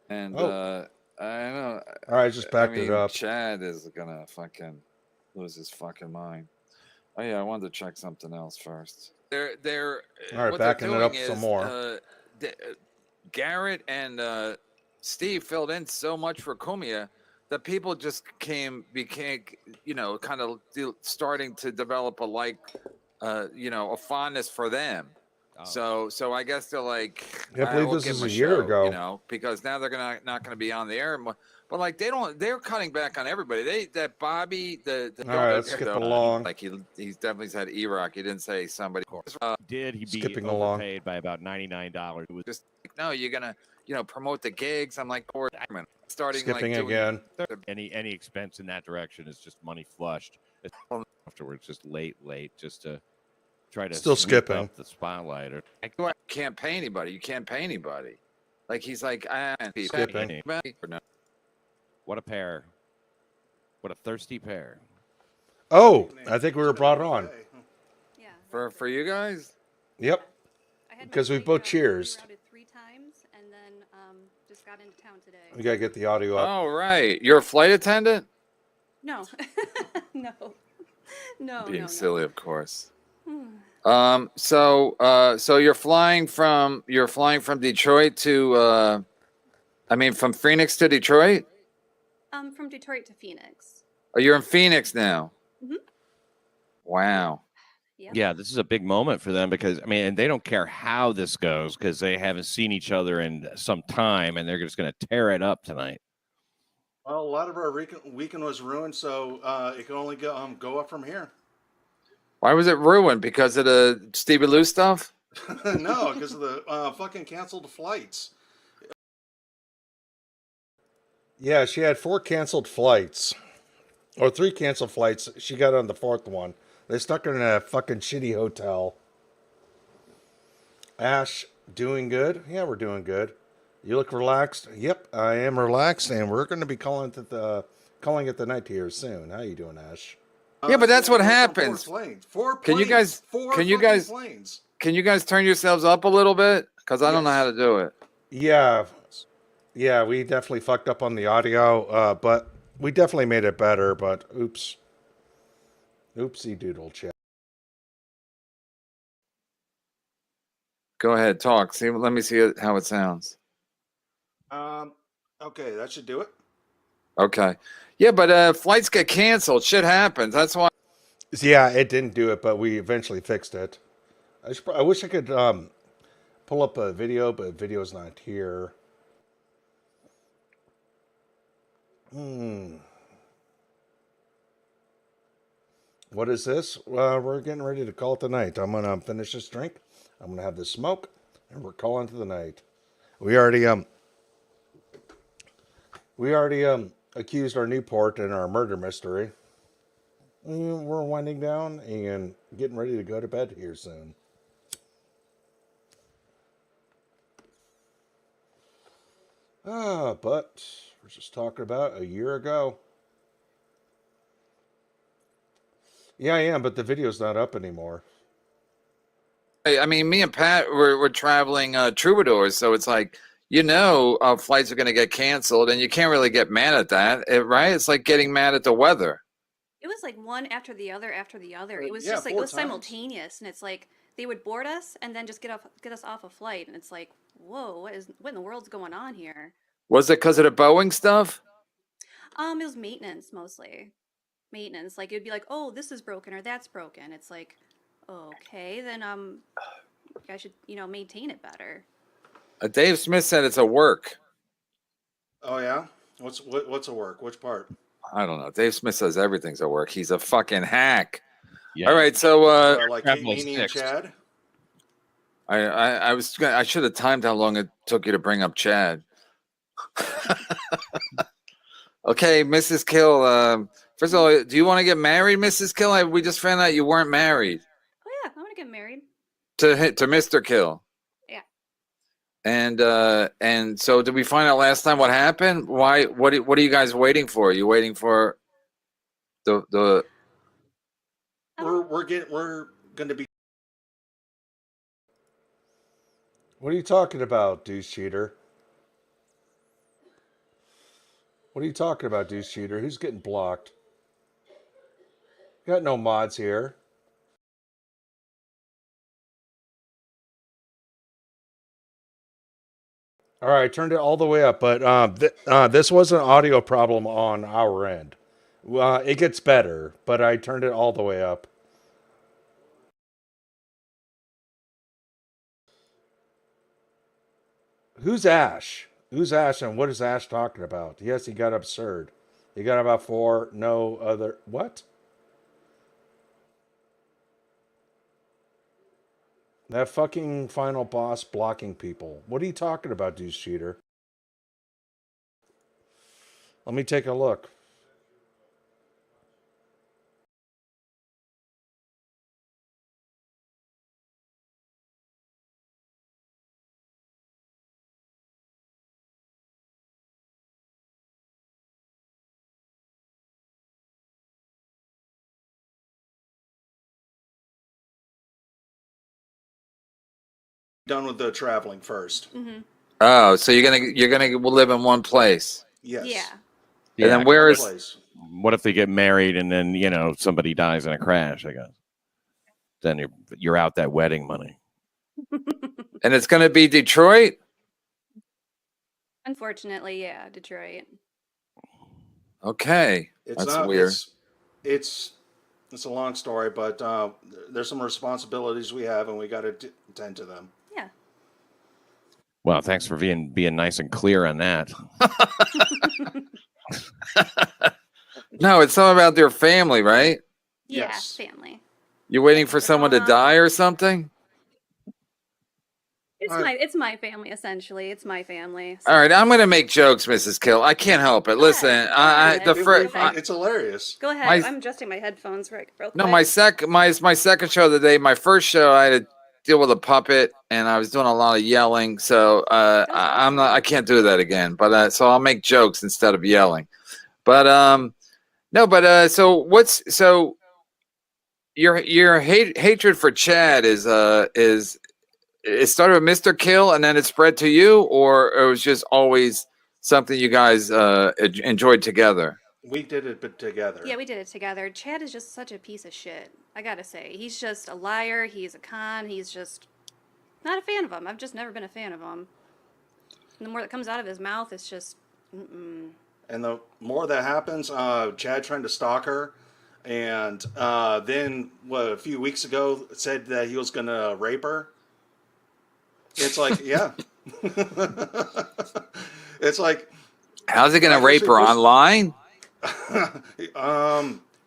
And Oh. I know All right, just backed it up. Chad is gonna fucking lose his fucking mind. Oh yeah, I wanted to check something else first. They're All right, what backing they're it up doing some is, more. Garrett and Steve filled in so much for Kumia that people just became, kind of starting to develop a fondness for them. So I guess they're like, I believe we'll this give is them a a year show, ago. because now they're not gonna be on the air. But like they're cutting back on everybody. That Bobby, the All right, let's skip along. Like he's definitely said E-Rock. He didn't say somebody. Did he be Skipping along. overpaid by about $99? It was Just no, you're gonna promote the gigs. I'm like, or starting Skipping like doing again. any expense in that direction is just money flushed. Afterwards, just late, just to try to Still sweep skipping. up the spotlight. Or you can't pay anybody. You can't pay anybody. Like he's like, Skipping. What a pair! What a thirsty pair! Oh, I think we were brought on. For you guys. Yep. Because we both cheers. 3 times and then just got into town today. We gotta get the audio up. Oh right, you're a flight attendant. No, no, no. Being no, silly, of course. So you're flying from Detroit to from Phoenix to Detroit? From Detroit to Phoenix. Oh, you're in Phoenix now. Mhm. Wow. Yep. Yeah, this is a big moment for them because and they don't care how this goes because they haven't seen each other in some time, and they're just going to tear it up tonight. Well, a lot of our weekend was ruined, so it can only go up from here. Why was it ruined? Because of the Stevie Lou stuff? No, because of the fucking canceled flights. Yeah, she had 4 canceled flights. Or 3 canceled flights. She got on the 4th one. They stuck her in a fucking shitty hotel. Ash, doing good? Yeah, we're doing good. You look relaxed? Yep, I am relaxed, and we're going to be calling it the night here soon. How you doing, Ash? Yeah, but that's what happens. Four planes. Can you guys? Planes. Can you guys turn yourselves up a little bit? Because I don't know how to do it. Yeah, we definitely fucked up on the audio, but we definitely made it better. But oops, oopsie doodle chat. Go ahead, talk. See, let me see how it sounds. Okay, that should do it. Okay. Yeah, but flights get canceled. Shit happens. That's why. Yeah, it didn't do it, but we eventually fixed it. I wish I could pull up a video, but video's not here. What is this? We're getting ready to call it the night. I'm gonna finish this drink. I'm gonna have this smoke, and we're calling it the night. We already accused our Newport in our murder mystery. We're winding down and getting ready to go to bed here soon. But we're just talking about a year ago. Yeah, I am, but the video's not up anymore. I mean, me and Pat we're traveling Troubadours, so it's like flights are going to get canceled, and you can't really get mad at that, right? It's like getting mad at the weather. It was like one after the other after the other. It was Yeah, just like it 4 was times. simultaneous, and it's like they would board us and then just get us off a flight, and it's like, whoa, what in the world's going on here? Was it because of the Boeing stuff? It was maintenance mostly. Maintenance, like it'd be like, oh, this is broken or that's broken. It's like, okay, then I should maintain it better. Dave Smith said it's a work. Oh yeah, what's a work? Which part? I don't know. Dave Smith says everything's a work. He's a fucking hack. Yeah. All right, so Like Amy and Chad. I should have timed how long it took you to bring up Chad. Okay, Mrs. Kill. First of all, do you want to get married, Mrs. Kill? We just found out you weren't married Oh yeah, I want to get married. to Mr. Kill. Yeah. And so did we find out last time what happened? Why? What are you guys waiting for? Are you waiting for the? We're going to be. What are you talking about, douche cheater? What are you talking about, Deuce Cheater? Who's getting blocked? Got no mods here. All right, I turned it all the way up, but this was an audio problem on our end. It gets better, but I turned it all the way up. Who's Ash? Who's Ash, and what is Ash talking about? Yes, he got absurd. He got about 4, no other... What? That fucking final boss blocking people. What are you talking about, Deuce Cheater? Let me take a look. Done with the traveling first. Mm-hmm. Oh, so you're gonna live in one place. Yes. Yeah. And then where is? Place. What if they get married and then somebody dies in a crash? I guess then you're out that wedding money. And it's gonna be Detroit. Unfortunately, yeah, Detroit. Okay, It's that's not, weird. It's a long story, but there's some responsibilities we have, and we got to attend to them. Yeah. Well, thanks for being nice and clear on that. No, it's all about their family, right? Yeah, Yes. family. You're waiting for someone to die or something. It's my family essentially. It's my family. So. All right, I'm gonna make jokes, Mrs. Kill. I can't help it. Listen, It's hilarious. Go ahead. My- I'm adjusting my headphones real quick. No, my second show of the day. My first show, I had to deal with a puppet, and I was doing a lot of yelling. So I can't do that again. But so I'll make jokes instead of yelling. But so your hatred for Chad is it started with Mr. Kill and then it spread to you, or it was just always something you guys enjoyed together? We did it together. Yeah, we did it together. Chad is just such a piece of shit. I gotta say, he's just a liar. He's a con. He's just not a fan of him. I've just never been a fan of him. And the more that comes out of his mouth, it's just. Mm-mm. And the more that happens, Chad trying to stalk her, and then a few weeks ago said that he was gonna rape her. It's like, yeah. It's like, how's he gonna rape her online?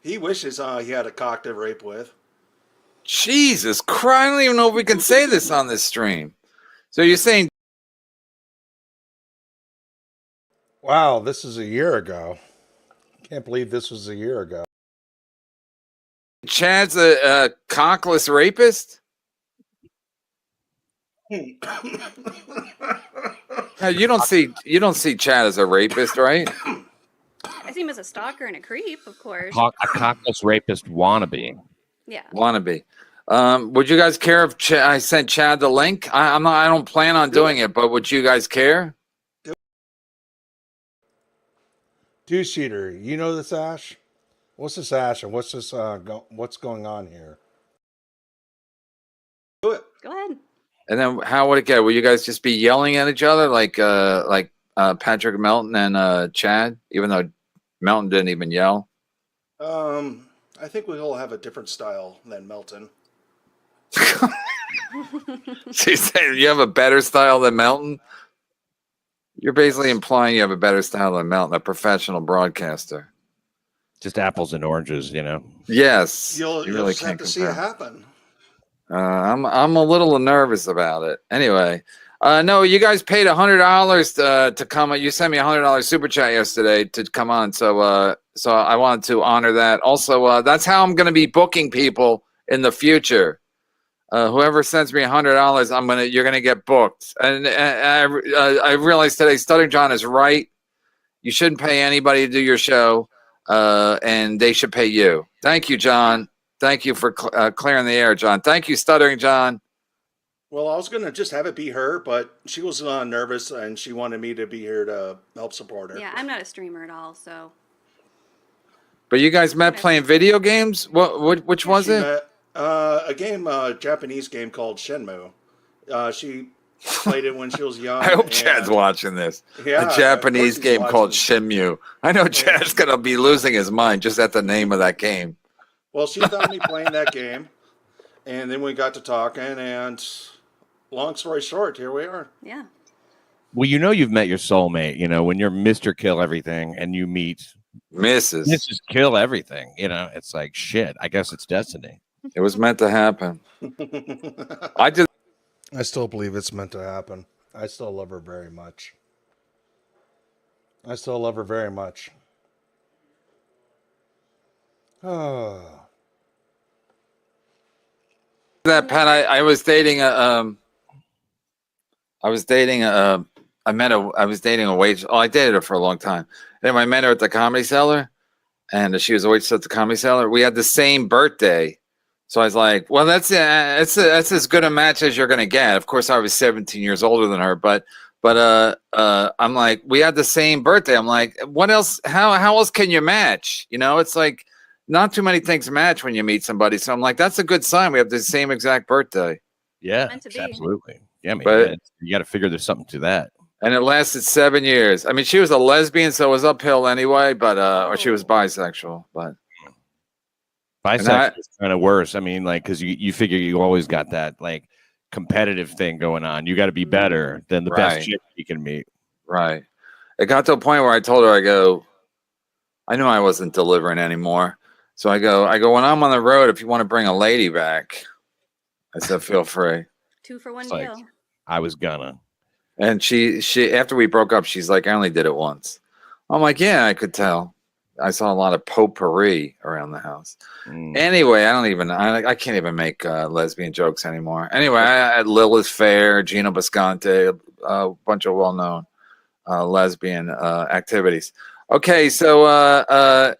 He wishes he had a cock to rape with. Jesus Christ! I don't even know if we can say this on this stream. So you're saying? Wow, this is a year ago. Can't believe this was a year ago. Chad's a cockless rapist? No, you don't see Chad as a rapist, right? I see him as a stalker and a creep, of course. A cockless rapist wannabe. Yeah. Wannabe. Would you guys care if I sent Chad the link? I don't plan on doing it, but would you guys care? Deuce Cheater, you know this Ash? What's this Ash, and what's this? What's going on here? Go ahead. And then how would it go? Will you guys just be yelling at each other like Patrick Melton and Chad, even though Melton didn't even yell? I think we all have a different style than Melton. She's saying you have a better style than Melton? You're basically implying you have a better style than Melton, a professional broadcaster. Just apples and oranges, Yes. You'll you really just have can't to see it compare. happen. I'm a little nervous about it. Anyway, no, you guys paid $100 to come. You sent me $100 super chat yesterday to come on, so I wanted to honor that. Also, that's how I'm going to be booking people in the future. Whoever sends me $100, you're gonna get booked. And I realized today, Stuttering John is right. You shouldn't pay anybody to do your show, and they should pay you. Thank you, John. Thank you for clearing the air, John. Thank you, Stuttering John. Well, I was gonna just have it be her, but she was nervous and she wanted me to be here to help support her. Yeah, I'm not a streamer at all, so But you guys met playing video games? Which was She it? met a game, Japanese game called Shenmue. She played it when she was young. I hope and- Chad's watching this. Yeah, A of Japanese course he's game called watching. Shenmue. I know Chad's gonna be losing his mind just at the name of that game. Well, she found me playing that game, and then we got to talking, and long story short, here we are. Yeah. Well, you know you've met your soulmate. You know when you're Mr. Kill Everything and you meet Mrs. Kill Everything. You know it's like shit. I guess it's destiny. It was meant to happen. I still believe it's meant to happen. I still love her very much. I still love her very much. Oh. That Pat, I was dating a I was dating a I was dating a waitress. Oh, I dated her for a long time. Anyway, I met her at the Comedy Cellar, and she was a waitress at the Comedy Cellar. We had the same birthday, so I was like, "Well, that's as good a match as you're gonna get." Of course, I was 17 years older than her, but I'm like, we had the same birthday. I'm like, what else? How else can you match? You know, it's like not too many things match when you meet somebody. So I'm like, that's a good sign. We have the same exact birthday. Yeah, Meant to be. absolutely. Yeah, I mean, But- you got to figure there's something to that. And it lasted 7 years. I mean, she was a lesbian, so it was uphill anyway, but or she was bisexual, but Bisexual is kind of worse. I mean, like, because you figure you always got that like competitive thing going on. You got to be better than the Right. best chick you can meet. right. It got to a point where I told her, I knew I wasn't delivering anymore. So I go, when I'm on the road, if you want to bring a lady back, I said, feel free. 2 for 1 It's like, deal. I was gonna. And she after we broke up, she's like, I only did it once. I'm like, yeah, I could tell. I saw a lot of potpourri around the house. Anyway, I can't even make lesbian jokes anymore. Anyway, I had Lilith Fair, Gina Bisconte, a bunch of well-known lesbian activities. Okay, so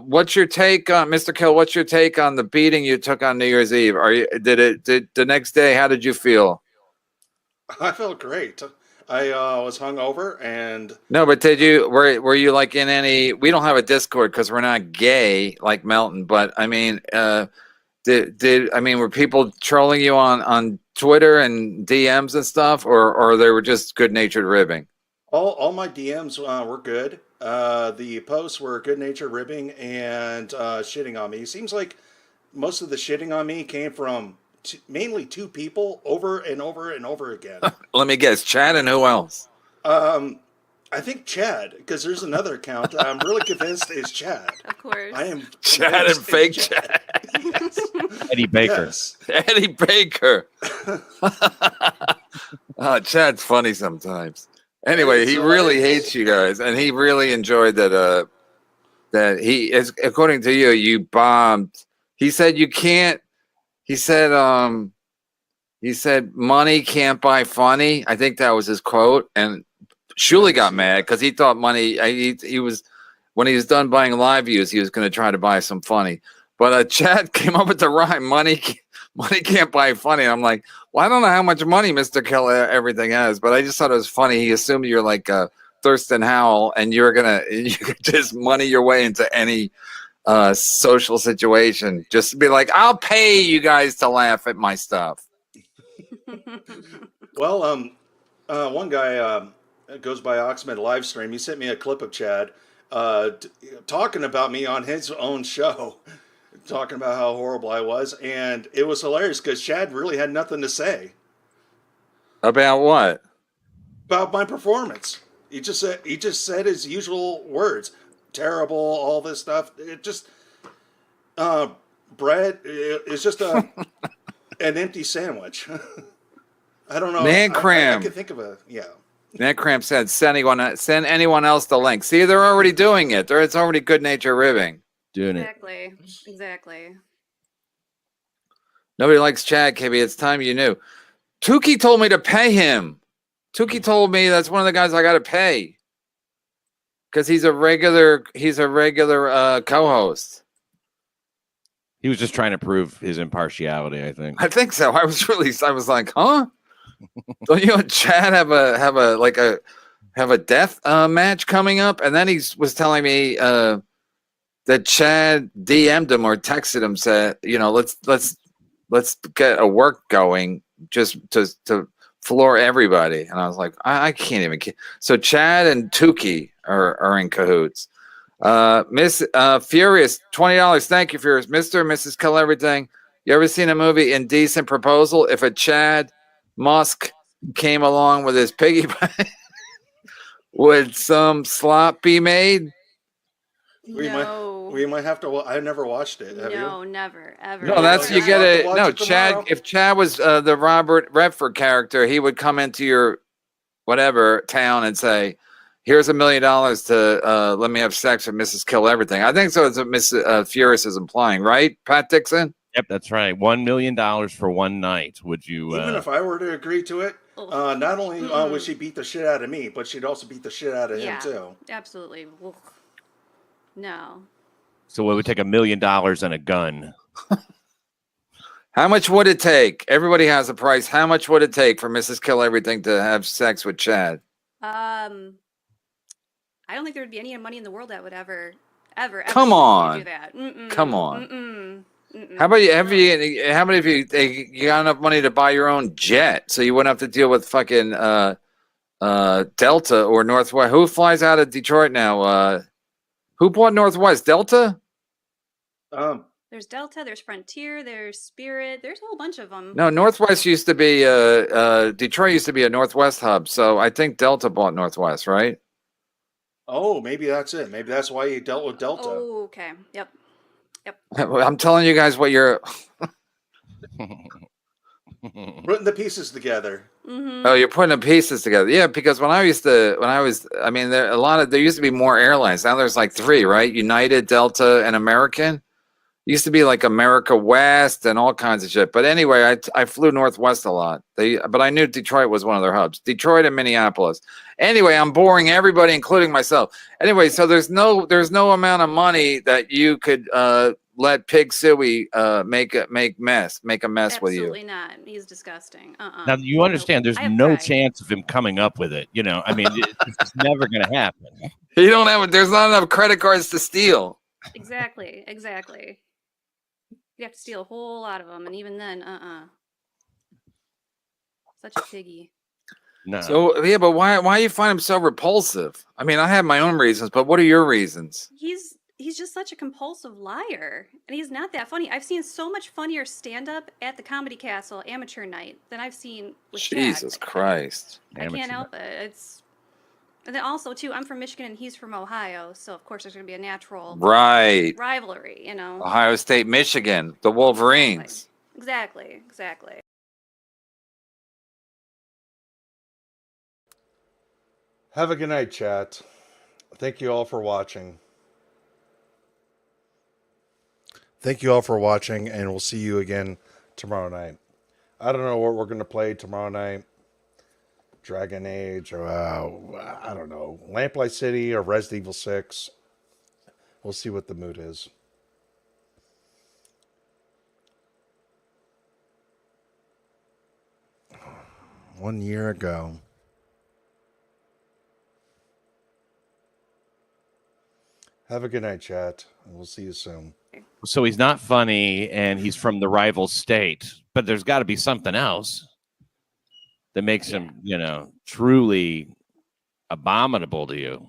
what's your take on Mr. Kill? What's your take on the beating you took on New Year's Eve? Did the next day? How did you feel? I felt great. I was hungover, and No, but were you like in any? We don't have a Discord because we're not gay like Melton. But I mean, were people trolling you on Twitter and DMs and stuff, or they were just good natured ribbing? all my DMs were good. The posts were good-natured ribbing and shitting on me. It seems like most of the shitting on me came from mainly 2 people over and over and over again. Let me guess, Chad and who else? I think Chad, because there's another account I'm really convinced is Chad. Of course. I am Chad and convinced fake it's Chad. Eddie Baker. Yes. Eddie Baker. Chad's funny sometimes. Anyway, he really hates you guys, and he really enjoyed that. That he is, according to you, you bombed. He said you can't. He said money can't buy funny. I think that was his quote. And Shuley got mad because he thought money. He was when he was done buying live views, he was going to try to buy some funny. But Chad came up with the rhyme: money can't buy funny. And I'm like, well, I don't know how much money Mr. Keller everything has, but I just thought it was funny. He assumed you're like Thurston Howell, and you could just money your way into any social situation. Just be like, I'll pay you guys to laugh at my stuff. Well, one guy goes by Oxmed Livestream. He sent me a clip of Chad talking about me on his own show, talking about how horrible I was, and it was hilarious because Chad really had nothing to say About what? about my performance. He just said his usual words, terrible, all this stuff. It just bread is just an empty sandwich. I don't know. Nan Cram. I can think of Nan Cram said, send anyone else the link. See, they're already doing it. It's already good nature ribbing. Doing it. Exactly. Nobody likes Chad, KB. It's time you knew. Tukey told me to pay him. Tukey told me that's one of the guys I got to pay because he's a regular co-host. He was just trying to prove his impartiality, I think. I think so. I was like, huh? Don't you and Chad have a death match coming up? And then he was telling me that Chad DM'd him or texted him, said, let's get a work going just to floor everybody. And I was like, I can't even. So Chad and Tukey are in cahoots. Miss Furious, $20. Thank you, Furious. Mr. and Mrs. Kill Everything. You ever seen a movie Indecent Proposal? If a Chad Musk came along with his piggy bank, would some slop be made? We might have to. I've never watched it. Have No, you? never, ever. No, that's you get it. No, Chad. tomorrow. If Chad was the Robert Redford character, he would come into your whatever town and say, "Here's $1 million to let me have sex with Mrs. Kill Everything." I think so. It's what Miss Furious is implying, right, Pat Dixon? Yep, that's right. $1 million for one night. Would you? Even if I were to agree to it, not only would she beat the shit out of me, but she'd also beat the shit out of him too. Absolutely. Ugh. No. So it would take $1 million and a gun. How much would it take? Everybody has a price. How much would it take for Mrs. Kill Everything to have sex with Chad? I don't think there would be any money in the world that would ever Come on. do that. Mm-mm. Come on. Mm-mm. Mm-mm. How about you? How many of you got enough money to buy your own jet, so you wouldn't have to deal with fucking Delta or Northwest? Who flies out of Detroit now? Who bought Northwest? Delta? There's Delta, there's Frontier, there's Spirit, there's a whole bunch of them. No, Northwest used to be Detroit used to be a Northwest hub, so I think Delta bought Northwest, right? Oh, maybe that's it. Maybe that's why he dealt with Delta. Oh, okay. Yep. I'm telling you guys what you're. Putting the pieces together. Mm-hmm. Oh, you're putting the pieces together. Yeah, because there used to be more airlines. Now there's like 3, right? United, Delta, and American. Used to be like America West and all kinds of shit. But anyway, I flew Northwest a lot. But I knew Detroit was one of their hubs. Detroit and Minneapolis. Anyway, I'm boring everybody, including myself. Anyway, so there's no amount of money that you could let Pig Suey make a mess with you. Absolutely not. He's disgusting. Now you understand there's no chance of him coming up with it. I mean, it's never going to happen. There's not enough credit cards to steal. Exactly. You have to steal a whole lot of them, and even then, such a piggy. No. So yeah, but why you find him so repulsive? I mean, I have my own reasons, but what are your reasons? He's just such a compulsive liar, and he's not that funny. I've seen so much funnier stand-up at the Comedy Castle amateur night than I've seen with Jesus Chad. Christ! I can't help it. And then also too, I'm from Michigan and he's from Ohio, so of course there's going to be a natural rivalry. Ohio State, Michigan, the Wolverines. Exactly. Have a good night, chat. Thank you all for watching. And we'll see you again tomorrow night. I don't know what we're going to play tomorrow night. Dragon Age, or I don't know, Lamplight City or Resident Evil 6. We'll see what the mood is. One year ago. Have a good night, chat, and we'll see you soon. So he's not funny, and he's from the rival state, but there's got to be something else that makes him, truly abominable to you.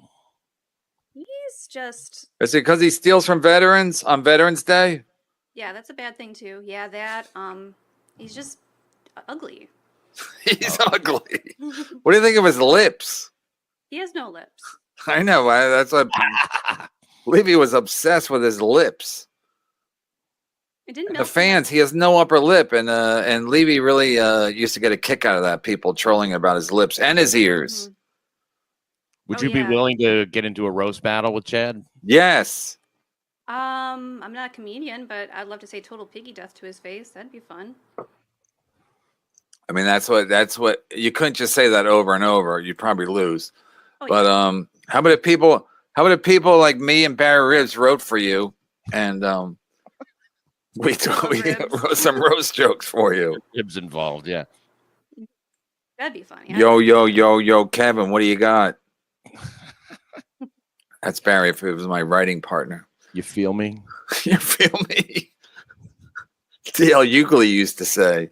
He's just... Is it because he steals from veterans on Veterans Day? Yeah, that's a bad thing too. Yeah, that, he's just ugly. He's ugly. What do you think of his lips? He has no lips. I know. That's what Levy was obsessed with, his lips. It didn't The fans, he has no upper lip, and Levy really used to get a kick out of that. People trolling about his lips and his ears. Mm-hmm. Would you be willing to get into a roast battle with Chad? Yes. I'm not a comedian, but I'd love to say total piggy death to his face. That'd be fun. I mean, that's what you couldn't just say that over and over. You'd probably lose. Oh, But how about if people like me and Barry Ribs wrote for you, and we wrote some roast jokes for you. Ribs involved, yeah. That'd be funny. Yo, Kevin, what do you got? That's Barry if it was my writing partner. You feel me? You feel me? D.L. Euclid used to say.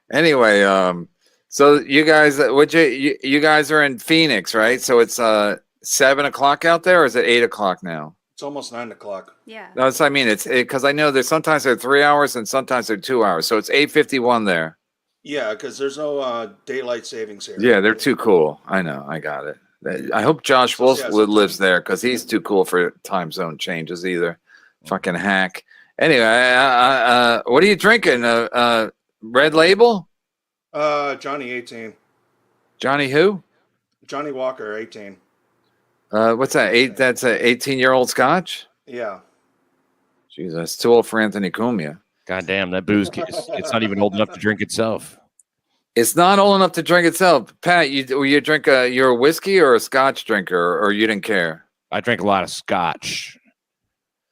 Anyway, so you guys, you guys are in Phoenix, right? So it's 7 o'clock out there, or is it 8 o'clock now? It's almost 9 o'clock. Yeah. That's I mean, it's because I know there's sometimes they're 3 hours and sometimes they're 2 hours. So it's 8:51 there. Yeah, because there's no daylight savings here. Yeah, they're too cool. I know. I got it. I hope Josh Wolfwood lives there because he's too cool for time zone changes either. Fucking hack. Anyway, what are you drinking? Red Label? Johnny 18. Johnny who? Johnny Walker 18. What's that? That's a 18-year-old Scotch? Yeah. Jesus, that's too old for Anthony Cumia. God damn, that booze, it's not even old enough to drink itself. It's not old enough to drink itself. Pat, you drink you're a whiskey or a Scotch drinker, or you didn't care? I drank a lot of Scotch.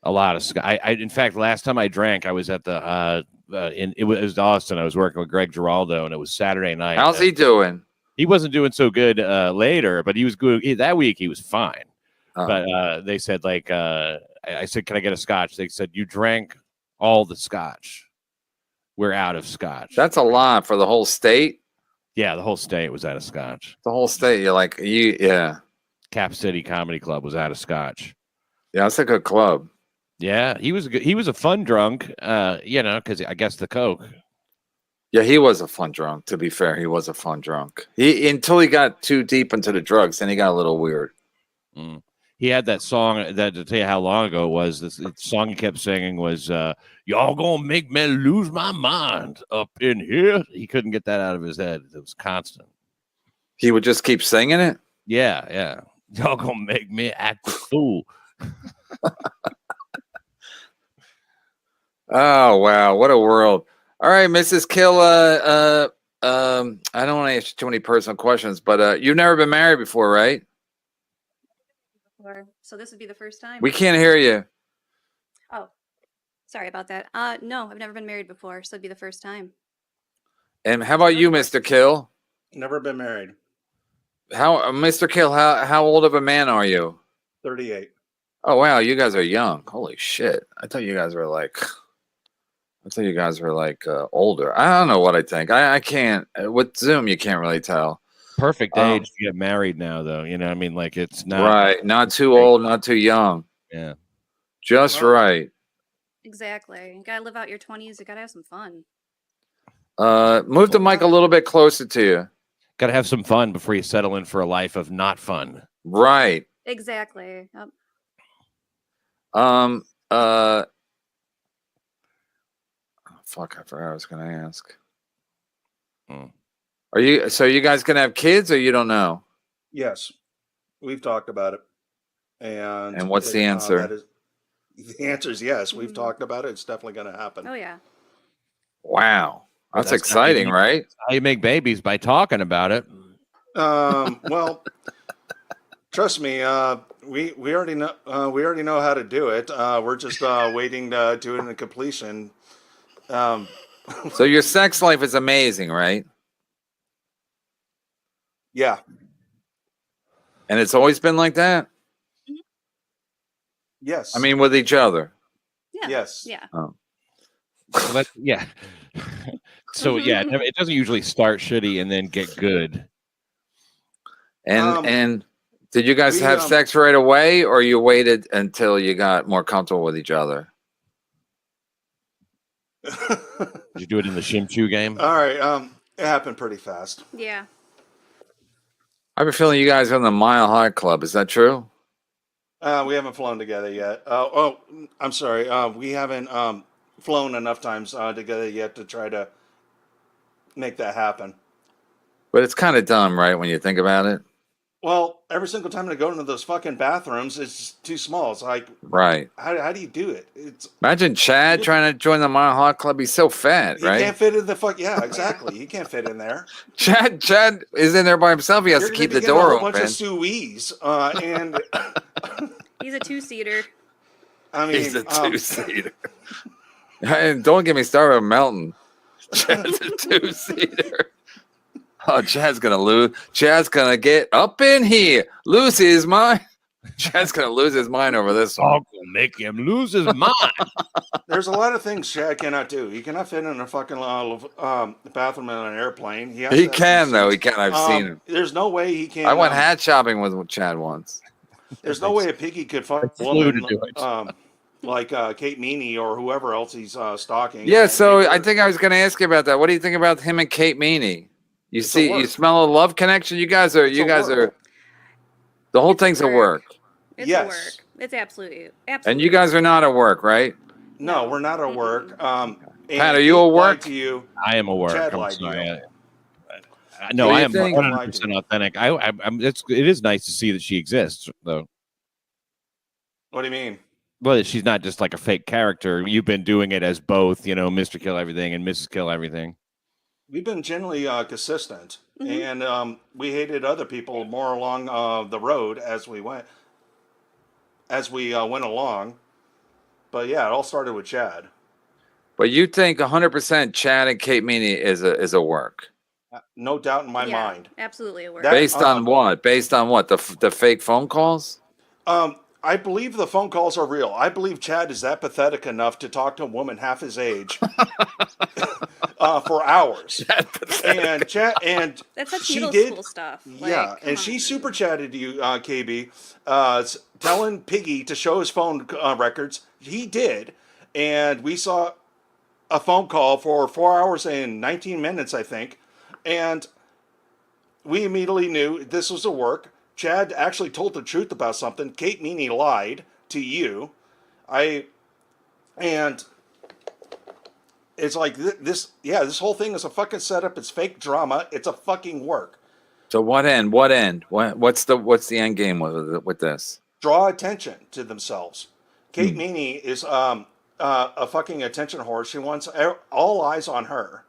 A lot of Scotch. I in fact, last time I drank, I was at the it was Austin. I was working with Greg Giraldo, and it was Saturday night. How's he doing? He wasn't doing so good later, but he was good. That week, he was fine. Oh. But they said, like, I said, can I get a Scotch? They said, you drank all the Scotch. We're out of Scotch. That's a lot for the whole state. Yeah, the whole state was out of Scotch. The whole state. You're like, yeah. Cap City Comedy Club was out of Scotch. Yeah, that's a good club. Yeah, he was a fun drunk, because I guess the Coke. Yeah, he was a fun drunk. To be fair, he was a fun drunk. He until he got too deep into the drugs, then he got a little weird. Mm. He had that song that to tell you how long ago it was. The song he kept singing was "Y'all gonna make me lose my mind up in here." He couldn't get that out of his head. It was constant. He would just keep singing it. Yeah. Y'all gonna make me act a fool. Oh wow, what a world! All right, Mrs. Kill. I don't want to ask you too many personal questions, but you've never been married before, right? So this would be the first time. We can't hear you. Oh, sorry about that. No, I've never been married before, so it'd be the first time. And how about you, Mr. Kill? Never been married. How, Mr. Kill? How old of a man are you? 38. Oh wow, you guys are young. Holy shit! I thought you guys were like older. I don't know what I think. I can't with Zoom. You can't really tell. Perfect age to get married now, though. You know, I mean, like it's not right. Not too old, not too young. Yeah, just right. Exactly. You gotta live out your 20s. You gotta have some fun. Move the mic a little bit closer to you. Got to have some fun before you settle in for a life of not fun. Right. Exactly. Yep. Fuck, I forgot what I was gonna ask. Are you guys gonna have kids, or you don't know? Yes, we've talked about it. And what's the answer? The answer is yes. We've talked about it. It's definitely going to happen. Oh yeah. Wow, that's exciting, right? How you make babies by talking about it. Well, trust me. We already know. We already know how to do it. We're just waiting to do it in completion. So your sex life is amazing, right? Yeah. And it's always been like that? Yes. I mean, with each other? Yeah. Yes. Yeah. Oh. Well, yeah. So, yeah, it doesn't usually start shitty and then get good. And did you guys have sex right away, or you waited until you got more comfortable with each other? Did you do it in the Shim Chu game? All right. It happened pretty fast. Yeah. I have a feeling you guys are in the Mile High Club. Is that true? We haven't flown together yet. I'm sorry. We haven't flown enough times together yet to try to make that happen. But it's kind of dumb, right, when you think about it? Well, every single time I go into those fucking bathrooms, it's just too small. It's like, right. How do you do it? It's Imagine Chad trying to join the Mile High Club. He's so fat, he right? can't fit in the fuck. Yeah, exactly. He can't fit in there. Chad is in there by himself. He has You're to keep gonna the be getting door a whole open. bunch of suies, and He's a two-seater. I mean, He's a two-seater. And don't get me started on Melton. Chad's a two-seater. Oh, Chad's gonna lose. Chad's gonna get up in here, lose his mind. Chad's gonna lose his mind over this one. I'll make him lose his mind. There's a lot of things Chad cannot do. He cannot fit in a fucking bathroom in an airplane. Has He to have can some though. He seats. can. I've seen him. There's no way he can. I went hat shopping with Chad once. There's no way a piggy could fuck a flew to woman do it. like Kate Meany or whoever else he's stalking. Yeah, and so make I her- think I was going to ask you about that. What do you think about him and Kate Meany? You It's a see, you work. smell a love connection. You guys are. It's a work. The whole thing's a work, It's Yes. a work. It's absolutely. and you guys are not at work, right? No, we're not at work. Pat, and are you Kate at work? lied to you. I am a work. Chad I'm lied to sorry. you. No, What do I you am think? 100% authentic. It is nice to see that she exists, though. What do you mean? Well, she's not just like a fake character. You've been doing it as both, Mr. Kill Everything and Mrs. Kill Everything. We've been generally consistent, Mm-hmm. and we hated other people more along the road as we went along. But yeah, it all started with Chad. But you think 100% Chad and Kate Meany is a work No doubt in my Yeah, mind. absolutely a work. based on what? Based on what? The fake phone calls? I believe the phone calls are real. I believe Chad is that pathetic enough to talk to a woman half his age for hours. And Chad and That's such she middle did, school stuff. yeah, Like, and she super chatted to you, KB, telling Piggy to show his phone records. He did, and we saw a phone call for 4 hours and 19 minutes, I think, and we immediately knew this was a work. Chad actually told the truth about something. Kate Meany lied to you. And it's like this whole thing is a fucking setup. It's fake drama. It's a fucking work. So what end? What end? What's the end game with this? Draw attention to themselves. Kate Meany is a fucking attention whore. She wants all eyes on her.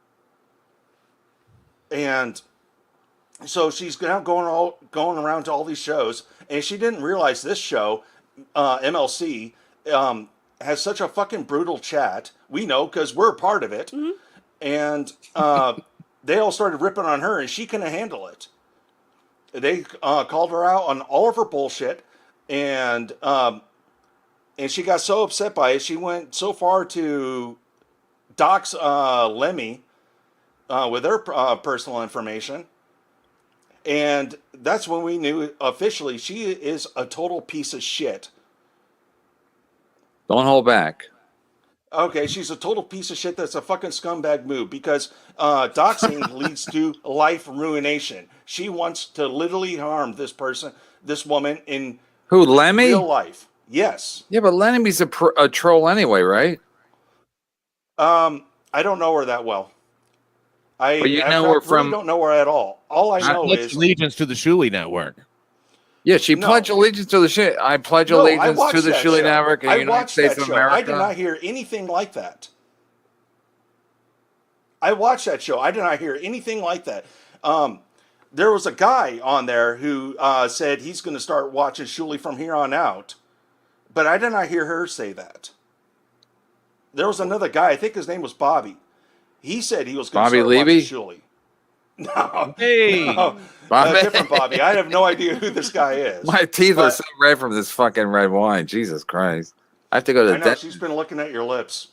And so she's now going around to all these shows, and she didn't realize this show, MLC, has such a fucking brutal chat. We know because we're a part of it, and they all started ripping on her, and she couldn't handle it. They called her out on all of her bullshit, and she got so upset by it, she went so far to dox Lemmy with her personal information. And that's when we knew officially she is a total piece of shit. Don't hold back. Okay, she's a total piece of shit. That's a fucking scumbag move because doxing leads to life ruination. She wants to literally harm this woman in Who, Lemmy? real life. Yes. Yeah, but Lemmy's a troll anyway, right? I don't know her that well. But you in know fact, her from- really don't know her at all. All I know Pledge is allegiance to the Shuli Network. Yeah, she No. pledged allegiance to the shit. I pledge No, I allegiance watched to the that Shuli show. Network in I the United watched States that of show. America. I did not hear anything like that. I watched that show. I did not hear anything like that. There was a guy on there who said he's going to start watching Shuli from here on out, but I did not hear her say that. There was another guy. I think his name was Bobby. He said he was going to Bobby start Levy? watching Shuli. No, Hey, no, Bobby. different Bobby. I have no idea who this guy is. My teeth are But- so red from this fucking red wine. Jesus Christ. I have to go to I the know dentist. she's been looking at your lips.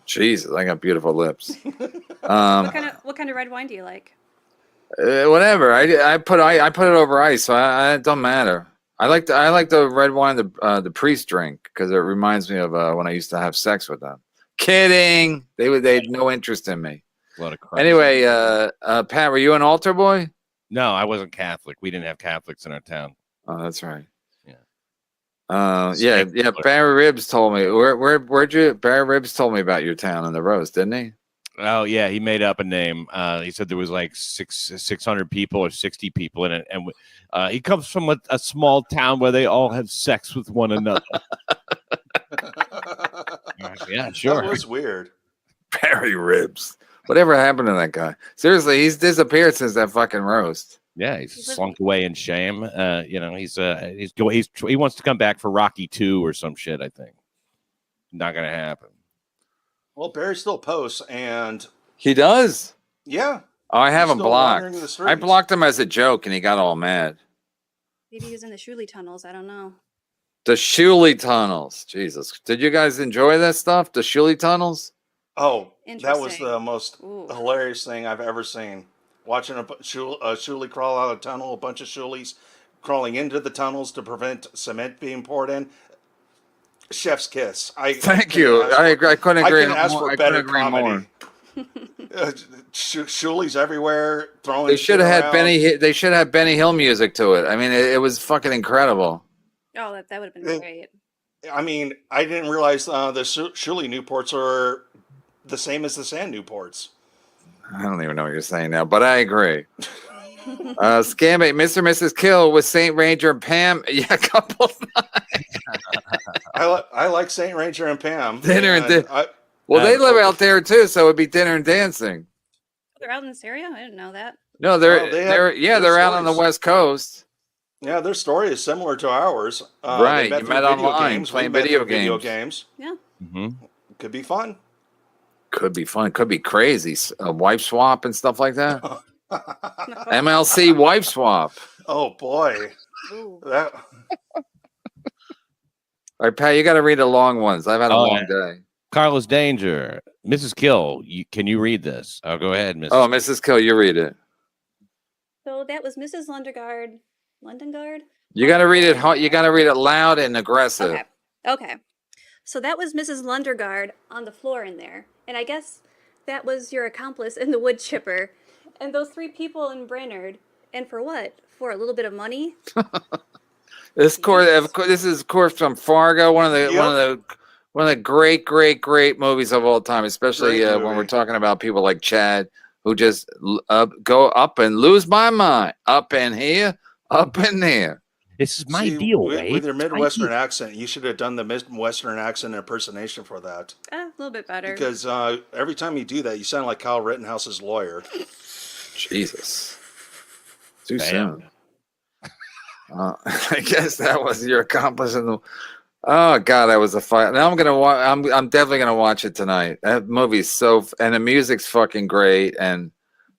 Jesus, I got beautiful lips. what kind of red wine do you like? Whatever. I put it over ice, so it don't matter. I like the red wine the priest drink because it reminds me of when I used to have sex with them. Kidding. They had no interest in me. A lot of crap. Anyway, Pat, were you an altar boy? No, I wasn't Catholic. We didn't have Catholics in our town. Oh, that's right. Yeah. Yeah. Barry Ribs told me. Where'd you? Barry Ribs told me about your town in the roast, didn't he? Oh yeah, he made up a name. He said there was like 600 people or 60 people in it, and he comes from a small town where they all have sex with one another. Yeah, sure. That was weird. Barry Ribs. Whatever happened to that guy? Seriously, he's disappeared since that fucking roast. Yeah, he's slunk away in shame. He wants to come back for Rocky 2 or some shit. I think not gonna happen. Well, Barry still posts, and He does. yeah, Oh, I have him still wandering blocked. the I streets. blocked him as a joke, and he got all mad. Maybe he was in the Shuley tunnels. I don't know. The Shuley tunnels. Jesus. Did you guys enjoy that stuff? The Shuley tunnels? Oh, that was the Interesting. most Ooh. hilarious thing I've ever seen. Watching a Shuley crawl out of a tunnel, a bunch of Shuleys crawling into the tunnels to prevent cement being poured in. Chef's kiss. Thank you. I couldn't agree I couldn't ask more. for I better couldn't agree more. comedy. Shuleys everywhere throwing. They should shit have had around. They should have Benny Hill music to it. I mean, it was fucking incredible. Oh, that would have been great. I mean, I didn't realize the Shuley Newports are the same as the Sand Newports. I don't even know what you're saying now, but I agree. Scambit, Mr. and Mrs. Kill with Saint Ranger and Pam. Yeah, a couple. I like Saint Ranger and Pam. Dinner and and they live out there too, so it'd be dinner and dancing. They're out in this area? I didn't know that. No, they're out on the West Coast. Yeah, their story is similar to ours. Right, they you through met video online games. playing We met video through video games. games. Yeah. Could be fun. Could be fun. Could be crazy. Wife swap and stuff like that. MLC wife swap. Oh boy, that. All right, Pat, you got to read the long ones. I've had a long day. Carlos Danger, Mrs. Kill. Can you read this? Oh, go ahead, Mrs. Oh, Mrs. Kill, you read it. So that was Mrs. Lundengard. Lundengard? You got to read it. You got to read it loud and aggressive. Okay. Okay. So that was Mrs. Lundergaard on the floor in there. And I guess that was your accomplice in the wood chipper. And those 3 people in Brainerd. And for what? For a little bit of money? This is of course from Fargo, one of the great movies of all time, especially when we're talking about people like Chad, who just go up and lose my mind, up in here, up in there. This is my See, deal, with your Midwestern accent, you should have done the Midwestern accent impersonation for that. A little bit better. Because every time you do that, you sound like Kyle Rittenhouse's lawyer. Jesus. Too soon. I guess that was your accomplice in the. Oh God, that was a fight. Now I'm gonna watch. I'm definitely gonna watch it tonight. That movie's and the music's fucking great, and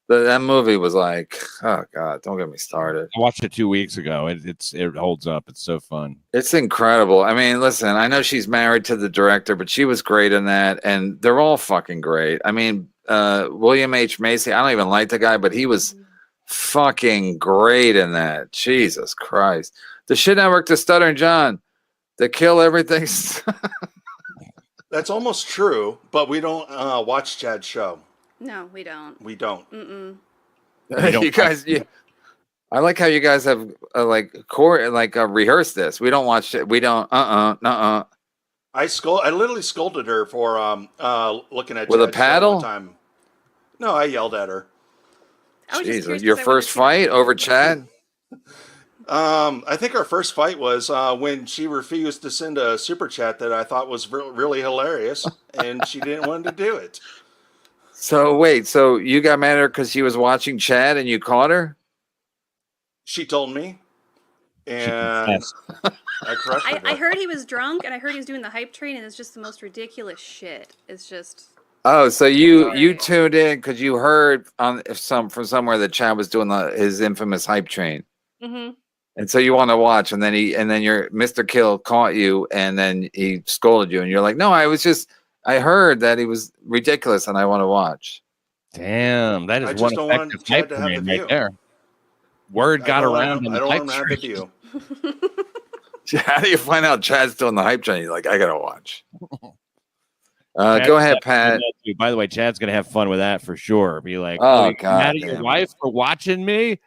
that movie was like, oh God, don't get me started. I watched it 2 weeks ago. It holds up. It's so fun. It's incredible. I mean, listen, I know she's married to the director, but she was great in that, and they're all fucking great. I mean, William H. Macy. I don't even like the guy, but he was fucking great in that. Jesus Christ. The Shit Network, the Stuttering John, the Kill Everything. That's almost true, but we don't watch Chad's show. No, we don't. We don't. Mm-mm. You guys, I like how you guys have rehearsed this. We don't watch it. We don't. I literally scolded her for looking at with a Chad's show paddle. one time. No, I yelled at her. Jesus, your first fight over Chad? I think our first fight was when she refused to send a super chat that I thought was really hilarious, and she didn't want to do it. So wait, so you got mad at her because she was watching Chad and you caught her? She told me, and I corrected her. I heard he was drunk, and I heard he was doing the hype train, and it's just the most ridiculous shit. It's just. Oh, so you tuned in because you heard from somewhere that Chad was doing his infamous hype train, and so you want to watch, and then your Mr. Kill caught you, and then he scolded you, and you're like, no, I heard that he was ridiculous, and I want to watch. Damn, that is one effective hype train right there. Word got around in the hype train. How do you find out Chad's doing the hype train? You're like, I gotta watch. Go ahead, Pat. By the way, Chad's gonna have fun with that for sure. Be like, oh you God, mad at your wife for watching me?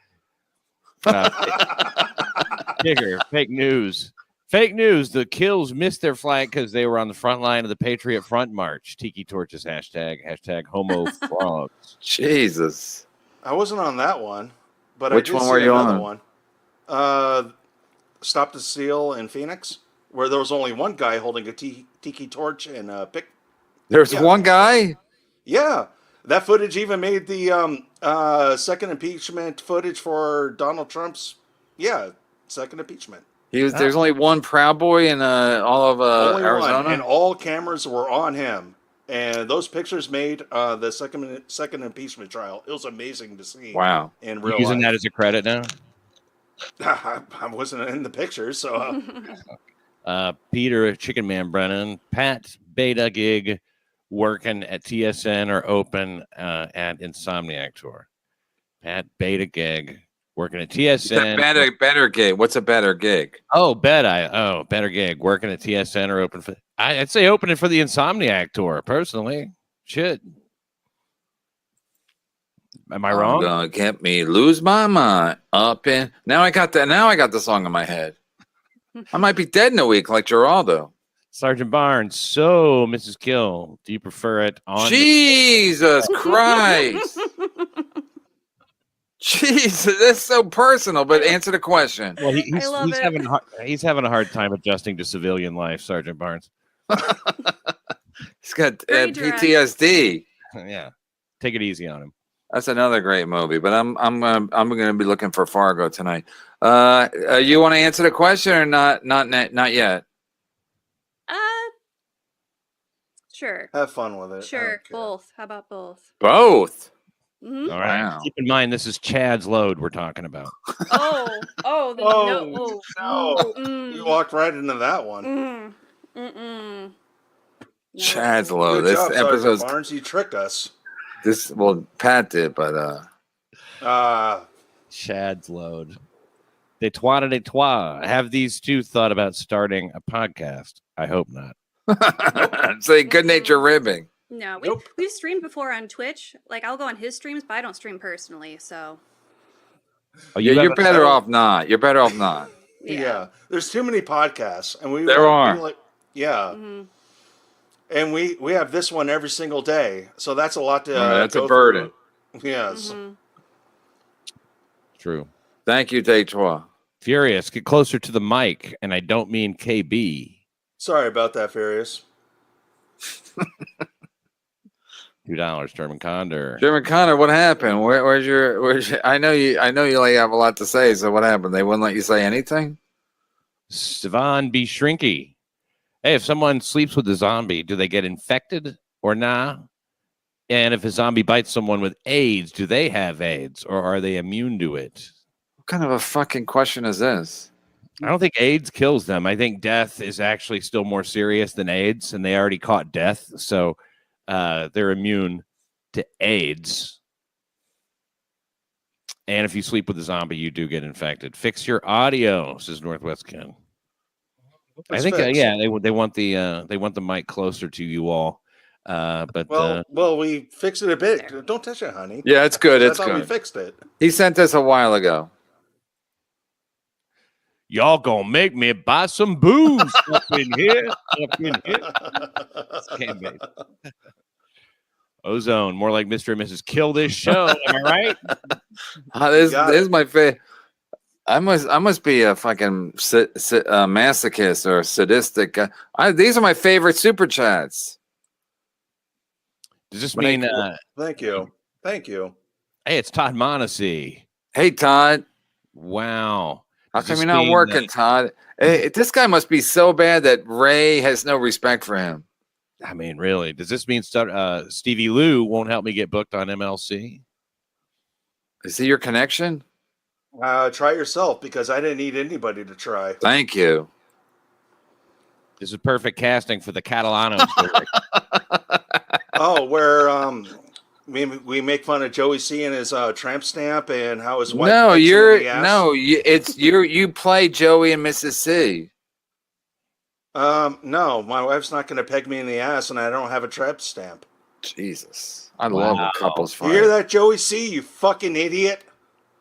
Bigger fake news. Fake news. The Kills missed their flag because they were on the front line of the Patriot Front March. Tiki Torches hashtag homo frogs. Jesus. I wasn't on that one, but which I did one were you another on? One. Stop the Steal in Phoenix, where there was only one guy holding a tiki torch and a pick. There's one guy? Yeah. That footage even made the second impeachment footage for Donald Trump's, second impeachment. There's only one Proud Boy in all of only Arizona? one, and all cameras were on him. And those pictures made the second impeachment trial. It was amazing to see. Wow. In You real using life. that as a credit now? I wasn't in the pictures, so. Peter Chicken Man Brennan, Pat Beta gig working at TSN or open at Insomniac Tour. Pat Beta gig working at It's a TSN. better gig. What's a better gig? Oh, better gig working at TSN or open for. I'd say opening for the Insomniac Tour personally. Shit. Am I wrong? Gonna get me lose my mind up in. Now I got the song in my head. I might be dead in a week like Geraldo. Sergeant Barnes. So, Mrs. Kill, do you prefer it on? Jesus Christ. Jesus, that's so personal. But answer the question. Well, he's having a hard time adjusting to civilian life, Sergeant Barnes. He's got Very direct. PTSD. Yeah, take it easy on him. That's another great movie. But I'm gonna be looking for Fargo tonight. You want to answer the question or not? Not yet. Sure. Have fun with it. Sure. Both. How about both? Both. Mm-hmm. All right. Wow. Keep in mind, this is Chad's load we're talking about. Oh, Oh, no. no. You walked right into that one. Mm-mm. Chad's low. Good This job, Sergeant episode's Barnes. You tricked us. Pat did, but Chad's load. De trois. Have these two thought about starting a podcast? I hope not. say good nature ribbing. No, we've streamed before on Twitch. Like, I'll go on his streams, but I don't stream personally, so. Oh, You're better off not. You're better off not. Yeah. There's too many podcasts, and we There are. Mm-hmm. And we have this one every single day, so that's a lot to. That's a go burden. through. Yes. True. Thank you, Detroit. Furious, get closer to the mic, and I don't mean KB. Sorry about that, Furious. $2, German Condor. German Connor, what happened? Where's your? I know you like have a lot to say. So what happened? They wouldn't let you say anything. Sivan B. Shrinky. Hey, if someone sleeps with a zombie, do they get infected or nah? And if a zombie bites someone with AIDS, do they have AIDS or are they immune to it? What kind of a fucking question is this? I don't think AIDS kills them. I think death is actually still more serious than AIDS, and they already caught death, so they're immune to AIDS. And if you sleep with a zombie, you do get infected. Fix your audio, says Northwest Ken. I think they want the mic closer to you all. But well, we fixed it a bit. Don't touch it, honey. Yeah, it's good. I It's thought good. we fixed it. He sent this a while ago. Y'all gonna make me buy some booze up in here. Can't be. Ozone, more like Mr. and Mrs. Kill this show. Am I right? This is my favorite. I must be a fucking masochist or sadistic. These are my favorite super chats. Does this mean? Thank you. Hey, it's Todd Monacy. Hey, Todd. Wow. How come you're not working, Todd? Hey, this guy must be so bad that Ray has no respect for him. I mean, really? Does this mean Stevie Lou won't help me get booked on MLC? Is he your connection? Try yourself, because I didn't need anybody to try. Thank you. This is perfect casting for the Catalano story. Oh, where we make fun of Joey C and his tramp stamp and how his wife. You play Joey and Mrs. C. No, my wife's not going to peg me in the ass, and I don't have a tramp stamp. Jesus, I love a couples fight. You hear that, Joey C? You fucking idiot!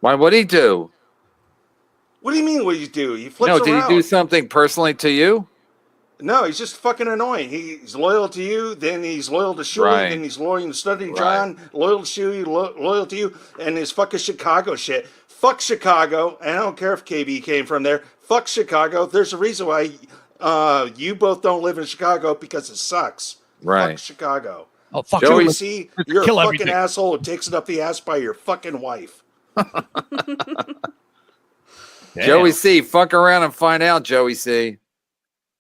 Why? What'd he do? What do you mean? What do you do? He flips No, around. did he do something personally to you? No, he's just fucking annoying. He's loyal to you, then he's loyal to Shuey, Right. then he's loyal to Study John, loyal to Shuey, loyal to you, and his fucking Chicago shit. Fuck Chicago, and I don't care if KB came from there. Fuck Chicago. There's a reason why you both don't live in Chicago, because it sucks. Right. Fuck Chicago. Oh, fuck Joey you. C, you're a Kill fucking everything. asshole who takes it up the ass by your fucking wife. Joey C, fuck around and find out, Joey C.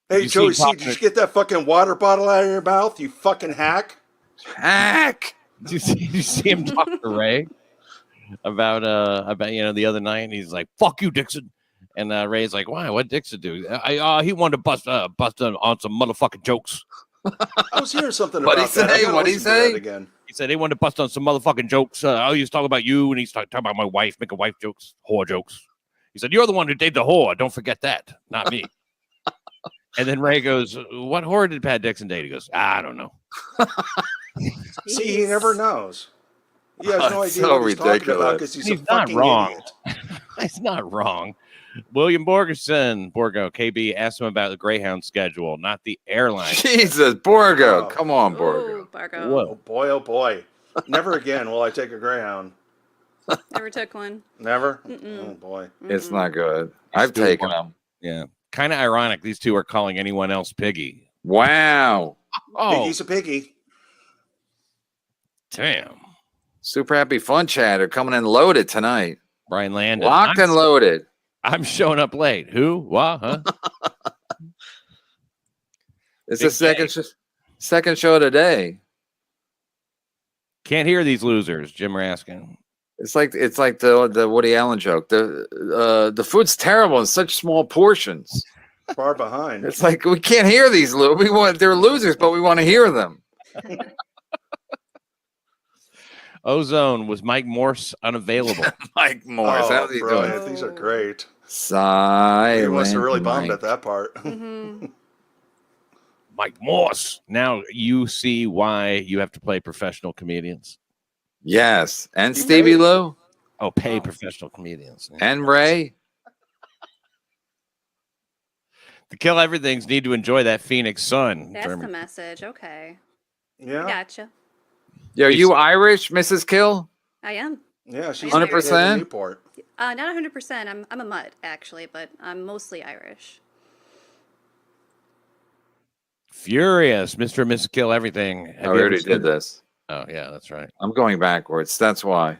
Hey, You see Joey him C, talking did you to- get that fucking water bottle out of your mouth, you fucking hack? Hack. Did you see him talk to Ray about the other night? And he's like, "Fuck you, Dixon." And Ray's like, "Why? What Dixon do?" He wanted to bust on some motherfucking jokes. I was hearing something What'd about he that. I say? gotta What'd he listen to that say? again. He said he wanted to bust on some motherfucking jokes. I used to talk about you, and he's talking about my wife, making wife jokes, whore jokes. He said, "You're the one who dated the whore. Don't forget that, not me." And then Ray goes, "What whore did Pat Dixon date?" He goes, "I don't know." See, he never knows. He has no idea so what he's talking about ridiculous. because he's He's a not fucking wrong. idiot. He's not wrong. William Borgerson, KB asked him about the Greyhound schedule, not the airline. Jesus, Borgo. Oh. Come on, Borgo. Ooh, Bargo. Whoa. Oh boy, oh boy. Never again will I take a Greyhound. Never took one. Never? Mm-mm. Oh boy. It's not good. I've Still taken one. them. Yeah. Kind of ironic. These two are calling anyone else piggy. Wow. Oh, Piggy's a piggy. damn. Super Happy Fun Chatter coming in loaded tonight. Brian Landon. Locked and loaded. I'm showing up late. Who? What? Huh? It's Big the second show today. Can't hear these losers, Jim Raskin. It's like the Woody Allen joke. The food's terrible in such small portions. Far behind. It's like we can't hear these. They're losers, but we want to hear them. Ozone, was Mike Morse unavailable? Mike Morris, Oh, how's he brilliant. doing? These are great. Silent He must have really bummed Mike. at that part. Mm-hmm. Mike Morse. Now you see why you have to play professional comedians. Yes, and He Stevie paid. Lou Oh, pay professional comedians. and Ray. To kill everything's need to enjoy that Phoenix sun. That's the Jeremy. message. Okay. Yeah. Gotcha. Yo, you Irish, Mrs. Kill? I am. Yeah, she's 100%? educated in Newport. Not 100%. I'm a mutt, actually, but I'm mostly Irish. Furious, Mr. and Mrs. Kill Everything. Have Oh, we you already ever did seen- this. Oh, yeah, that's right. I'm going backwards. That's why.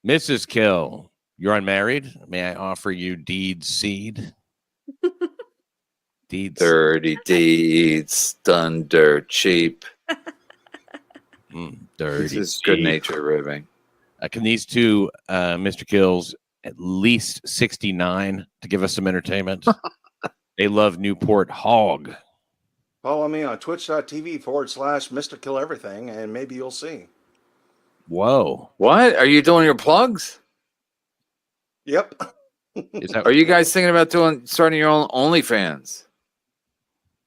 Mrs. Kill, you're unmarried. May I offer you deed seed? Deeds. Dirty deeds done dirt cheap. Dirty. This is good nature ribbing. Can these two Mr. Kills at least 69 to give us some entertainment? They love Newport Hog. Follow me on twitch.tv/Mr. Kill Everything, and maybe you'll see. Whoa. What? Are you doing your plugs? Yep. Is that Are you guys thinking about starting your own OnlyFans?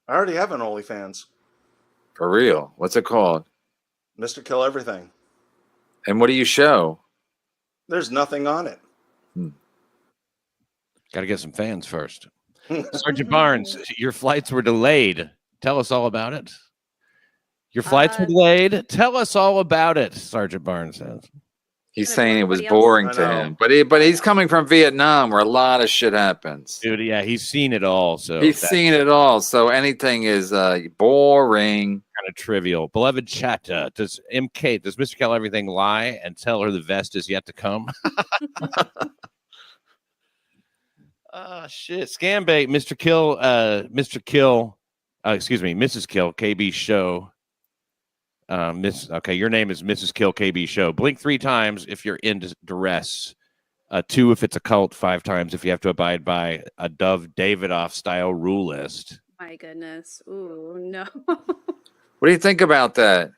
I already have an OnlyFans. For real? What's it called? Mr. Kill Everything. And what do you show? There's nothing on it. got to get some fans first? Sergeant Barnes, your flights were delayed. Tell us all about it. Your flights were delayed. Tell us all about it, Sergeant Barnes says. He's saying it was boring to him, but he's coming from Vietnam, where a lot of shit happens. Dude, yeah, he's seen it all. So He's seen it all, so anything is boring, kind of trivial. Beloved Chatta, does Mr. Kill Everything lie and tell her the vest is yet to come? Shit, scam bait, Mrs. Kill, KB show. Okay, your name is Mrs. Kill KB show. Blink 3 times if you're in duress. 2 if it's a cult. 5 times if you have to abide by a Dove Davidoff style rule list. My goodness. Ooh, no. What do you think about that?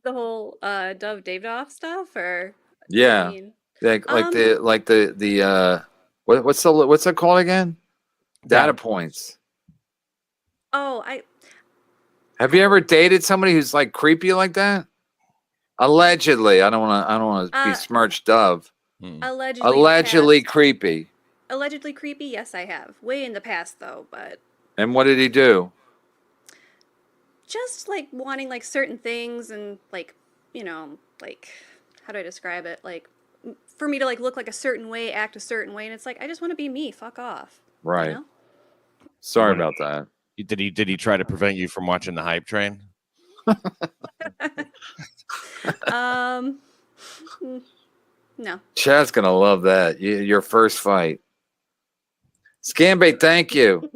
The whole Dove Davidoff stuff, or Yeah, I mean, what's it called again? Data points. oh, Have you ever dated somebody who's like creepy like that? Allegedly, I don't want to besmirch Dove. allegedly past- creepy. allegedly creepy. Yes, I have. Way in the past, though, but And what did he do? just like wanting like certain things and like, like how do I describe it? Like for me to like look like a certain way, act a certain way, and it's like I just want to be me. Fuck off. Right. You know? Sorry about that. Did he try to prevent you from watching the hype train? No. Chad's gonna love that. Your first fight. Scambait, thank you.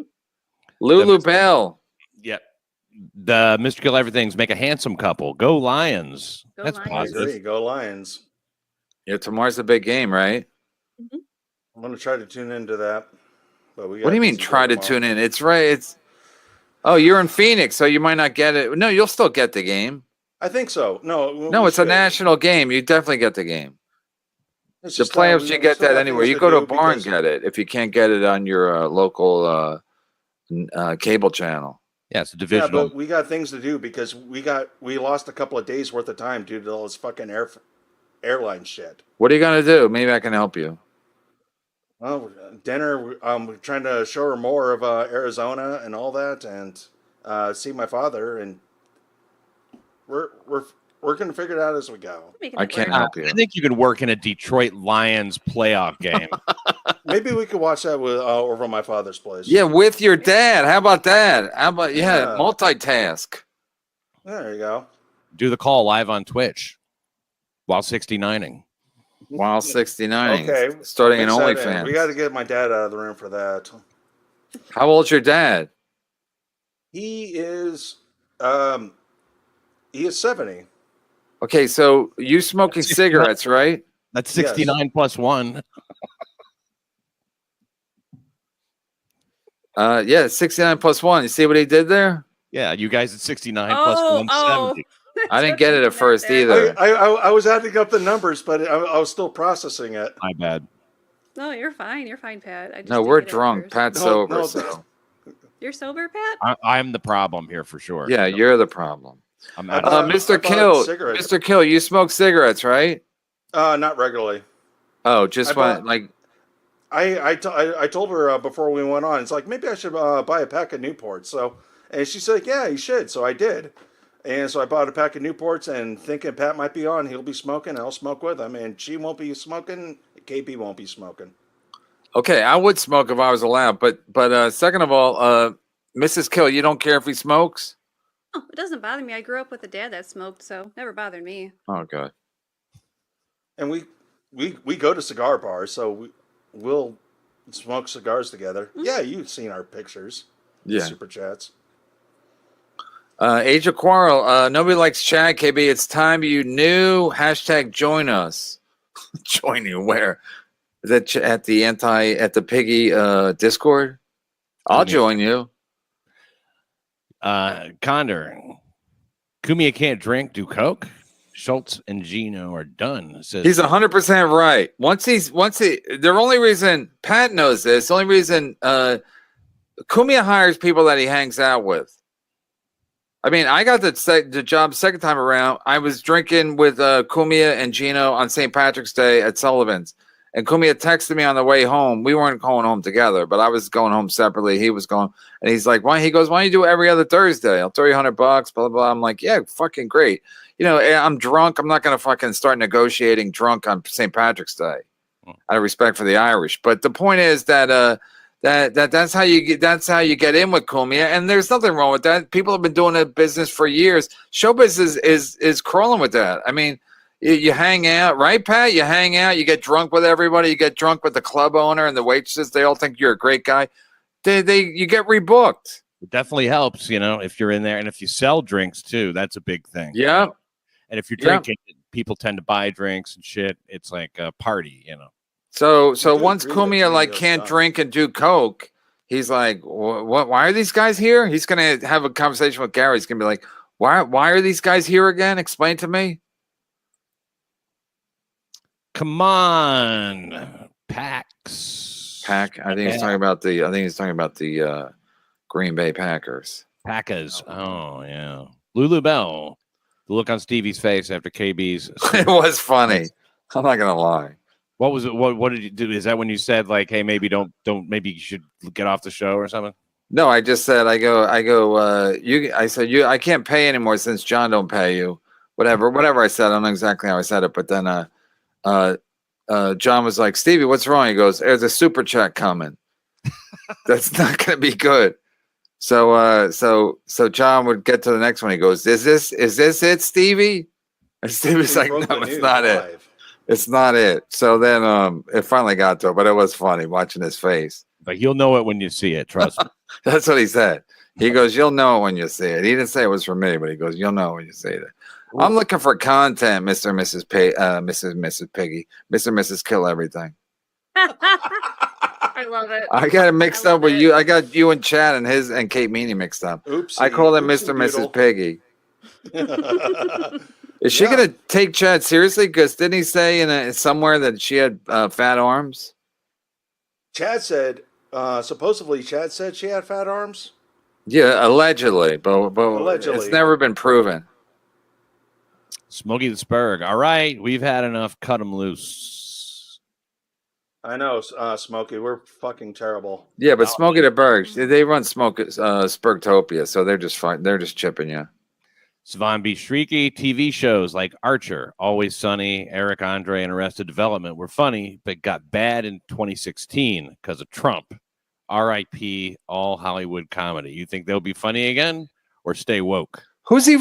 Lulu Bell. Yep. The Mr. Kill Everything's make a handsome couple. Go Lions. Go That's Lions. I positive. agree. Go Lions. Yeah, tomorrow's a big game, right? I'm gonna try to tune into that. But we got What do you mean some try to tomorrow. tune in? It's right. It's you're in Phoenix, so you might not get it. No, you'll still get the game. I think so. No, No, we it's a should. national game. You definitely get the game. It's The just, playoffs, we you get still that got anywhere. things You to go to a do bar and because- get it if you can't get it on your local cable channel. Yeah, it's a Yeah, divisional. but we got things to do because we lost a couple of days worth of time due to all this fucking airline shit. What are you gonna do? Maybe I can help you. Well, dinner. We're trying to show her more of Arizona and all that, and see my father, and we're gonna figure it out as we go. I can't help you. I think you can work in a Detroit Lions playoff game. Maybe we could watch that with over at my father's place. Yeah, with your dad. How about that? How about Yeah. multitask? There you go. Do the call live on Twitch while 69ing. While 69. Okay. Starting an Mix that in. OnlyFans. We got to get my dad out of the room for that. How old's your dad? He is 70. Okay, so you smoking cigarettes, right? That's 69 plus 1. Yeah, 69 plus 1. You see what he did there? Yeah, you guys at 69 plus 170. I didn't get it at first either. I was adding up the numbers, but I was still processing it. My bad. No, you're fine. You're fine, Pat. I just No, didn't we're get it at drunk. first. Pat's No, sober, no, so. You're sober, Pat? I'm the problem here for sure. Yeah, you're the problem. I'm I out bought- Mr. I bought Kill, cigarettes. Mr. Kill, you smoke cigarettes, right? Not regularly. Oh, just I bought- when, like, I told her before we went on. It's like maybe I should buy a pack of Newports. So, and she said, "Yeah, you should." So I did, and so I bought a pack of Newports, and thinking Pat might be on, he'll be smoking. I'll smoke with him, and she won't be smoking. KP won't be smoking. okay, I would smoke if I was allowed, but second of all, Mrs. Kill, you don't care if he smokes? Oh, it doesn't bother me. I grew up with a dad that smoked, so never bothered me. Oh, good. And we go to cigar bars, so we'll smoke cigars together. Yeah, you've seen our pictures. Yeah. Super chats. Age of Quarrel, nobody likes Chad, KB. It's time you knew. Hashtag join us. Join you where? Is that at the Piggy Discord? I'll join you. Condor. Kumia can't drink, do coke. Schultz and Gino are done. Says He's 100% right. The only reason Pat knows this, the only reason Kumia hires people that he hangs out with. I mean, I got the job second time around. I was drinking with Kumia and Gino on St. Patrick's Day at Sullivan's. And Kumia texted me on the way home. We weren't going home together, but I was going home separately. He was going, and he's like, why don't you do it every other Thursday? I'll throw you $100, blah, blah, blah. I'm like, yeah, fucking great. You know, I'm drunk. I'm not going to fucking start negotiating drunk on St. Patrick's Day. Out of respect for the Irish. But the point is that that's how you get in with Kumia, and there's nothing wrong with that. People have been doing that business for years. Show business is crawling with that. I mean, you hang out, right, Pat? You hang out, you get drunk with everybody, you get drunk with the club owner and the waitresses. They all think you're a great guy. You get rebooked. it definitely helps, you know, if you're in there. And if you sell drinks too, that's a big thing. Yeah. And if you're Yeah. drinking, people tend to buy drinks and shit. It's like a party, you know. So do once agree that Kumia like Kumio's can't done. drink and do coke, he's like, what? Why are these guys here? He's gonna have a conversation with Gary. He's gonna be like, why are these guys here again? Explain to me. Come on, Pax. Pack. I think he's talking about the Green Bay Packers. Packers. Oh yeah. Lulu Bell. The look on Stevie's face after KB's. It was funny. I'm not gonna lie. What was it? What did you do? Is that when you said like, hey, maybe don't maybe you should get off the show or something? No, I just said I said I can't pay anymore since John don't pay you. Whatever I said. I don't know exactly how I said it, but then John was like, Stevie, what's wrong? He goes, there's a super chat coming. That's not gonna be good. So John would get to the next one. He goes, is this it, Stevie? And Stevie's like, no, it's not it. It's not it. So then it finally got to it, but it was funny watching his face. But you'll know it when you see it. Trust me. That's what he said. He goes, "You'll know it when you see it." He didn't say it was for me, but he goes, "You'll know when you see it." I'm looking for content, Mr. and Mrs. Mrs. Piggy, Mr. and Mrs. Kill Everything. I love it. I got it mixed up with you. I got you and Chad and Kate Meany mixed up. Oopsie. I call them Oopsie Mr. and Mrs. doodle. Piggy. Is she gonna take Chad seriously? Because didn't he say somewhere that she had fat arms? Chad said, supposedly Chad said she had fat arms. Yeah, allegedly, but Allegedly. it's never been proven. Smokey the Spurg. All right, we've had enough. Cut him loose. I know, Smokey. We're fucking terrible. Yeah, but Smokey the Berg, they run Spurgtopia, so they're just fine. They're just chipping you. Savon B. Shrieky. TV shows like Archer, Always Sunny, Eric Andre, and Arrested Development were funny, but got bad in 2016 because of Trump. R.I.P. all Hollywood comedy. You think they'll be funny again or stay woke? Who's he?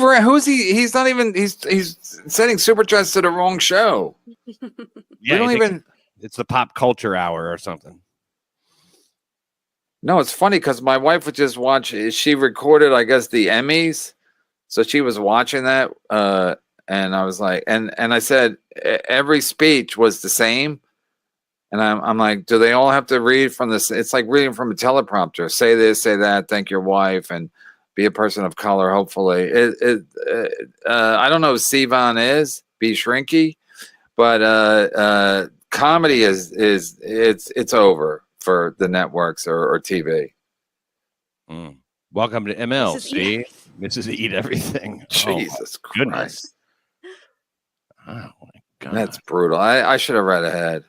He's not even. He's sending super chats to the wrong show. Yeah, we don't even. It's the pop culture hour or something. No, it's funny because my wife would just watch. She recorded, I guess, the Emmys, so she was watching that, and I was like, and I said every speech was the same, and I'm like, do they all have to read from this? It's like reading from a teleprompter. Say this, say that. Thank your wife, and be a person of color. Hopefully, I don't know who Sivan is. Be Shrinky, but comedy is it's over for the networks or TV. Welcome to MLC. Mrs. Eat Everything. Jesus goodness. Oh my God. That's brutal. I should have read ahead.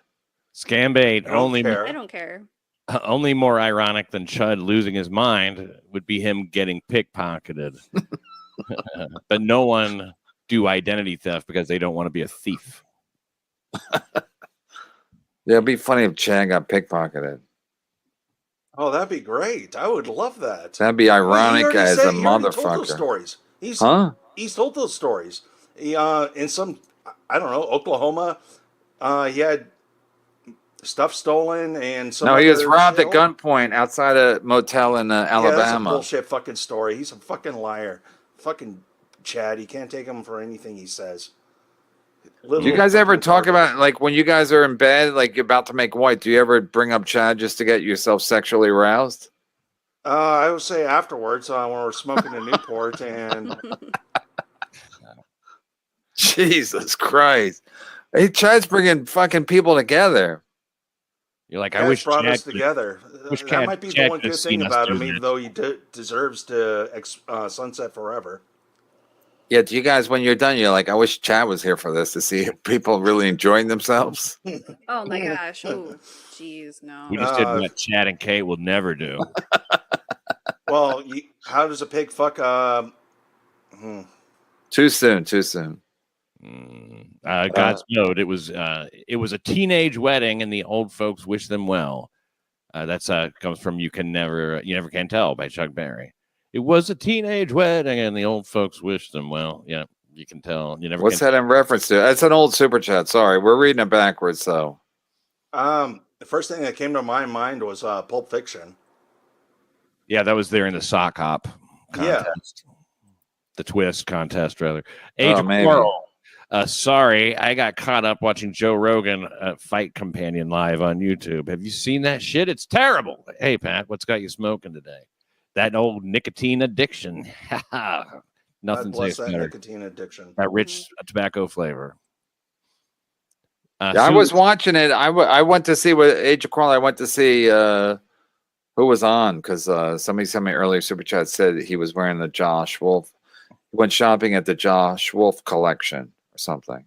Scambait. I don't care. Only more ironic than Chud losing his mind would be him getting pickpocketed. But no one do identity theft because they don't want to be a thief. Yeah, it'd be funny if Chad got pickpocketed. Oh, that'd be great. I would love that. That'd be ironic as a He already told those motherfucker. stories. He's told those stories. He in some, I don't know, Oklahoma. He had stuff stolen and some. No, he was other robbed shit. at gunpoint outside a motel in Yeah, that's a Alabama. bullshit fucking story. He's a fucking liar. Fucking Chad. You can't take him for anything he says. Do you guys ever talk about, like, when you guys are in bed, like you're about to make white, do you ever bring up Chad just to get yourself sexually aroused? I would say afterwards when we're smoking in Newport and Jesus Christ. Hey, Chad's bringing fucking people together. You're like, Chad's I wish brought Chad us could- together. wish That might be the one could have good seen thing us about do him, that. even though he deserves to sunset forever. Yeah, do you guys, when you're done, you're like, I wish Chad was here for this to see if people really enjoying themselves? Oh my gosh. Oh, jeez, no. We just did what Chad and Kate will never do. Well, how does a pig fuck? Too soon, too soon. God's note. It was a teenage wedding, and the old folks wish them well. That's comes from You Never Can Tell by Chuck Berry. It was a teenage wedding, and the old folks wish them well. Yeah, you can tell. You never. What's can that in reference to? That's an old super chat. Sorry, we're reading it backwards, though. The first thing that came to my mind was Pulp Fiction. Yeah, that was there in the sock hop contest. The twist contest, rather. Age of maybe. Quarrel. Sorry, I got caught up watching Joe Rogan Fight Companion live on YouTube. Have you seen that shit? It's terrible. Hey, Pat, what's got you smoking today? That old nicotine addiction. Nothing God bless tastes that better. nicotine addiction. That rich tobacco flavor. Yeah, I was watching it. I went to see what Age of Quarrel. I went to see who was on because somebody sent me earlier super chat said he was wearing the Josh Wolf. He went shopping at the Josh Wolf collection or something.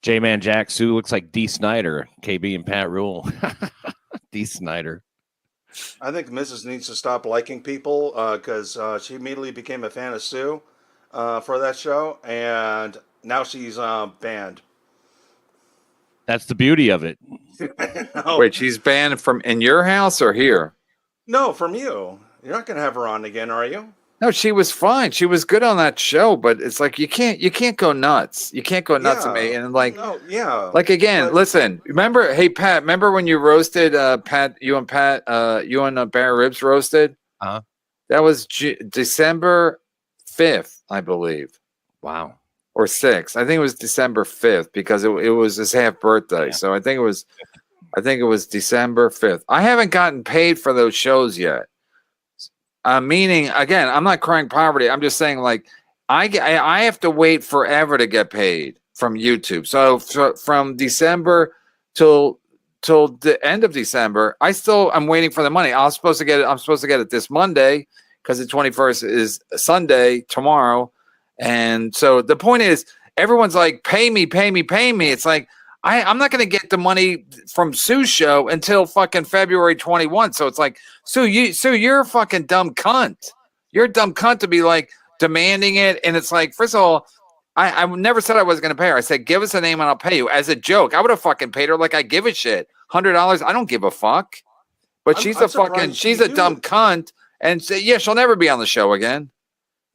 J-Man Jack Sue looks like D. Snyder. KB and Pat Rule. D. Snyder. I think Mrs. needs to stop liking people because she immediately became a fan of Sue for that show, and now she's banned. That's the beauty of it. Wait, she's banned from in your house or here? No, from you. You're not going to have her on again, are you? No, she was fine. She was good on that show, but it's like you can't go nuts. You can't go nuts at me. Yeah. And like No, yeah. like again, But listen. Remember, hey Pat, remember when you roasted Pat, you and Bear Ribs roasted? Uh-huh. That was December 5th, I believe. Wow. Or 6th. I think it was December 5th because it was his half birthday. So I think it was December 5th. I haven't gotten paid for those shows yet. Meaning, again, I'm not crying poverty. I'm just saying, like, I have to wait forever to get paid from YouTube. So from December till the end of December, I'm waiting for the money. I'm supposed to get it this Monday because the 21st is Sunday tomorrow. And so the point is, everyone's like, pay me, pay me, pay me. It's like, I'm not going to get the money from Sue's show until fucking February 21. So it's like, Sue, you're a fucking dumb cunt. You're a dumb cunt to be like demanding it. And it's like, first of all, I never said I was going to pay her. I said, give us a name and I'll pay you as a joke. I would have fucking paid her like I give a shit. $100. I don't give a fuck. But she's a dumb cunt. And yeah, she'll never be on the show again.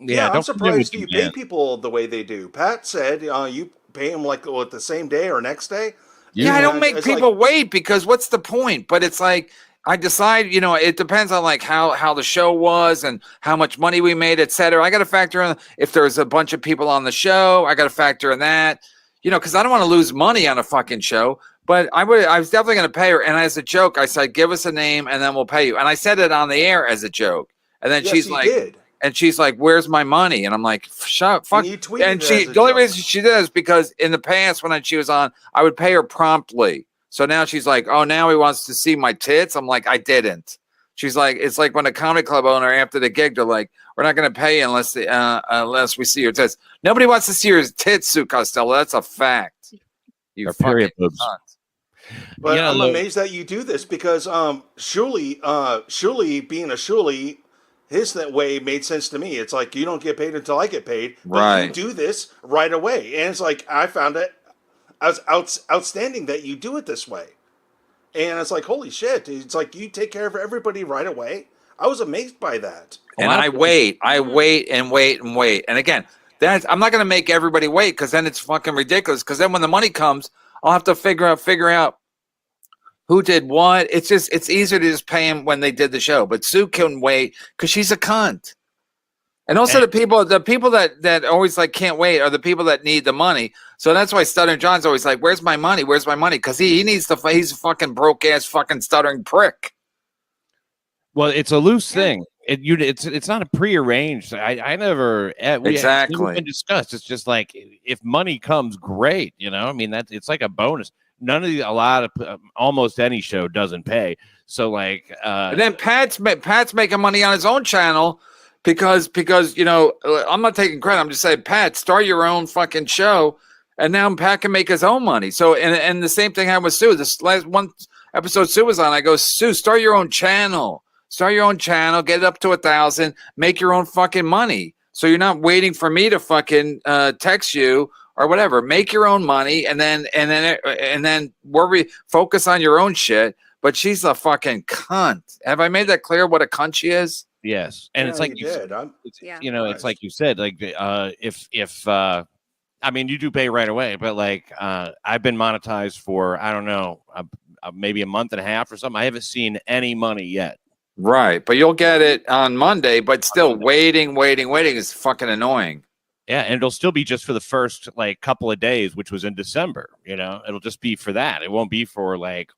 Yeah, I'm surprised you pay people the way they do. Pat said you pay them like the same day or next day. Yeah, I don't make people wait because what's the point? But it's like I decide, it depends on like how the show was and how much money we made, et cetera. I got to factor in if there's a bunch of people on the show. I got to factor in that, because I don't want to lose money on a fucking show. But I was definitely going to pay her. And as a joke, I said, give us a name and then we'll pay you. And I said it on the air as a joke. And then she's like, and she's like, "Where's my money?" And I'm like, "Shut fuck." And the only reason she did is because in the past when she was on, I would pay her promptly. So now she's like, "Oh, now he wants to see my tits." I'm like, "I didn't." She's like, "It's like when a comedy club owner after the gig, they're like, we're not going to pay you unless we see your tits." Nobody wants to see your tits, Sue Costello. That's a fact. You fucking cunt. But I'm amazed that you do this because Shuli being a Shuli, his that way made sense to me. It's like you don't get paid until I get paid, but right. You do this right away, and it's like I found it as outstanding that you do it this way, and it's like holy shit! It's like you take care of everybody right away. I was amazed by that. And I wait and wait and wait, and again, I'm not going to make everybody wait because then it's fucking ridiculous. Because then when the money comes, I'll have to figure out who did what. It's easier to just pay him when they did the show. But Sue couldn't wait because she's a cunt. And also the people that always like can't wait are the people that need the money. So that's why Stuttering John's always like, "Where's my money? Where's my money?" Because he needs he's a fucking broke ass fucking stuttering prick. Well, it's a loose thing. It's not a prearranged. I never exactly it's never been discussed. It's just like if money comes, great. I mean it's like a bonus. Almost any show doesn't pay. So like, and then Pat's making money on his own channel because I'm not taking credit. I'm just saying, Pat, start your own fucking show, and now Pat can make his own money. So and the same thing happened with Sue. This last one episode Sue was on, I go, Sue, start your own channel. Get it up to 1,000, make your own fucking money. So you're not waiting for me to fucking text you. Or whatever, make your own money, and then focus on your own shit. But she's a fucking cunt. Have I made that clear? What a cunt she is? Yes, and it's like you said. It's like you said. Like if I mean, you do pay right away, but like I've been monetized for I don't know maybe a month and a half or something. I haven't seen any money yet. Right, but you'll get it on Monday. But still, waiting is fucking annoying. Yeah, and it'll still be just for the first like couple of days, which was in December. It'll just be for that. It won't be for like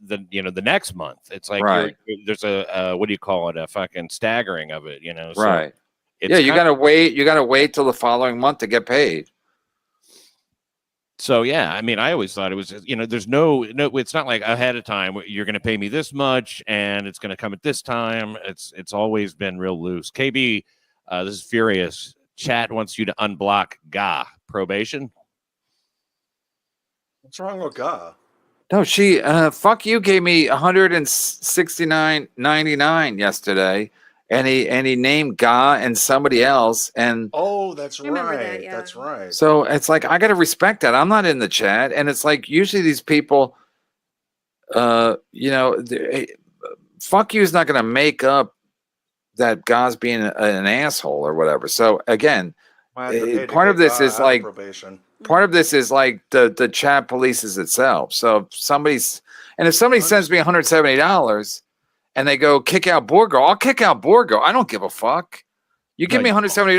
the next month. It's like there's a what do you call it? A fucking staggering of it. So right. Yeah, you gotta wait. You gotta wait till the following month to get paid. So yeah, I mean, I always thought it was there's no. It's not like ahead of time. You're going to pay me this much, and it's going to come at this time. It's always been real loose. KB, this is Furious. Chat wants you to unblock Ga probation. What's wrong with Ga? No, she fuck you gave me $169.99 yesterday, and he named Ga and somebody else, and that's right. That's right. So it's like I gotta respect that. I'm not in the chat, and it's like usually these people, fuck you is not gonna make up that God's being an asshole or whatever. So again, Might have to pay to part of get this God is out of like probation. part of this is like the chat polices itself. So if somebody sends me $170 and they go kick out Borgo, I'll kick out Borgo. I don't give a fuck. You give me $170.